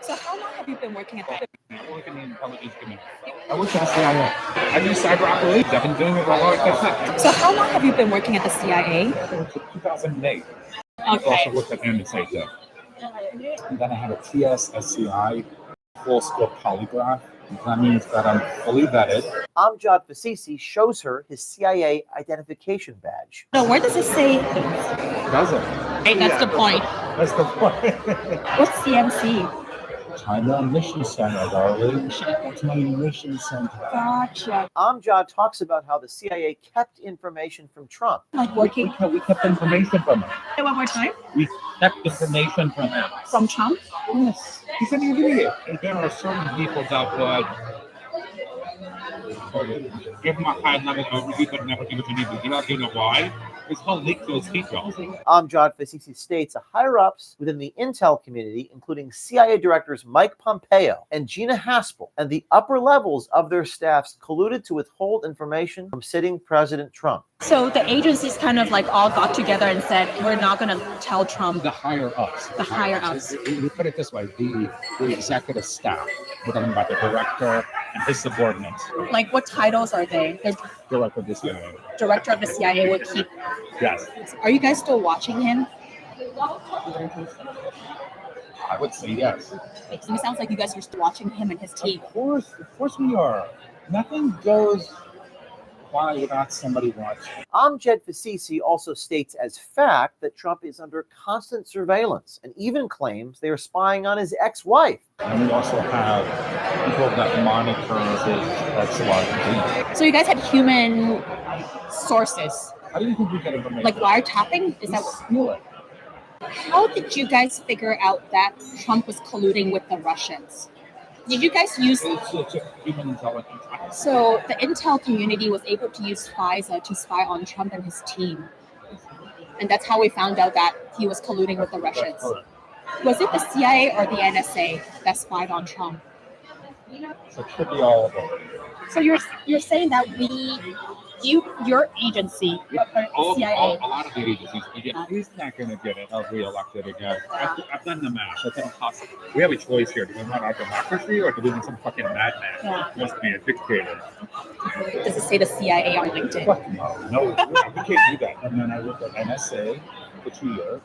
So how long have you been working at the... I work in the intelligence community. I work at the CIA. I do cyber operations. I've been doing it for a long time. So how long have you been working at the CIA? Since 2008. Okay. I've also worked at NSA too. And then I have a TS-SCI full-skill polygraph. That means that I'm fully vetted. Amjad Fasisi shows her his CIA identification badge. So where does it say? Does it? Hey, that's the point. That's the point. What's CMC? China Mission Center, darling. That's my mission center. Gotcha. Amjad talks about how the CIA kept information from Trump. Like working? We kept information from him. Say one more time. We kept information from him. From Trump? Yes. He's an idiot. And there are certain people that would give him a high-level overview but never give it to anybody. You know why? It's called leak those details. Amjad Fasisi states that higher-ups within the intel community, including CIA directors Mike Pompeo and Gina Haspel, and the upper levels of their staffs colluded to withhold information from sitting President Trump. So the agencies kind of like all got together and said, we're not going to tell Trump. The higher-ups. The higher-ups. We put it this way, the executive staff, we're talking about the director and his subordinates. Like what titles are they? They're Director of the CIA. director of the CIA will keep. Yes. Are you guys still watching him? I would say yes. It sounds like you guys are still watching him and his team. Of course we are. Nothing goes by without somebody watching. Amjad Fasisi also states as fact that Trump is under constant surveillance and even claims they are spying on his ex-wife. And we also have people that monitor his life. So you guys had human sources. How do you think we get information? Like wiretapping? Is that Steal it. How did you guys figure out that Trump was colluding with the Russians? Did you guys use... It's a human intelligence. So the intel community was able to use FISA to spy on Trump and his team. And that's how we found out that he was colluding with the Russians. Was it the CIA or the NSA that spied on Trump? So it should be all of them. So you're saying that your agency, CIA. A lot of the agencies, he's not going to get reelected again. I've done the math. That's impossible. We have a choice here. Do we want our democracy or do we want some fucking madman who wants to be a dictator? Does it say the CIA on LinkedIn? No, we can't do that. And then I worked at NSA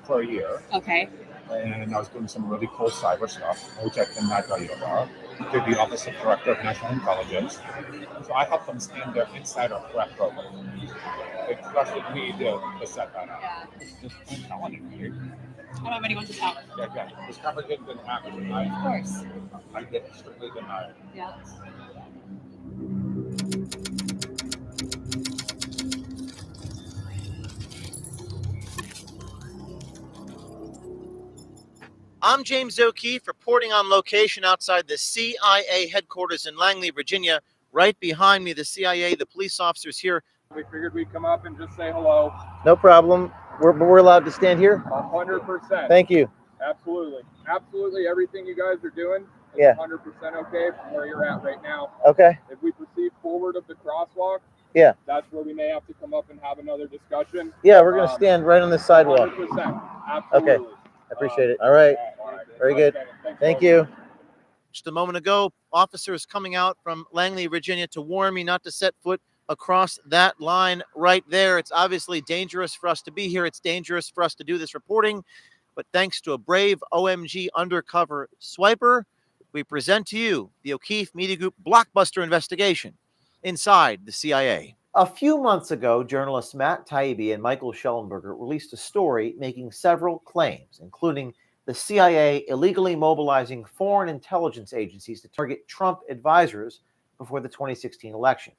for a year. Okay. And I was doing some really cool cyber stuff, which I cannot tell you about. To the Office of Director of National Intelligence. So I helped them stand their insider threat program. They trusted me to set that up. Just I'm telling you. I don't have anyone to tell. Yeah. This conversation didn't happen tonight. Of course. I get strictly denied. Yeah. I'm James O'Keefe reporting on location outside the CIA headquarters in Langley, Virginia. Right behind me, the CIA, the police officers here. We figured we'd come up and just say hello. No problem. We're allowed to stand here? 100%. Thank you. Absolutely. Absolutely everything you guys are doing is Yeah. 100% okay from where you're at right now. Okay. If we proceed forward of the crosswalk, Yeah. that's where we may have to come up and have another discussion. Yeah, we're going to stand right on the sidewalk. 100%. Absolutely. Okay. I appreciate it. All right. Very good. Thank you. Just a moment ago, officers coming out from Langley, Virginia to warn me not to set foot across that line right there. It's obviously dangerous for us to be here. It's dangerous for us to do this reporting. But thanks to a brave OMG undercover swiper, we present to you the O'Keefe Media Group blockbuster investigation inside the CIA. A few months ago, journalists Matt Taibbi and Michael Schellenberger released a story making several claims, including the CIA illegally mobilizing foreign intelligence agencies to target Trump advisors before the 2016 election.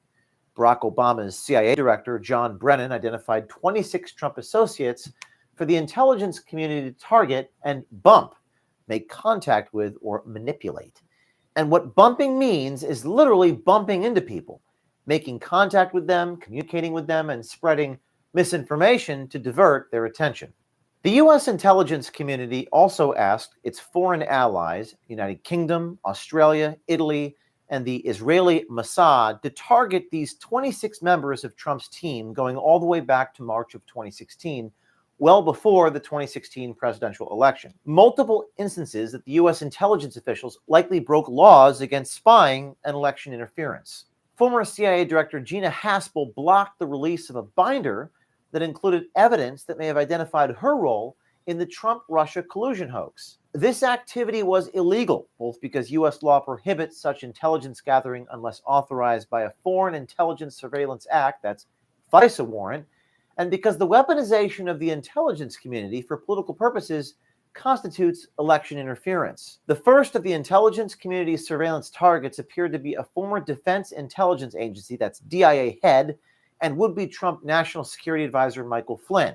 Barack Obama's CIA director, John Brennan, identified 26 Trump associates for the intelligence community to target and bump, make contact with, or manipulate. And what bumping means is literally bumping into people, making contact with them, communicating with them, and spreading misinformation to divert their attention. The U.S. intelligence community also asked its foreign allies, United Kingdom, Australia, Italy, and the Israeli Mossad, to target these 26 members of Trump's team going all the way back to March of 2016, well before the 2016 presidential election. Multiple instances that the U.S. intelligence officials likely broke laws against spying and election interference. Former CIA Director Gina Haspel blocked the release of a binder that included evidence that may have identified her role in the Trump-Russia collusion hoax. This activity was illegal, both because U.S. law prohibits such intelligence gathering unless authorized by a Foreign Intelligence Surveillance Act, that's FISA warrant, and because the weaponization of the intelligence community for political purposes constitutes election interference. The first of the intelligence community's surveillance targets appeared to be a former Defense Intelligence Agency, that's DIA head, and would-be Trump National Security Advisor Michael Flynn.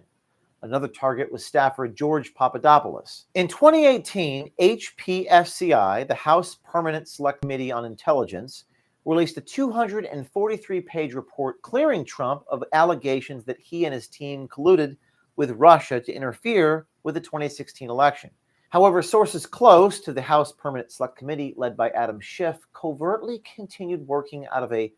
Another target was staffer George Papadopoulos. In 2018, HPSCI, the House Permanent Select Committee on Intelligence, released a 243-page report clearing Trump of allegations that he and his team colluded with Russia to interfere with the 2016 election. However, sources close to the House Permanent Select Committee, led by Adam Schiff, covertly continued working out of a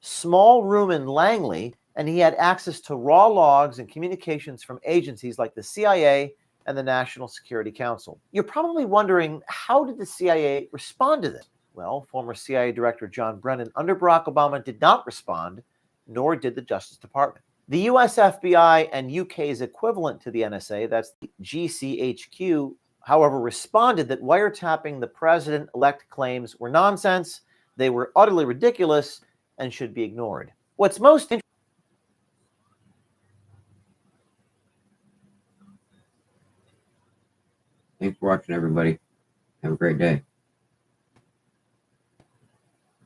small room in Langley, and he had access to raw logs and communications from agencies like the CIA and the National Security Council. You're probably wondering, how did the CIA respond to this? Well, former CIA Director John Brennan under Barack Obama did not respond, nor did the Justice Department. The US FBI and UK's equivalent to the NSA, that's the GCHQ, however, responded that wiretapping the president-elect claims were nonsense, they were utterly ridiculous, and should be ignored. What's most interesting. Thanks for watching, everybody. Have a great day.